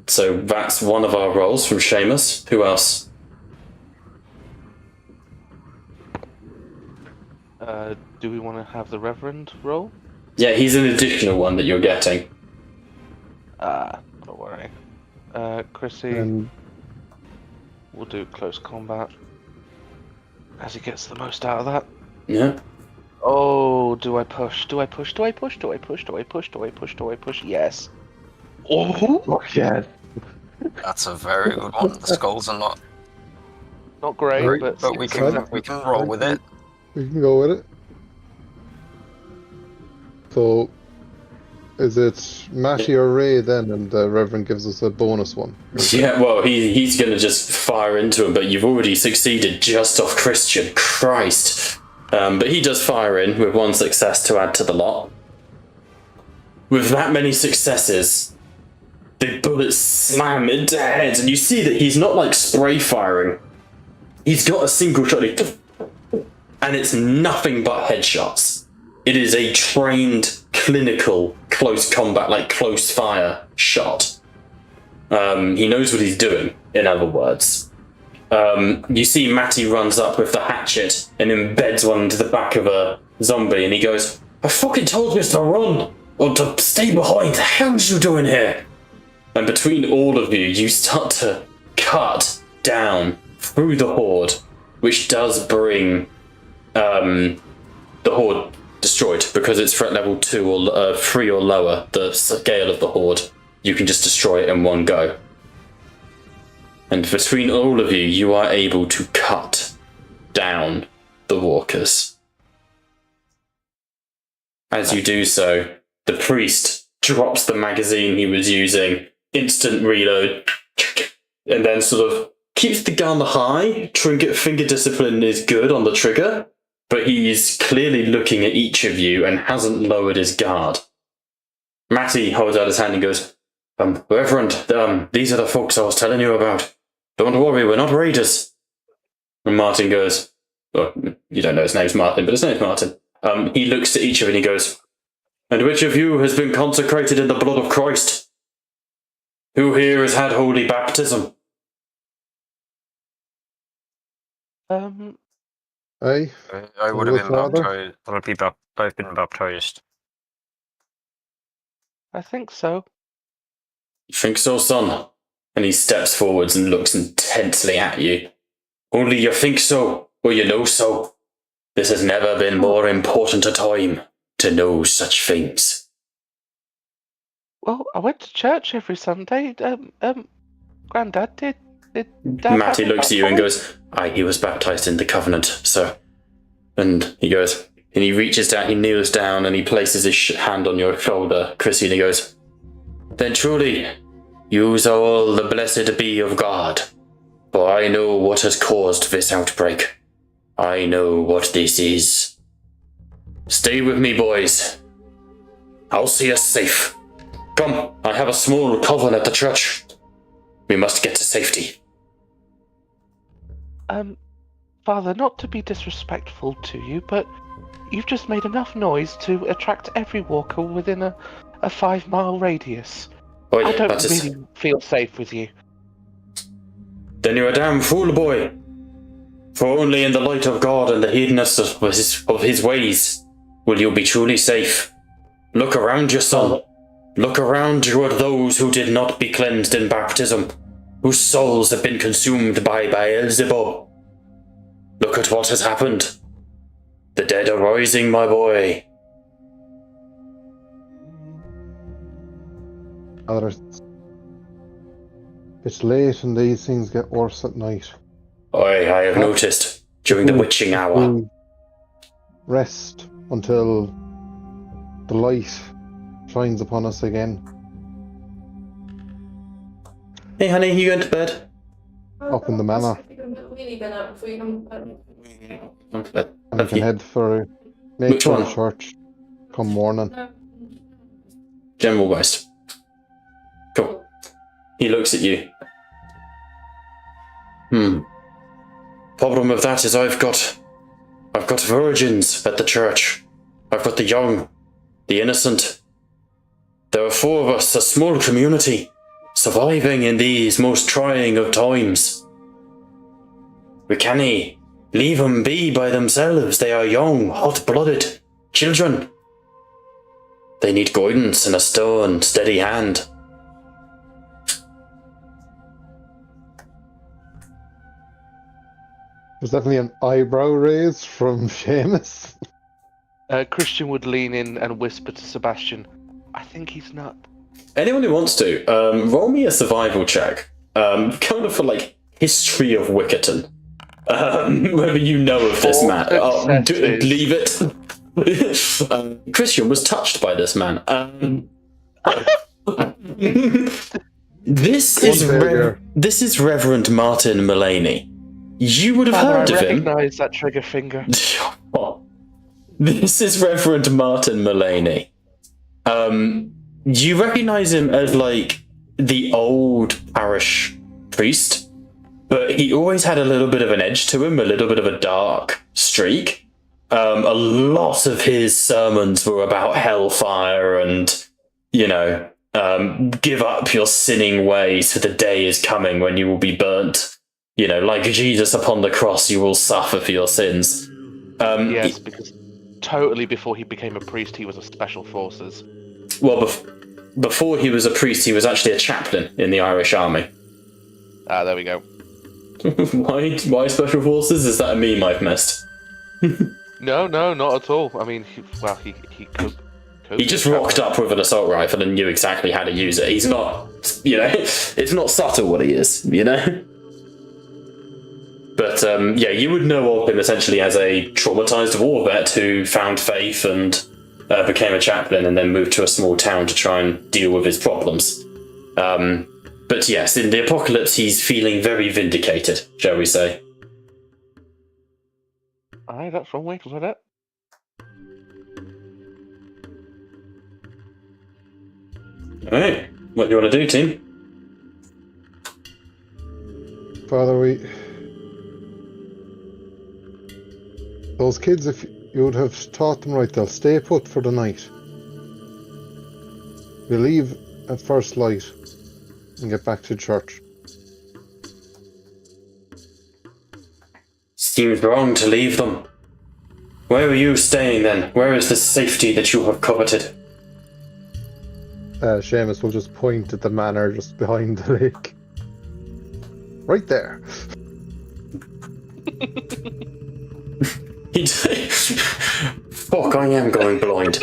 that's one of our rolls from Seamus. Who else? Do we want to have the Reverend roll? Yeah, he's an additional one that you're getting. Don't worry. Chrissy, And we'll do close combat. As he gets the most out of that. Yeah. Oh, do I push? Do I push? Do I push? Do I push? Do I push? Do I push? Do I push? Yes. Oh, yes. That's a very good one. The skulls are not great, Great. but we can roll with it. We can go with it. So, is it Matty or Ray then, and the Reverend gives us a bonus one? Yeah, well, he's going to just fire into him, but you've already succeeded just off Christian. Christ. But he does fire in with 1 success to add to the lot. With that many successes, the bullets slam into heads, and you see that he's not like spray firing. He's got a single shot, and it's nothing but headshots. It is a trained, clinical, close combat, like close fire shot. He knows what he's doing, in other words. You see Matty runs up with the hatchet and embeds one into the back of a zombie, and he goes, "I fucking told you to run, or to stay behind. The hell's you doing here?" And between all of you, you start to cut down through the Horde, which does bring the Horde destroyed, because it's threat level 2 or 3 or lower, the scale of the Horde. You can just destroy it in one go. And between all of you, you are able to cut down the walkers. As you do so, the priest drops the magazine he was using, instant reload, and then sort of keeps the gun high. Finger discipline is good on the trigger, but he's clearly looking at each of you and hasn't lowered his guard. Matty holds out his hand and goes, Reverend, these are the folks I was telling you about. Don't worry, we're not raiders. And Martin goes, well, you don't know his name's Martin, but his name's Martin. He looks at each of you and he goes, and which of you has been consecrated in the blood of Christ? Who here has had holy baptism? Aye. I would have been Father? baptized. I've been baptized. I think so. You think so, son? And he steps forwards and looks intensely at you. Only you think so, or you know so. This has never been more important a time to know such things. Well, I went to church every Sunday. Grandad, did Dad Matty have a looks at you and baptism? goes, aye, he was baptized in the covenant, sir. And he goes, and he reaches down, he kneels down and he places his hand on your shoulder, Chrissy, and he goes, then truly, yous are all the blessed be of God. For I know what has caused this outbreak. I know what this is. Stay with me, boys. I'll see us safe. Come, I have a small coven at the church. We must get to safety. Father, not to be disrespectful to you, but you've just made enough noise to attract every walker within a 5-mile radius. Oh, yeah, I don't that is... really feel safe with you. Then you're a damn fool, boy. For only in the light of God and the hiddenness of his ways will you be truly safe. Look around you, son. Look around you at those who did not be cleansed in baptism, whose souls have been consumed by Beelzebub. Look at what has happened. The dead are rising, my boy. Father, it's late and these things get worse at night. I have noticed during the witching hour. We rest until the light shines upon us again. Hey, honey, you going to bed? Up in the manor. I'm to bed. And we can head for Which for one? church come morning. General Geist. Cool. He looks at you. Problem with that is I've got virgins at the church. I've got the young, the innocent. There are 4 of us, a small community, surviving in these most trying of times. We cannae leave them be by themselves. They are young, hot-blooded children. They need guidance and a stern, steady hand. There's definitely an eyebrow raise from Seamus. Christian would lean in and whisper to Sebastian, I think he's nut. Anyone who wants to, roll me a survival check. Kind of for, like, history of Wickerton. Whether you know of this man. Leave it. Christian was touched by this man. This is Reverend Martin Mulaney. You would have heard of him. I recognise that trigger finger. This is Reverend Martin Mulaney. You recognise him as, like, the old parish priest, but he always had a little bit of an edge to him, a little bit of a dark streak. A lot of his sermons were about hellfire and, give up your sinning ways, for the day is coming when you will be burnt. Like Jesus upon the cross, you will suffer for your sins. Yes, because totally before he became a priest, he was a special forces. Well, before he was a priest, he was actually a chaplain in the Irish Army. Ah, there we go. Why special forces? Is that a meme I've missed? No, not at all. I mean, he could. He just rocked up with an assault rifle and knew exactly how to use it. He's not, it's not subtle what he is, But, you would know of him essentially as a traumatized war vet who found faith and, became a chaplain and then moved to a small town to try and deal with his problems. But yes, in the apocalypse, he's feeling very vindicated, shall we say. Aye, that's one way to put it. Alright, what do you want to do, team? Father, those kids, if you would have taught them right, they'll stay put for the night. We leave at first light and get back to church. Seems wrong to leave them. Where are you staying then? Where is the safety that you have coveted? Seamus will just point at the manor just behind the lake. Right there. Fuck, I am going blind.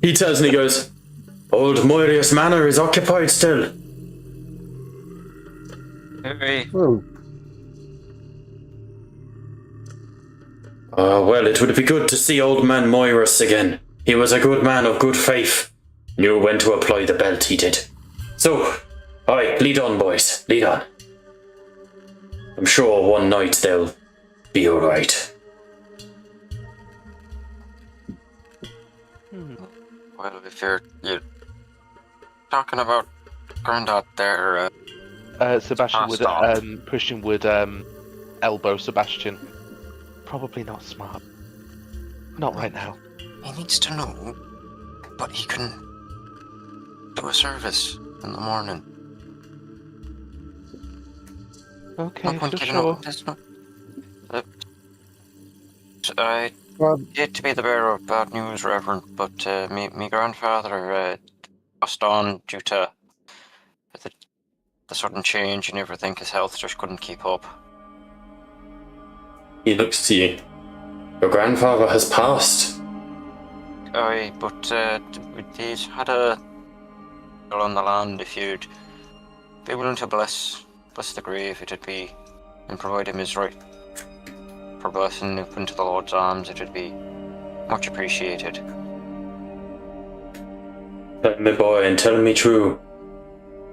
He turns and he goes, Old Moirius Manor is occupied still. Hey, Oh, Well, it would be good to see old man Moirus again. He was a good man of good faith. Knew when to apply the belt, he did. So, aye, lead on, boys, lead on. I'm sure one night they'll be alright. well, if you're talking about Grandad there, Sebastian would stop. Christian would elbow Sebastian. Probably not smart. Not right now. he needs to know, but he can do a service in the morning. Okay, No point for giving sure. up. There's no. I well, hate to be the bearer of bad news, Reverend, but me grandfather passed on due to the sudden change and everything. His health just couldn't keep up. He looks to you. Your grandfather has passed. Aye, but he's had a on the land. If you'd be willing to bless the grave, it'd be, and provide him his right for blessing up into the Lord's arms, it'd be much appreciated. Tell me, boy, and tell me true.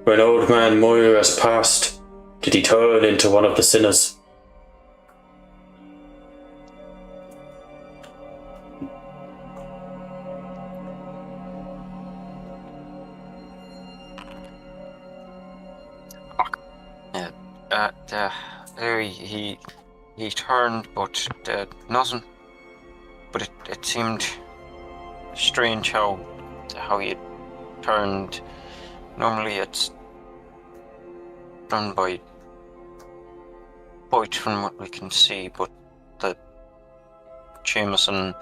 When old man Moirus passed, did he turn into one of the sinners? He turned, but nothing. But it seemed strange how he had turned. Normally it's done by bite from what we can see, but the Jameson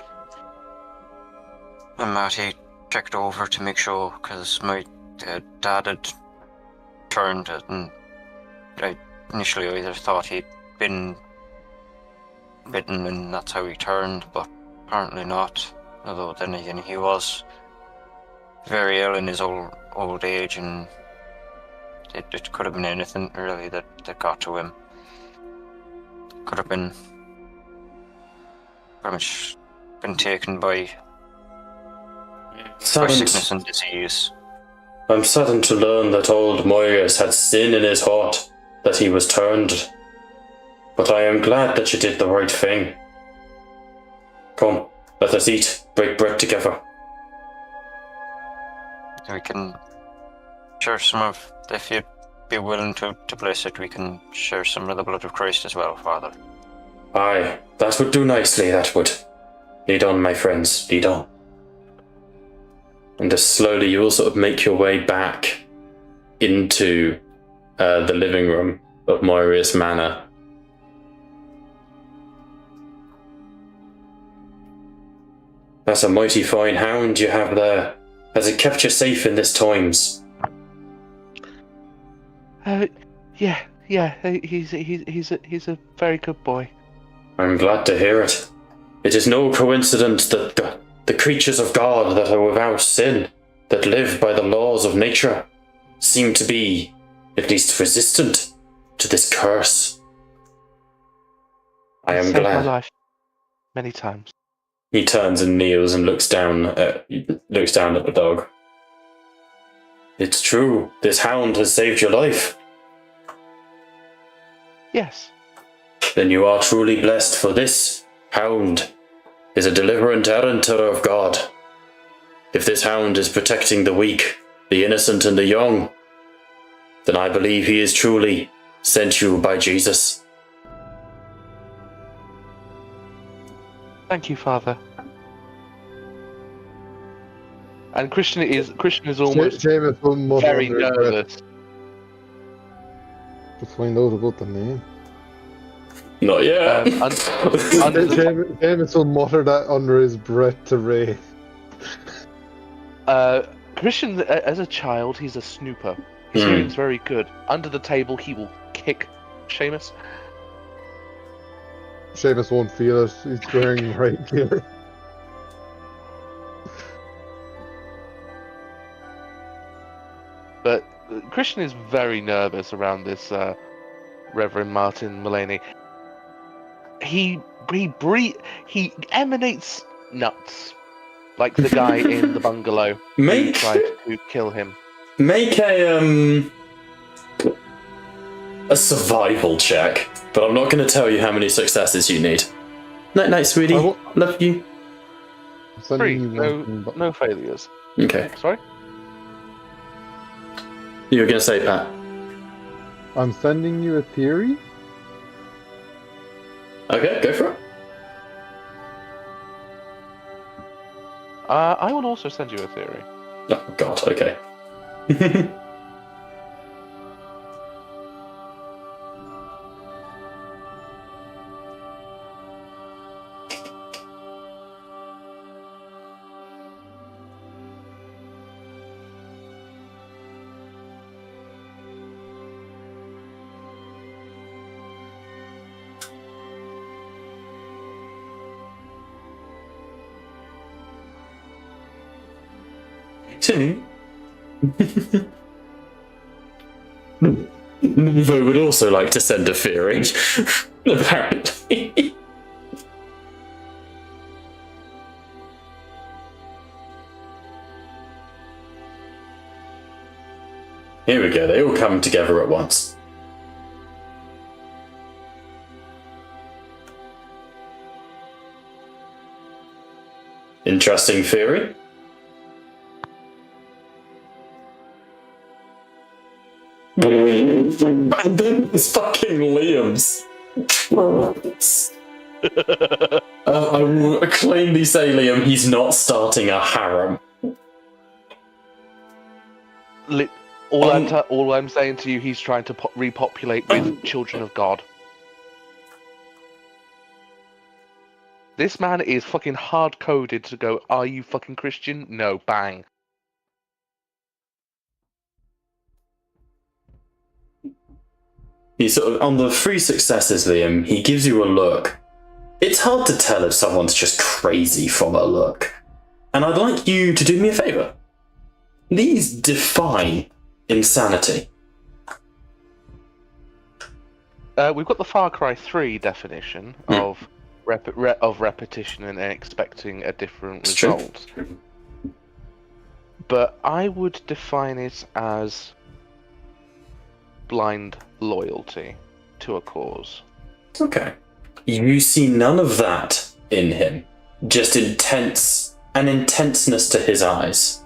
and Matty checked over to make sure, because my dad had turned it, and initially I either thought he'd been bitten and that's how he turned, but apparently not. Although then again, he was very ill in his old age, and it could have been anything really that got to him. Could have been pretty much been taken by sickness and disease. I'm saddened to learn that old Moirus had sin in his heart, that he was turned. But I am glad that you did the right thing. Come, let us eat, break bread together. We can share some of, if you'd be willing to bless it, we can share some of the blood of Christ as well, Father. Aye, that would do nicely, that would. Lead on, my friends, lead on. And as slowly you will sort of make your way back into the living room of Moirius Manor. That's a mighty fine hound you have there. Has it kept you safe in this times? Yeah. He's a very good boy. I'm glad to hear it. It is no coincidence that the creatures of God that are without sin, that live by the laws of nature, seem to be at least resistant to this curse. I am Saved my glad. life many times. He turns and kneels and looks down at the dog. It's true. This hound has saved your life. Yes. Then you are truly blessed, for this hound is a deliverant erranter of God. If this hound is protecting the weak, the innocent, and the young, then I believe he is truly sent you by Jesus. Thank you, Father. And Christian is almost Seamus will mutter very under his breath nervous. to find out about the name. Not yet. Seamus will mutter that under his breath to Ray. Christian, as a child, he's a snooper. His hearing's very good. Under the table, he will kick Seamus. Seamus won't feel it. He's wearing right gear. But Christian is very nervous around this Reverend Martin Mulaney. He emanates nuts, like the guy in the bungalow who tried to kill him. Make a survival check, but I'm not going to tell you how many successes you need. Night, night, sweetie. Love you. Three. No failures. Okay. Sorry. You were going to say, Pat? I'm sending you a theory. Okay, go for it. I will also send you a theory. Oh, God, okay. Vo would also like to send a theory, apparently. Here we go, they all come together at once. Interesting theory. And then there's fucking Liam's. I will plainly say, Liam, he's not starting a harem. All I'm saying to you, he's trying to repopulate with children of God. This man is fucking hard-coded to go, are you fucking Christian? No, bang. He's sort of, on the 3 successes, Liam, he gives you a look. It's hard to tell if someone's just crazy from a look. And I'd like you to do me a favour. These defy insanity. We've got the Far Cry 3 definition of repetition and expecting a different result. But I would define it as blind loyalty to a cause. Okay. You see none of that in him. Just an intenseness to his eyes.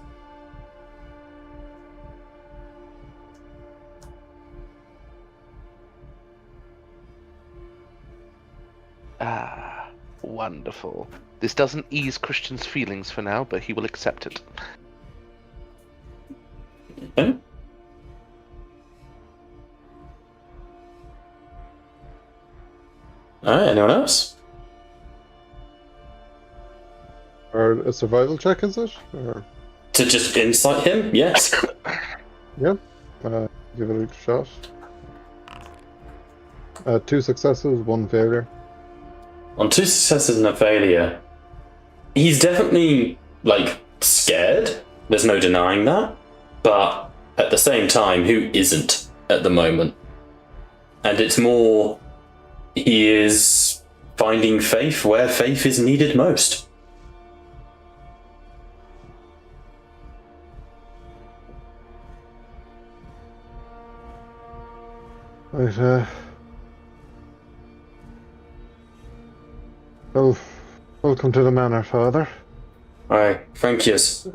Ah, wonderful. This doesn't ease Christian's feelings for now, but he will accept it. Okay. Alright, anyone else? Or a survival check, is it? Or... To just insight him? Yes. Yeah. Give it a shot. 2 successes, 1 failure. On 2 successes and a failure, he's definitely, scared. There's no denying that. But at the same time, who isn't at the moment? And it's more, he is finding faith where faith is needed most. Right, well, welcome to the manor, Father. Aye, thank yous.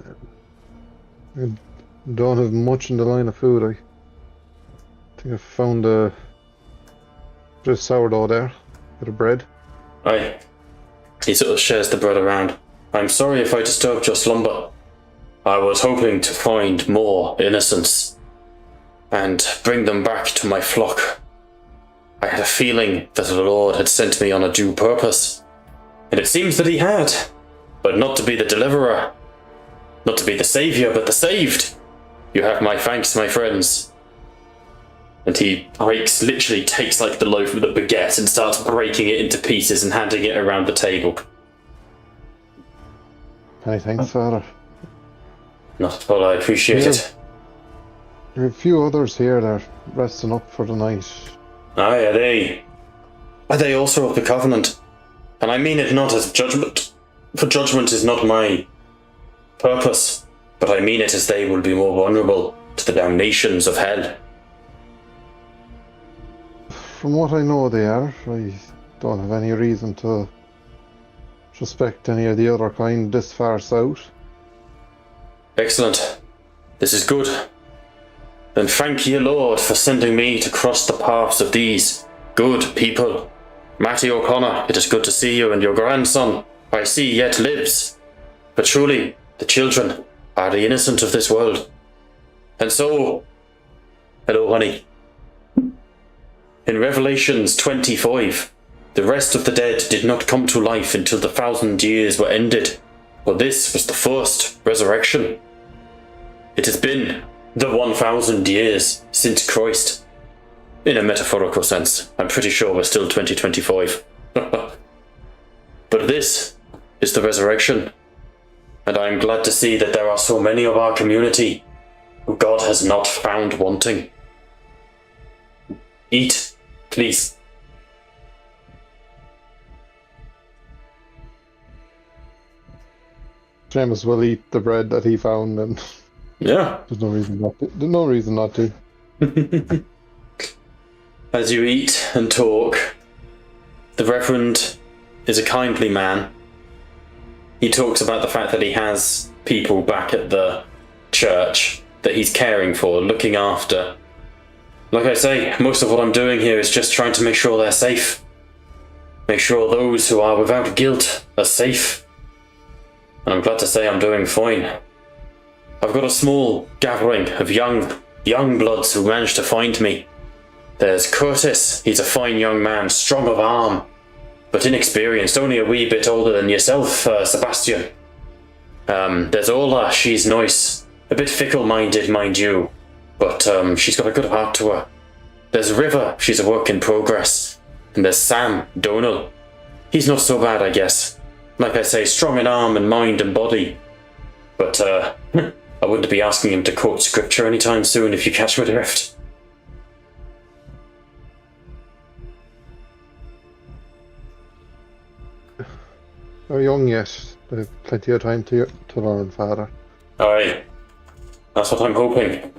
I don't have much in the line of food. I think I found a bit of sourdough there, bit of bread. Aye. He sort of shares the bread around. I'm sorry if I disturbed your slumber. I was hoping to find more innocents and bring them back to my flock. I had a feeling that the Lord had sent me on a due purpose, and it seems that he had, but not to be the deliverer, not to be the saviour, but the saved. You have my thanks, my friends. And he literally takes like the loaf of the baguette and starts breaking it into pieces and handing it around the table. Hey, thanks, Father. Not at all, I appreciate it. There are a few others here that are resting up for the night. Aye, are they? Are they also of the Covenant? And I mean it not as judgment, for judgment is not my purpose, but I mean it as they will be more vulnerable to the damnations of hell. From what I know they are, I don't have any reason to suspect any of the other kind this far south. Excellent. This is good. Then thank ye, Lord, for sending me to cross the paths of these good people. Matty O'Connor, it is good to see you, and your grandson, I see, yet lives. But truly, the children are the innocent of this world. And so, hello, honey. In Revelations 25, the rest of the dead did not come to life until the 1,000 years were ended, but this was the first resurrection. It has been the 1,000 years since Christ. In a metaphorical sense, I'm pretty sure we're still 2025. But this is the resurrection, and I am glad to see that there are so many of our community who God has not found wanting. Eat, please. Seamus will eat the bread that he found, and Yeah. there's no reason not to. There's no reason not to. As you eat and talk, the Reverend is a kindly man. He talks about the fact that he has people back at the church that he's caring for, looking after. Like I say, most of what I'm doing here is just trying to make sure they're safe. Make sure those who are without guilt are safe. And I'm glad to say I'm doing fine. I've got a small gathering of young bloods who managed to find me. There's Curtis, he's a fine young man, strong of arm, but inexperienced, only a wee bit older than yourself, Sebastian. There's Ola, she's nice, a bit fickle-minded, mind you, but she's got a good heart to her. There's River, she's a work in progress. And there's Sam, Donal. He's not so bad, I guess. Like I say, strong in arm and mind and body. But I wouldn't be asking him to quote scripture anytime soon, if you catch my drift. They're young yet. They have plenty of time to learn, Father. Aye, that's what I'm hoping.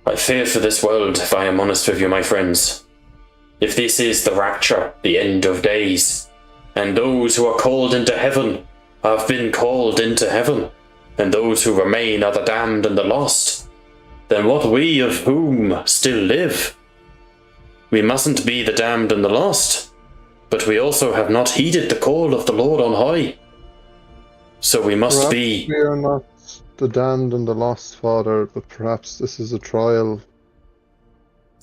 I fear for this world, if I am honest with you, my friends. If this is the rapture, the end of days, and those who are called into heaven have been called into heaven, and those who remain are the damned and the lost, then what we of whom still live? We mustn't be the damned and the lost, but we also have not heeded the call of the Lord on high. So we must Perhaps be... we are not the damned and the lost, Father, but perhaps this is a trial.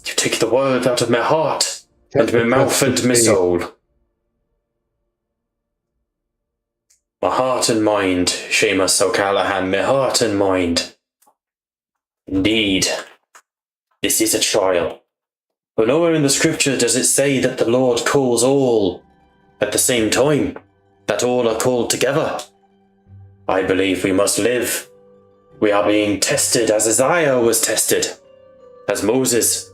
You take the words out of my heart, and my mouth and my soul. My heart and mind, Seamus O'Callaghan, my heart and mind. Indeed, this is a trial. But nowhere in the scripture does it say that the Lord calls all at the same time, that all are called together. I believe we must live. We are being tested as Isaiah was tested, as Moses.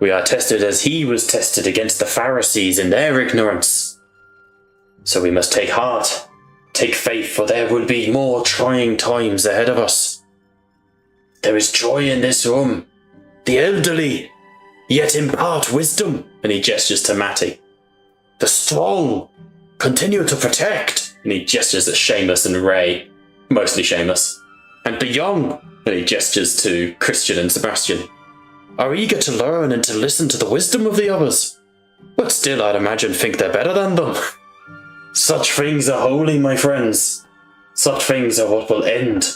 We are tested as he was tested against the Pharisees in their ignorance. So we must take heart, take faith, for there will be more trying times ahead of us. There is joy in this room, The elderly, yet impart wisdom. And he gestures to Matty. The strong, continue to protect. And he gestures at Seamus and Ray. Mostly Seamus. And the young, and he gestures to Christian and Sebastian, are eager to learn and to listen to the wisdom of the others. But still, I'd imagine, think they're better than them. Such things are holy, my friends. Such things are what will end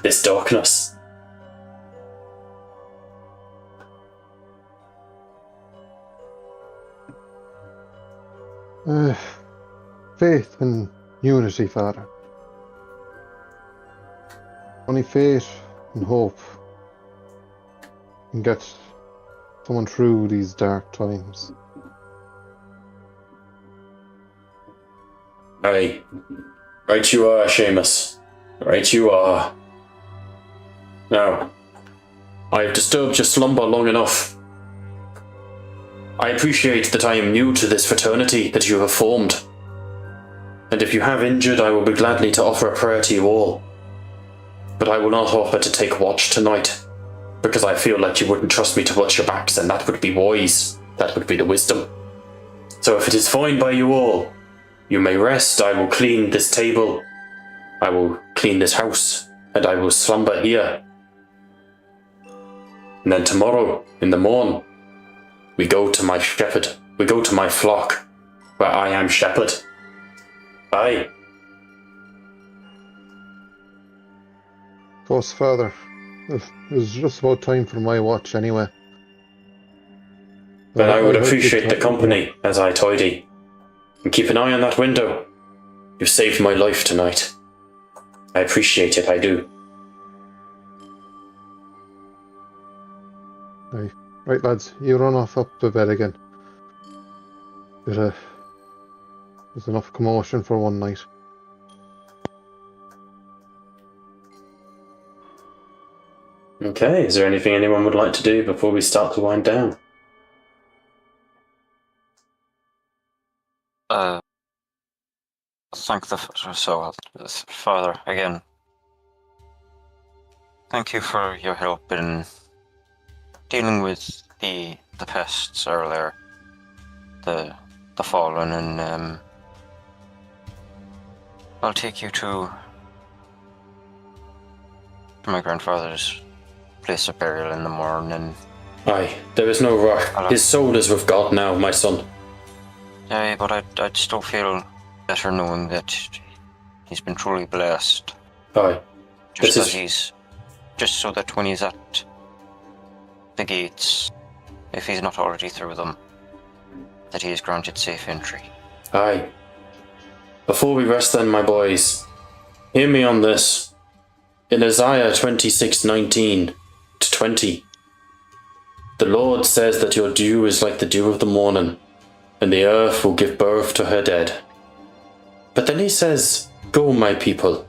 this darkness. Faith and unity, Father. Only faith and hope can get someone through these dark times. Aye. Right you are, Seamus. Right you are. Now, I have disturbed your slumber long enough. I appreciate that I am new to this fraternity that you have formed. And if you have injured, I will be gladly to offer a prayer to you all. But I will not offer to take watch tonight, because I feel like you wouldn't trust me to watch your backs, and that would be wise. That would be the wisdom. So if it is fine by you all, you may rest. I will clean this table. I will clean this house, and I will slumber here. And then tomorrow, in the morn, we go to my shepherd. We go to my flock, where I am shepherd. Aye. Of course, Father. It was just about time for my watch anyway. Then I would hope you appreciate the company as I tidy. And keep an eye on that window. You've saved my life tonight. I appreciate it, I do. Aye. Right, lads, you run off up to bed again. There's enough commotion for one night. Okay, is there anything anyone would like to do before we start to wind down? Thank the Father again. Thank you for your help in dealing with the pests earlier, the fallen, and I'll take you to my grandfather's place of burial in the morning. Aye, there is no rush. His soul is with God now, my son. Yeah, but I'd still feel better knowing that he's been truly blessed. Aye. Just so that when he's at the gates, if he's not already through them, that he is granted safe entry. Aye. Before we rest then, my boys, hear me on this. In Isaiah 26:19 to 20, the Lord says that your dew is like the dew of the morning, and the earth will give birth to her dead. But then he says, go, my people,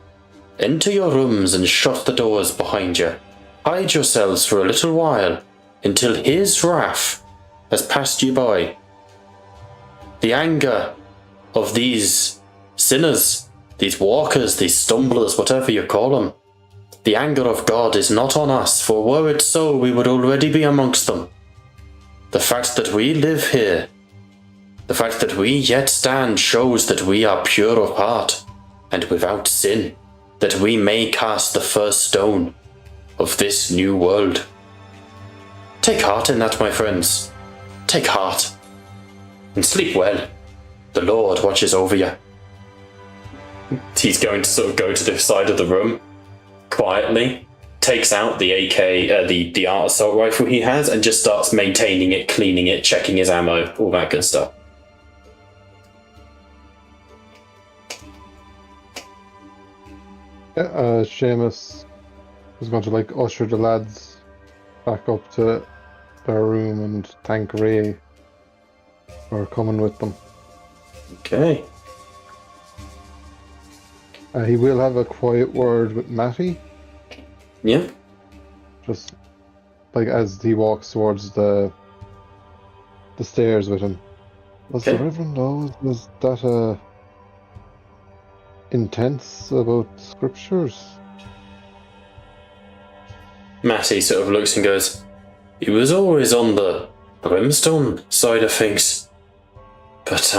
enter your rooms and shut the doors behind you. Hide yourselves for a little while, until his wrath has passed you by. The anger of these sinners, these walkers, these stumblers, whatever you call them, the anger of God is not on us, for were it so, we would already be amongst them. The fact that we live here, the fact that we yet stand, shows that we are pure of heart and without sin, that we may cast the first stone of this new world. Take heart in that, my friends. Take heart. And sleep well. The Lord watches over you. He's going to sort of go to the side of the room, quietly, takes out the AK, the art assault rifle he has, and just starts maintaining it, cleaning it, checking his ammo, all that good stuff. Seamus is going to usher the lads back up to their room and thank Ray for coming with them. Okay. He will have a quiet word with Matty. Yeah. Just as he walks towards the stairs with him. Was Okay. the Reverend Laws, was that intense about scriptures? Matty sort of looks and goes, He was always on the brimstone side of things. But,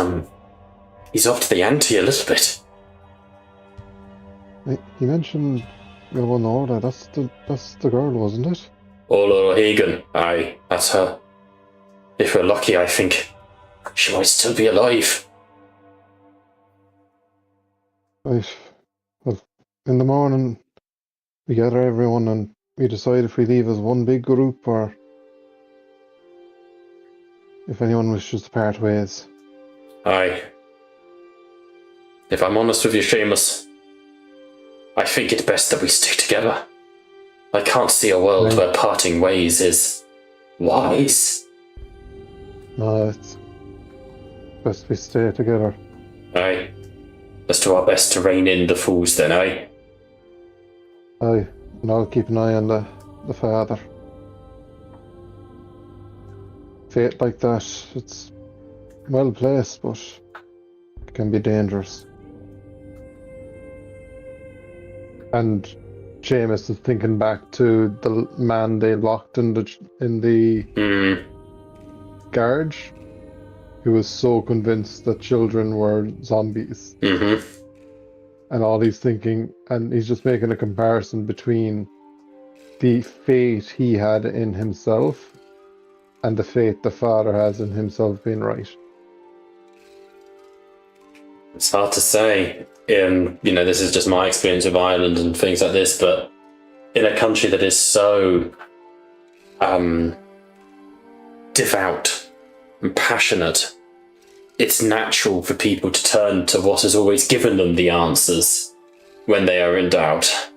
he's upped the ante a little bit. He mentioned Eleonora. That's the girl, wasn't it? Ola O'Hagan. Aye, that's her. If we're lucky, I think she might still be alive. Right. Well, in the morning, we gather everyone and we decide if we leave as one big group or if anyone wishes to part ways. Aye. If I'm honest with you, Seamus, I think it's best that we stick together. I can't see a world where parting ways is wise. No, it's best we stay together. Aye. Let's do our best to rein in the fools then, aye? Aye, and I'll keep an eye on the father. Fate like that, it's well placed, but it can be dangerous. And Seamus is thinking back to the man they locked in the garage, who was so convinced that children were zombies. Mm-hmm. And all he's thinking, and he's just making a comparison between the fate he had in himself and the fate the father has in himself being right. It's hard to say. This is just my experience of Ireland and things like this, but in a country that is so devout and passionate, it's natural for people to turn to what has always given them the answers when they are in doubt.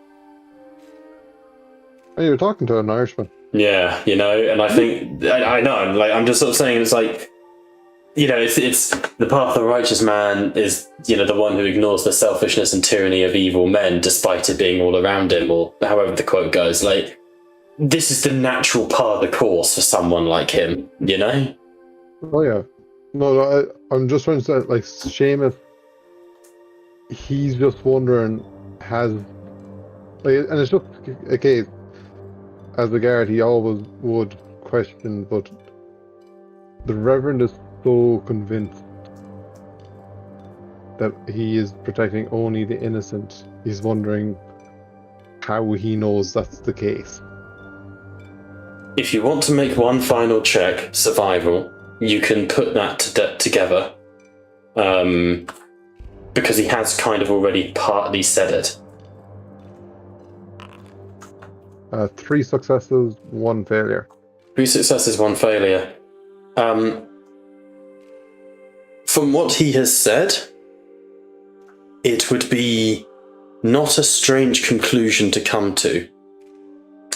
Oh, you're talking to an Irishman. Yeah, and I think I know. I'm just sort of saying, it's like, it's the path of the righteous man is, the one who ignores the selfishness and tyranny of evil men, despite it being all around him, or however the quote goes. Like, this is the natural part of the course for someone like him, Oh yeah. No, I'm just trying to say, like, Seamus, he's just wondering, and it's just, okay, as a guard, he always would question, but the Reverend is so convinced that he is protecting only the innocent. He's wondering how he knows that's the case. If you want to make one final check, survival, you can put that together. Because he has kind of already partly said it. 3 successes, 1 failure. 3 successes, 1 failure. From what he has said, it would be not a strange conclusion to come to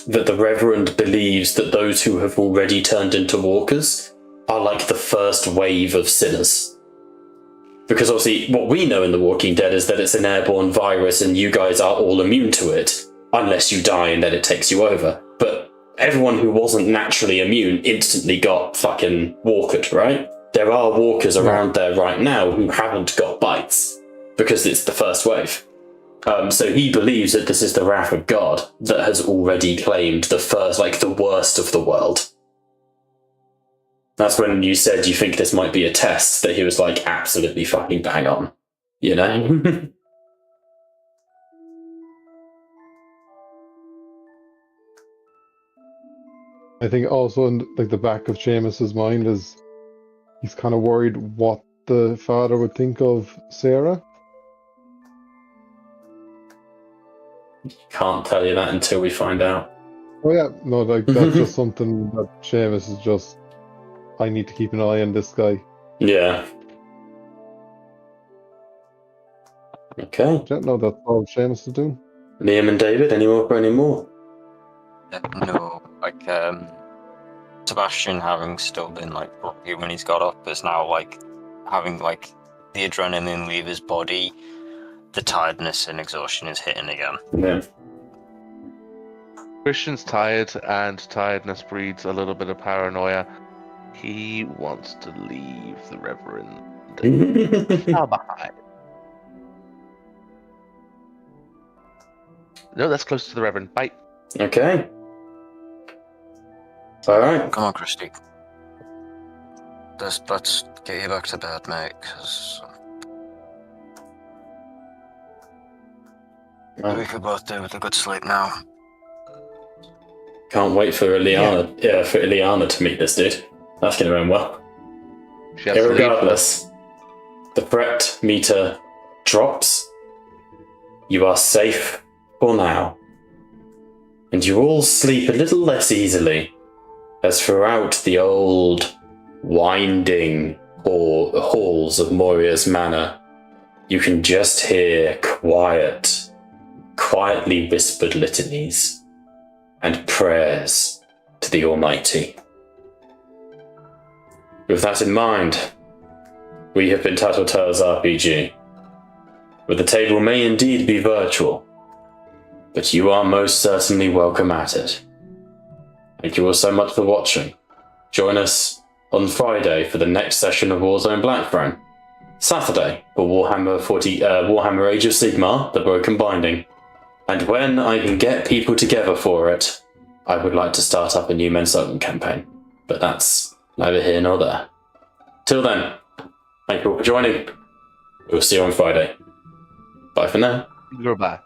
that the Reverend believes that those who have already turned into walkers are like the first wave of sinners. Because obviously what we know in The Walking Dead is that it's an airborne virus and you guys are all immune to it, unless you die and then it takes you over. But everyone who wasn't naturally immune instantly got fucking walkered, right? There are walkers around there right now who haven't got bites, because it's the first wave. So he believes that this is the wrath of God that has already claimed the first, the worst of the world. That's when you said you think this might be a test, that he was like, absolutely fucking bang on. I think also in the back of Seamus's mind is he's kind of worried what the father would think of Sarah. Can't tell you that until we find out. Oh yeah, no, that's just something that Seamus is just, I need to keep an eye on this guy. Yeah. Okay. Yeah, no, that's all Seamus is doing. Liam and David, any more? No, Sebastian, having still been groggy when he's got up, is now having the adrenaline leave his body. The tiredness and exhaustion is hitting again. Yeah. Christian's tired, and tiredness breeds a little bit of paranoia. He wants to leave the Reverend far behind. No, that's close to the Reverend. Bye. Okay. Alright. Come on, Christy. Let's get you back to bed, mate, because we could both do with a good sleep now. Can't wait for Ileana to meet this dude. That's going to end well. She has to leave Irregardless, the threat meter drops. You are safe for now. And you all sleep a little less easily, as throughout the old, winding halls of Moria's Manor, you can just hear quietly whispered litanies and prayers to the Almighty. With that in mind, we have been Tattletales RPG, where the table may indeed be virtual, but you are most certainly welcome at it. Thank you all so much for watching. Join us on Friday for the next session of Warzone Blackthrone, Saturday for Warhammer Age of Sigmar, The Broken Binding, and when I can get people together for it, I would like to start up a new Men's Open campaign, but that's neither here nor there. Till then, thank you all for joining. We'll see you on Friday. Bye for now. Goodbye.